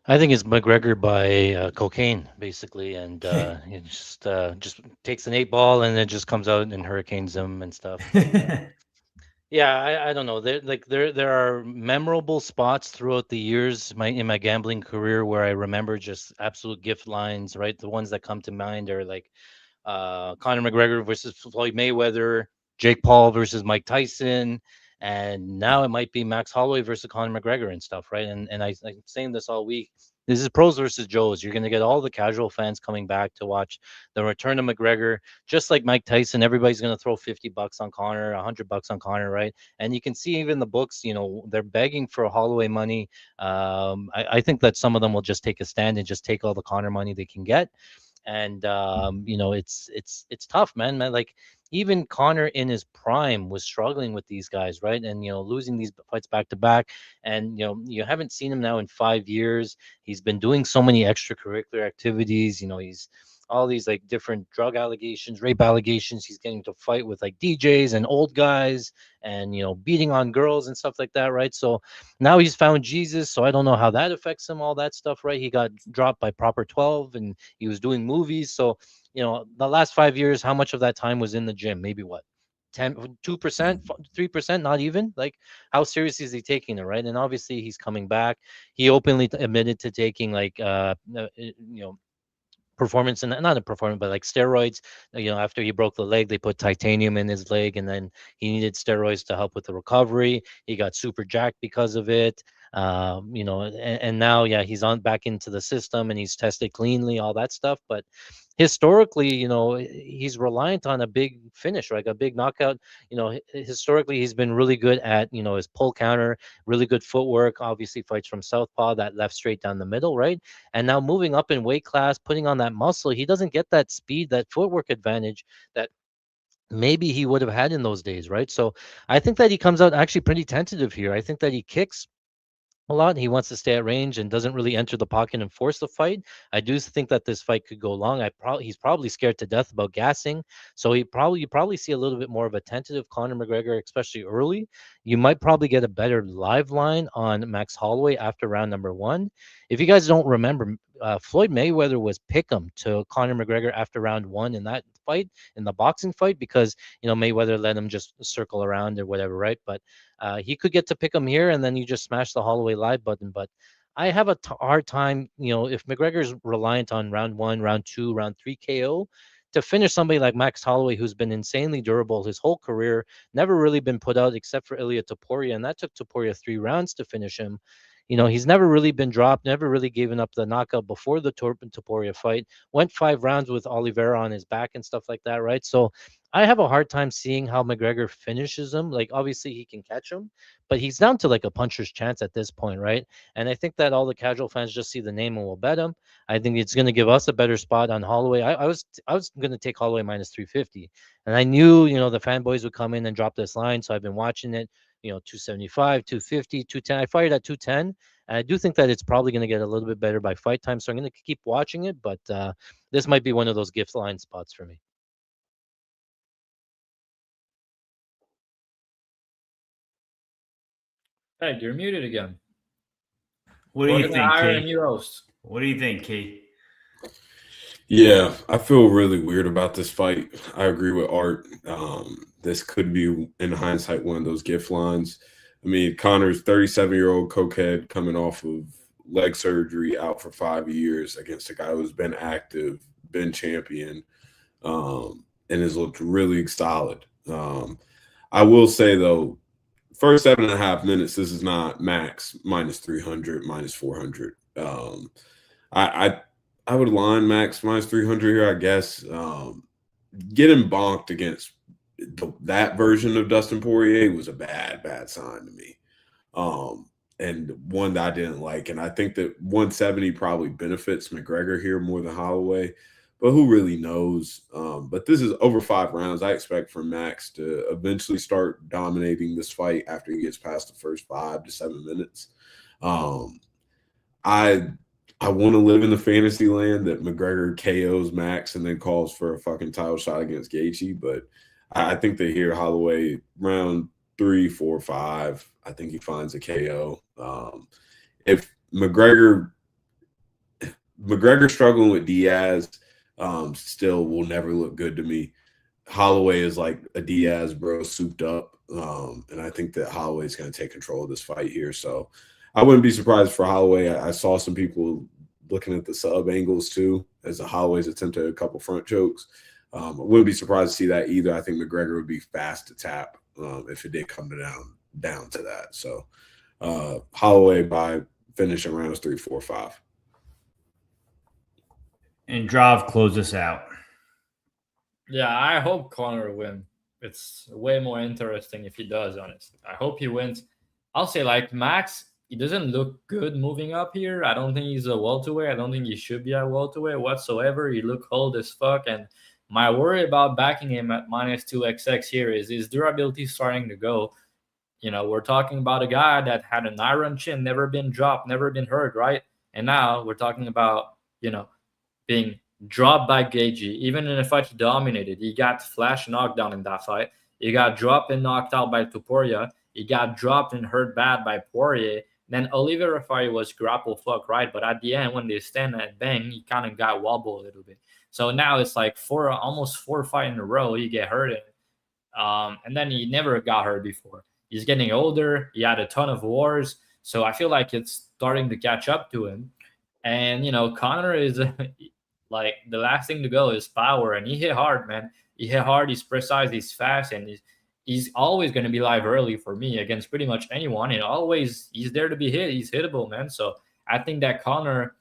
I think it's McGregor by cocaine, basically, and he just takes an 8-ball and then just comes out and hurricanes him and stuff. Yeah, I don't know. There are memorable spots throughout the years in my gambling career where I remember just absolute gift lines. Right, the ones that come to mind are like Conor McGregor versus Floyd Mayweather, Jake Paul versus Mike Tyson. And now it might be Max Holloway versus Conor McGregor and stuff, right? And I'm saying this all week. This is pros versus Joes. You're going to get all the casual fans coming back to watch the return of McGregor. Just like Mike Tyson, everybody's going to throw $50 on Conor, $100 on Conor, right? And you can see even the books, they're begging for Holloway money. I think that some of them will just take a stand and just take all the Conor money they can get. And it's tough, man. Like, even Conor in his prime was struggling with these guys, right? And losing these fights back to back. And you haven't seen him now in 5 years. He's been doing so many extracurricular activities. He's all these like different drug allegations, rape allegations. He's getting to fight with like DJs and old guys and, you know, beating on girls and stuff like that, right? So now he's found Jesus. So I don't know how that affects him, all that stuff, right? He got dropped by Proper 12 and he was doing movies. So, you know, the last 5 years, how much of that time was in the gym? Maybe what? 10, 2%, 3%, not even. Like, how serious is he taking it, right? And obviously he's coming back. He openly admitted to taking like you know, performance, and not a performance, but like steroids. You know, after he broke the leg, they put titanium in his leg, and then he needed steroids to help with the recovery. He got super jacked because of it. You know, and now, yeah, he's on back into the system and he's tested cleanly, all that stuff. But historically, you know, he's reliant on a big finish, like a big knockout. You know, historically, he's been really good at, you know, his pull counter, really good footwork. Obviously, fights from southpaw, that left straight down the middle, right? And now moving up in weight class, putting on that muscle, he doesn't get that speed, that footwork advantage that maybe he would have had in those days, right? So I think that he comes out actually pretty tentative here. I think that he kicks a lot. He wants to stay at range and doesn't really enter the pocket and force the fight. I do think that this fight could go long. He's probably scared to death about gassing, so you probably see a little bit more of a tentative Conor McGregor, especially early. You might probably get a better live line on Max Holloway after round number 1. If you guys don't remember, Floyd Mayweather was pick'em to Conor McGregor after round 1 in that fight, in the boxing fight, because, you know, Mayweather let him just circle around or whatever, right? But he could get to pick him here, and then you just smash the Holloway live button. But I have a hard time, you know, if McGregor's reliant on round 1, round 2, round 3 KO to finish somebody like Max Holloway, who's been insanely durable his whole career, never really been put out except for Ilia Topuria, and that took Topuria 3 rounds to finish him. You know, he's never really been dropped, never really given up the knockout before the Topuria fight. Went 5 rounds with Oliveira on his back and stuff like that, right? So I have a hard time seeing how McGregor finishes him. Like, obviously he can catch him, but he's down to like a puncher's chance at this point, right? And I think that all the casual fans just see the name and will bet him. I think it's going to give us a better spot on Holloway. I was going to take Holloway minus 350, and I knew, you know, the fanboys would come in and drop this line, so I've been watching it. You know, 275, 250, 210. I fired at 210. And I do think that it's probably going to get a little bit better by fight time, so I'm going to keep watching it. But this might be one of those gift line spots for me. Hey, you're muted again. What do We're you gonna think, hire a Kate? new host. What do you think, Kate? Yeah, I feel really weird about this fight. I agree with Art. This could be, in hindsight, one of those gift lines. I mean, Conor's 37-year-old cokehead coming off of leg surgery, out for 5 years against a guy who's been active, been champion, and has looked really solid. I will say, though, first 7.5 minutes, this is not Max minus 300, minus 400. I would line Max minus 300 here, I guess. Getting bonked against that version of Dustin Poirier was a bad sign to me. And one that I didn't like. And I think that 170 probably benefits McGregor here more than Holloway, but who really knows? But this is over 5 rounds. I expect for Max to eventually start dominating this fight after he gets past the first 5 to 7 minutes. I want to live in the fantasy land that McGregor KOs Max and then calls for a fucking title shot against Gaethje, but I think that here Holloway round 3, 4, 5, I think he finds a KO. If McGregor struggling with Diaz, still will never look good to me. Holloway is like a Diaz bro souped up, and I think that Holloway is going to take control of this fight here. So I wouldn't be surprised for Holloway. I saw some people looking at the sub angles too, as Holloway's attempted a couple front chokes. I wouldn't be surprised to see that either. I think McGregor would be fast to tap if it did come down to that. So Holloway by finishing rounds 3, 4, 5. And Drav, close us out. Yeah, I hope Conor win. It's way more interesting if he does, honestly. I hope he wins. I'll say, like, Max, he doesn't look good moving up here. I don't think he's a welterweight. I don't think he should be a welterweight whatsoever. He look old as fuck. And my worry about backing him at minus 2xx here is his durability starting to go. You know, we're talking about a guy that had an iron chin, never been dropped, never been hurt, right? And now we're talking about, you know, being dropped by Gagey. Even in the fight he dominated, he got flash knockdown in that fight. He got dropped and knocked out by Topuria. He got dropped and hurt bad by Poirier. Then Olivier Rafari was grapple fuck, right? But at the end, when they stand and bang, he kind of got wobbled a little bit. So now it's like almost 4 fights in a row, he get hurt. And then he never got hurt before. He's getting older. He had a ton of wars. So I feel like it's starting to catch up to him. And, Conor is like the last thing to go is power. And he hit hard, man. He hit hard. He's precise. He's fast. And he's always going to be live early for me against pretty much anyone. And always he's there to be hit. He's hittable, man. So I think that Conor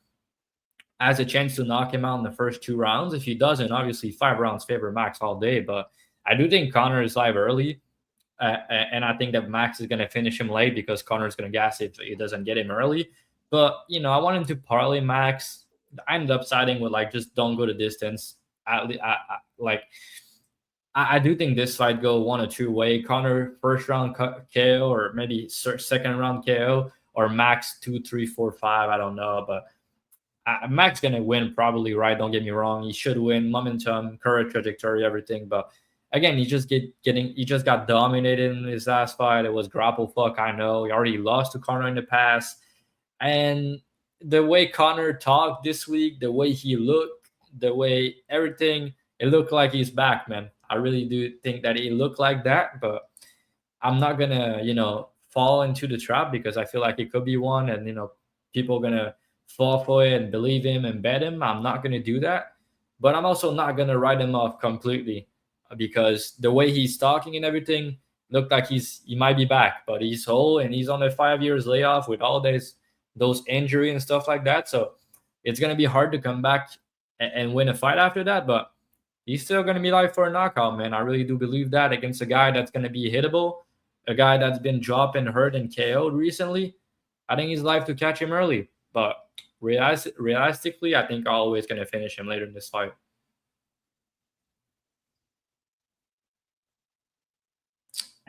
has a chance to knock him out in the first 2 rounds. If he doesn't, obviously 5 rounds favor Max all day. But I do think Conor is live early. And I think that Max is going to finish him late because Conor is going to gas if he doesn't get him early. But, I want him to parlay Max. I ended up siding with, just don't go the distance. I do think this fight go 1 or 2 way. Conor first round KO or maybe second round KO or Max 2, 3, 4, 5. I don't know. But Max going to win probably, right? Don't get me wrong. He should win. Momentum, current trajectory, everything. But again, he just got dominated in his last fight. It was grapple fuck, I know. He already lost to Conor in the past. And the way Conor talked this week, the way he looked, the way everything, it looked like he's back, man. I really do think that he looked like that, but I'm not going to, fall into the trap because I feel like it could be one and, people are going to fall for it and believe him and bet him. I'm not going to do that, but I'm also not going to write him off completely because the way he's talking and everything looked like he might be back, but he's whole and he's on a 5 years layoff with all those injury and stuff like that. So it's going to be hard to come back and win a fight after that, but he's still going to be live for a knockout, man. I really do believe that against a guy that's going to be hittable, a guy that's been dropped and hurt and KO'd recently. I think he's live to catch him early, but realistically, I think Holloway is going to finish him later in this fight.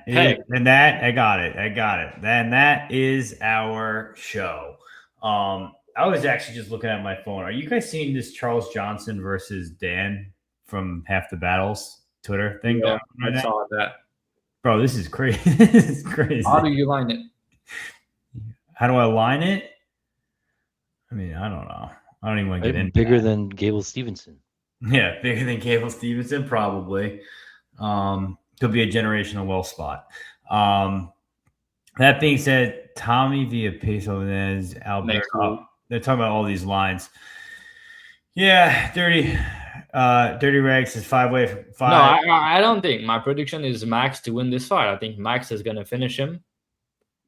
Hey, and that I got it. Then that is our show. I was actually just looking at my phone. Are you guys seeing this Charles Johnson versus Dan from Half the Battles Twitter thing? Yeah, I saw that. Bro, this is crazy. This is crazy. How do you line it? How do I line it? I mean, I don't know. I don't even want to get into bigger that. than Gable Steveson. Yeah, bigger than Gable Steveson, probably. Could be a generational wealth spot. That being said, Tommy via Peso Yanez, Alberto. They're talking about all these lines. Yeah, Dirty Rags is 5-way from 5. No, I don't think. My prediction is Max to win this fight. I think Max is going to finish him.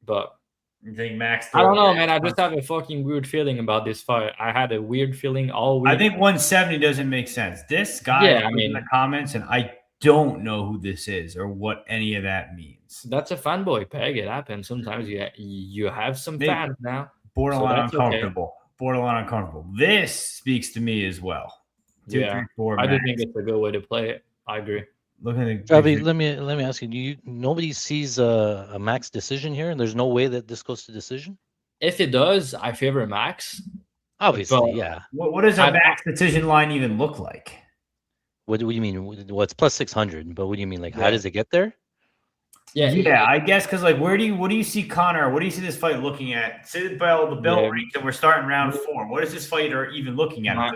But you think Max? I don't know, man. I just have a fucking weird feeling about this fight. I had a weird feeling all week. I think 170 doesn't make sense. This guy in the comments, and I don't know who this is or what any of that means. That's a fanboy peg. It happens. Sometimes you have some fans now. Borderline uncomfortable. Okay. Borderline uncomfortable. This speaks to me as well. 2, 3, 4. I do think it's a good way to play it. I agree. Let me ask you. Nobody sees a Max decision here, and there's no way that this goes to decision. If it does, I favor Max. Obviously, yeah. What does a Max decision line even look like? What do you mean? Well, it's plus 600, but what do you mean? How does it get there? Yeah, I guess because what do you see Conor? What do you see this fight looking at? Say the bell rings and we're starting round 4. What is this fighter even looking at?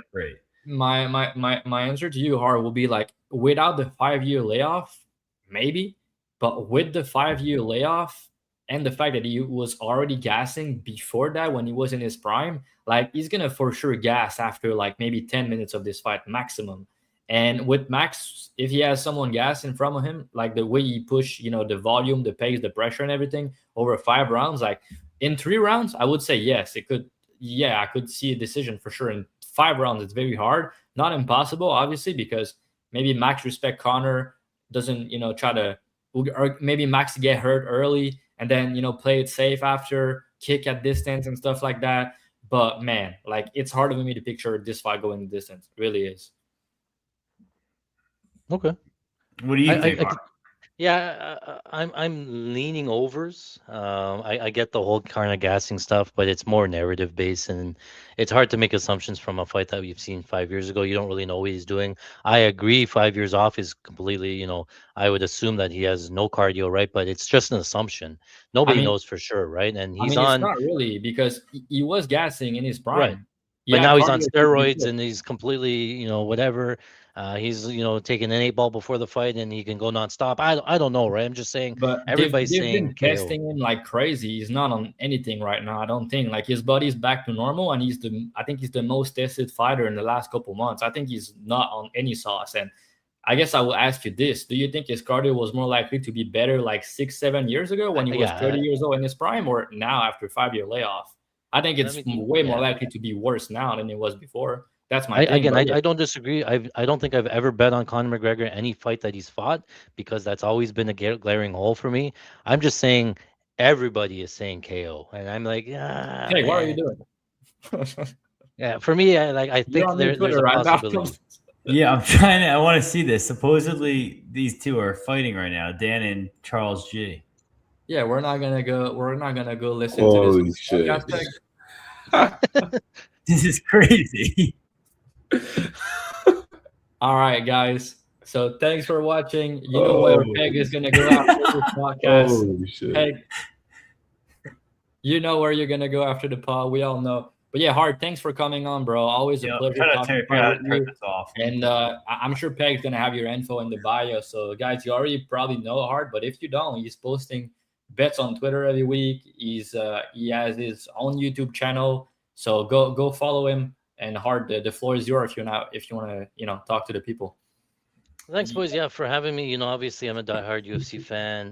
My answer to you, Har, will be without the 5-year layoff, maybe, but with the 5-year layoff and the fact that he was already gassing before that when he was in his prime, he's gonna for sure gas after maybe 10 minutes of this fight maximum. And with Max, if he has someone gas in front of him, the way he push, the volume, the pace, the pressure and everything over 5 rounds, in 3 rounds, I would say yes, it could. Yeah, I could see a decision for sure. In 5 rounds, it's very hard. Not impossible, obviously, because maybe Max respect Conor, doesn't, try to, or maybe Max get hurt early and then, play it safe after, kick at distance and stuff like that. But man, it's hard for me to picture this fight going the distance. It really is. Okay. What do you think? Yeah, I'm leaning overs. I get the whole kind of gassing stuff, but it's more narrative based, and it's hard to make assumptions from a fight that we've seen 5 years ago. You don't really know what he's doing. I agree, 5 years off is completely, I would assume that he has no cardio, right? But it's just an assumption. I Nobody mean, knows for sure, right? And I he's mean, it's on, not really because he was gassing in his right. prime. But Yeah, now he's on cardio should be steroids good. and he's completely, whatever. He's, taking an 8 ball before the fight and he can go nonstop. I don't know, right? I'm just saying But they've everybody's they've been saying KO. testing him like crazy. He's not on anything right now. I don't think like his body's back to normal, and I think he's the most tested fighter in the last couple months. I think he's not on any sauce. And I guess I will ask you this: do you think his cardio was more likely to be better like 6-7 years ago when he was Yeah, 30 years old in his prime, or now after 5 year layoff? I think let it's me, way more yeah. likely to be worse now than it was before. That's my thing. Again, But yeah, I don't disagree. I don't think I've ever bet on Conor McGregor any fight that he's fought because that's always been a glaring hole for me. I'm just saying everybody is saying KO, and I'm like, ah, hey, what are you man. doing? Yeah, for me, I You're think on your there's Twitter a right now. possibility. Yeah, I'm trying to. I want to see this. Supposedly, these two are fighting right now, Dan and Charles G. Yeah, we're not gonna go. We're not gonna go listen to Holy this shit! podcast. This is crazy. All right, guys. So thanks for watching. You know where Peg is gonna go after this podcast. Holy shit! Peg, you know where you're gonna go after the pod. We all know. But yeah, Hard, thanks for coming on, bro. Always a Yeah, pleasure try to talking figure out how to with turn you. this off. And I'm sure Peg's gonna have your info in the bio. So guys, you already probably know Hard, but if you don't, he's posting bets on Twitter every week. He has his own YouTube channel. So go follow him. And Hard, the floor is yours if you want to talk to the people. Thanks, boys. Yeah, for having me. Obviously, I'm a diehard UFC fan.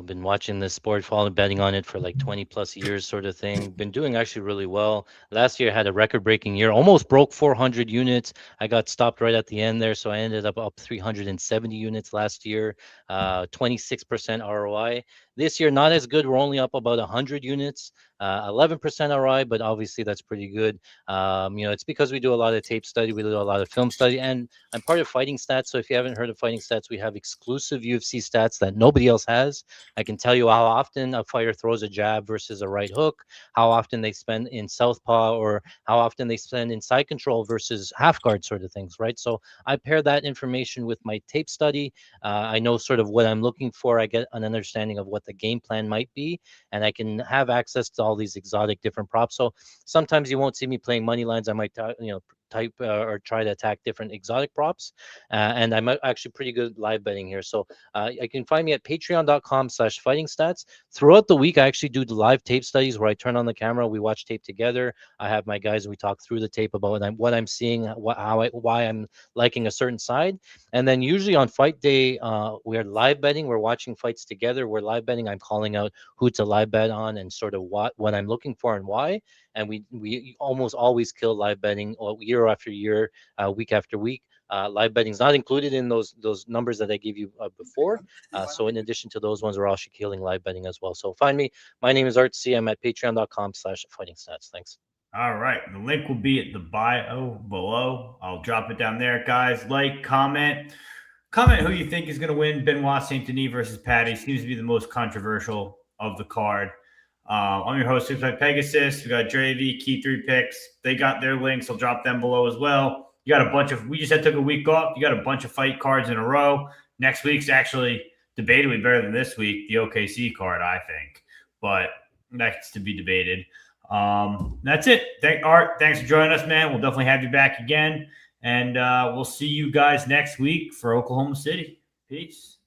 Been watching this sport, following betting on it for like 20 plus years, sort of thing. Been doing actually really well. Last year, I had a record-breaking year. Almost broke 400 units. I got stopped right at the end there, so I ended up 370 units last year. 26% ROI. This year, not as good. We're only up about 100 units. 11% ROI, but obviously that's pretty good. It's because we do a lot of tape study, we do a lot of film study, and I'm part of Fighting Stats. So if you haven't heard of Fighting Stats, we have exclusive UFC stats that nobody else has. I can tell you how often a fighter throws a jab versus a right hook, how often they spend in southpaw, or how often they spend in side control versus half guard sort of things, right? So I pair that information with my tape study. I know sort of what I'm looking for. I get an understanding of what the game plan might be, and I can have access to all these exotic different props. So sometimes you won't see me playing money lines. I might type or try to attack different exotic props, and I'm actually pretty good live betting here. So you can find me at patreon.com/fighting stats. Throughout the week, I actually do the live tape studies where I turn on the camera, we watch tape together. I have my guys, we talk through the tape about what I'm seeing, why I'm liking a certain side. And then usually on fight day, we're live betting. We're watching fights together. We're live betting. I'm calling out who to live bet on and sort of what I'm looking for and why. And we almost always kill live betting year after year, week after week. Live betting is not included in those numbers that I gave you before. So in addition to those ones, we're also killing live betting as well. So find me. My name is Art C. I'm at patreon.com/fighting stats. Thanks. All right. The link will be at the bio below. I'll drop it down there, guys. Like, comment who you think is going to win. Benoit Saint Denis versus Paddy seems to be the most controversial of the card. I'm your host, Super Pegasus. We got Dre V, Key 3 Picks. They got their links. I'll drop them below as well. You got a bunch of, we just took a week off. You got a bunch of fight cards in a row. Next week's actually debatably better than this week, the OKC card, I think. But that's to be debated. That's it. Art, thanks for joining us, man. We'll definitely have you back again. And we'll see you guys next week for Oklahoma City. Peace.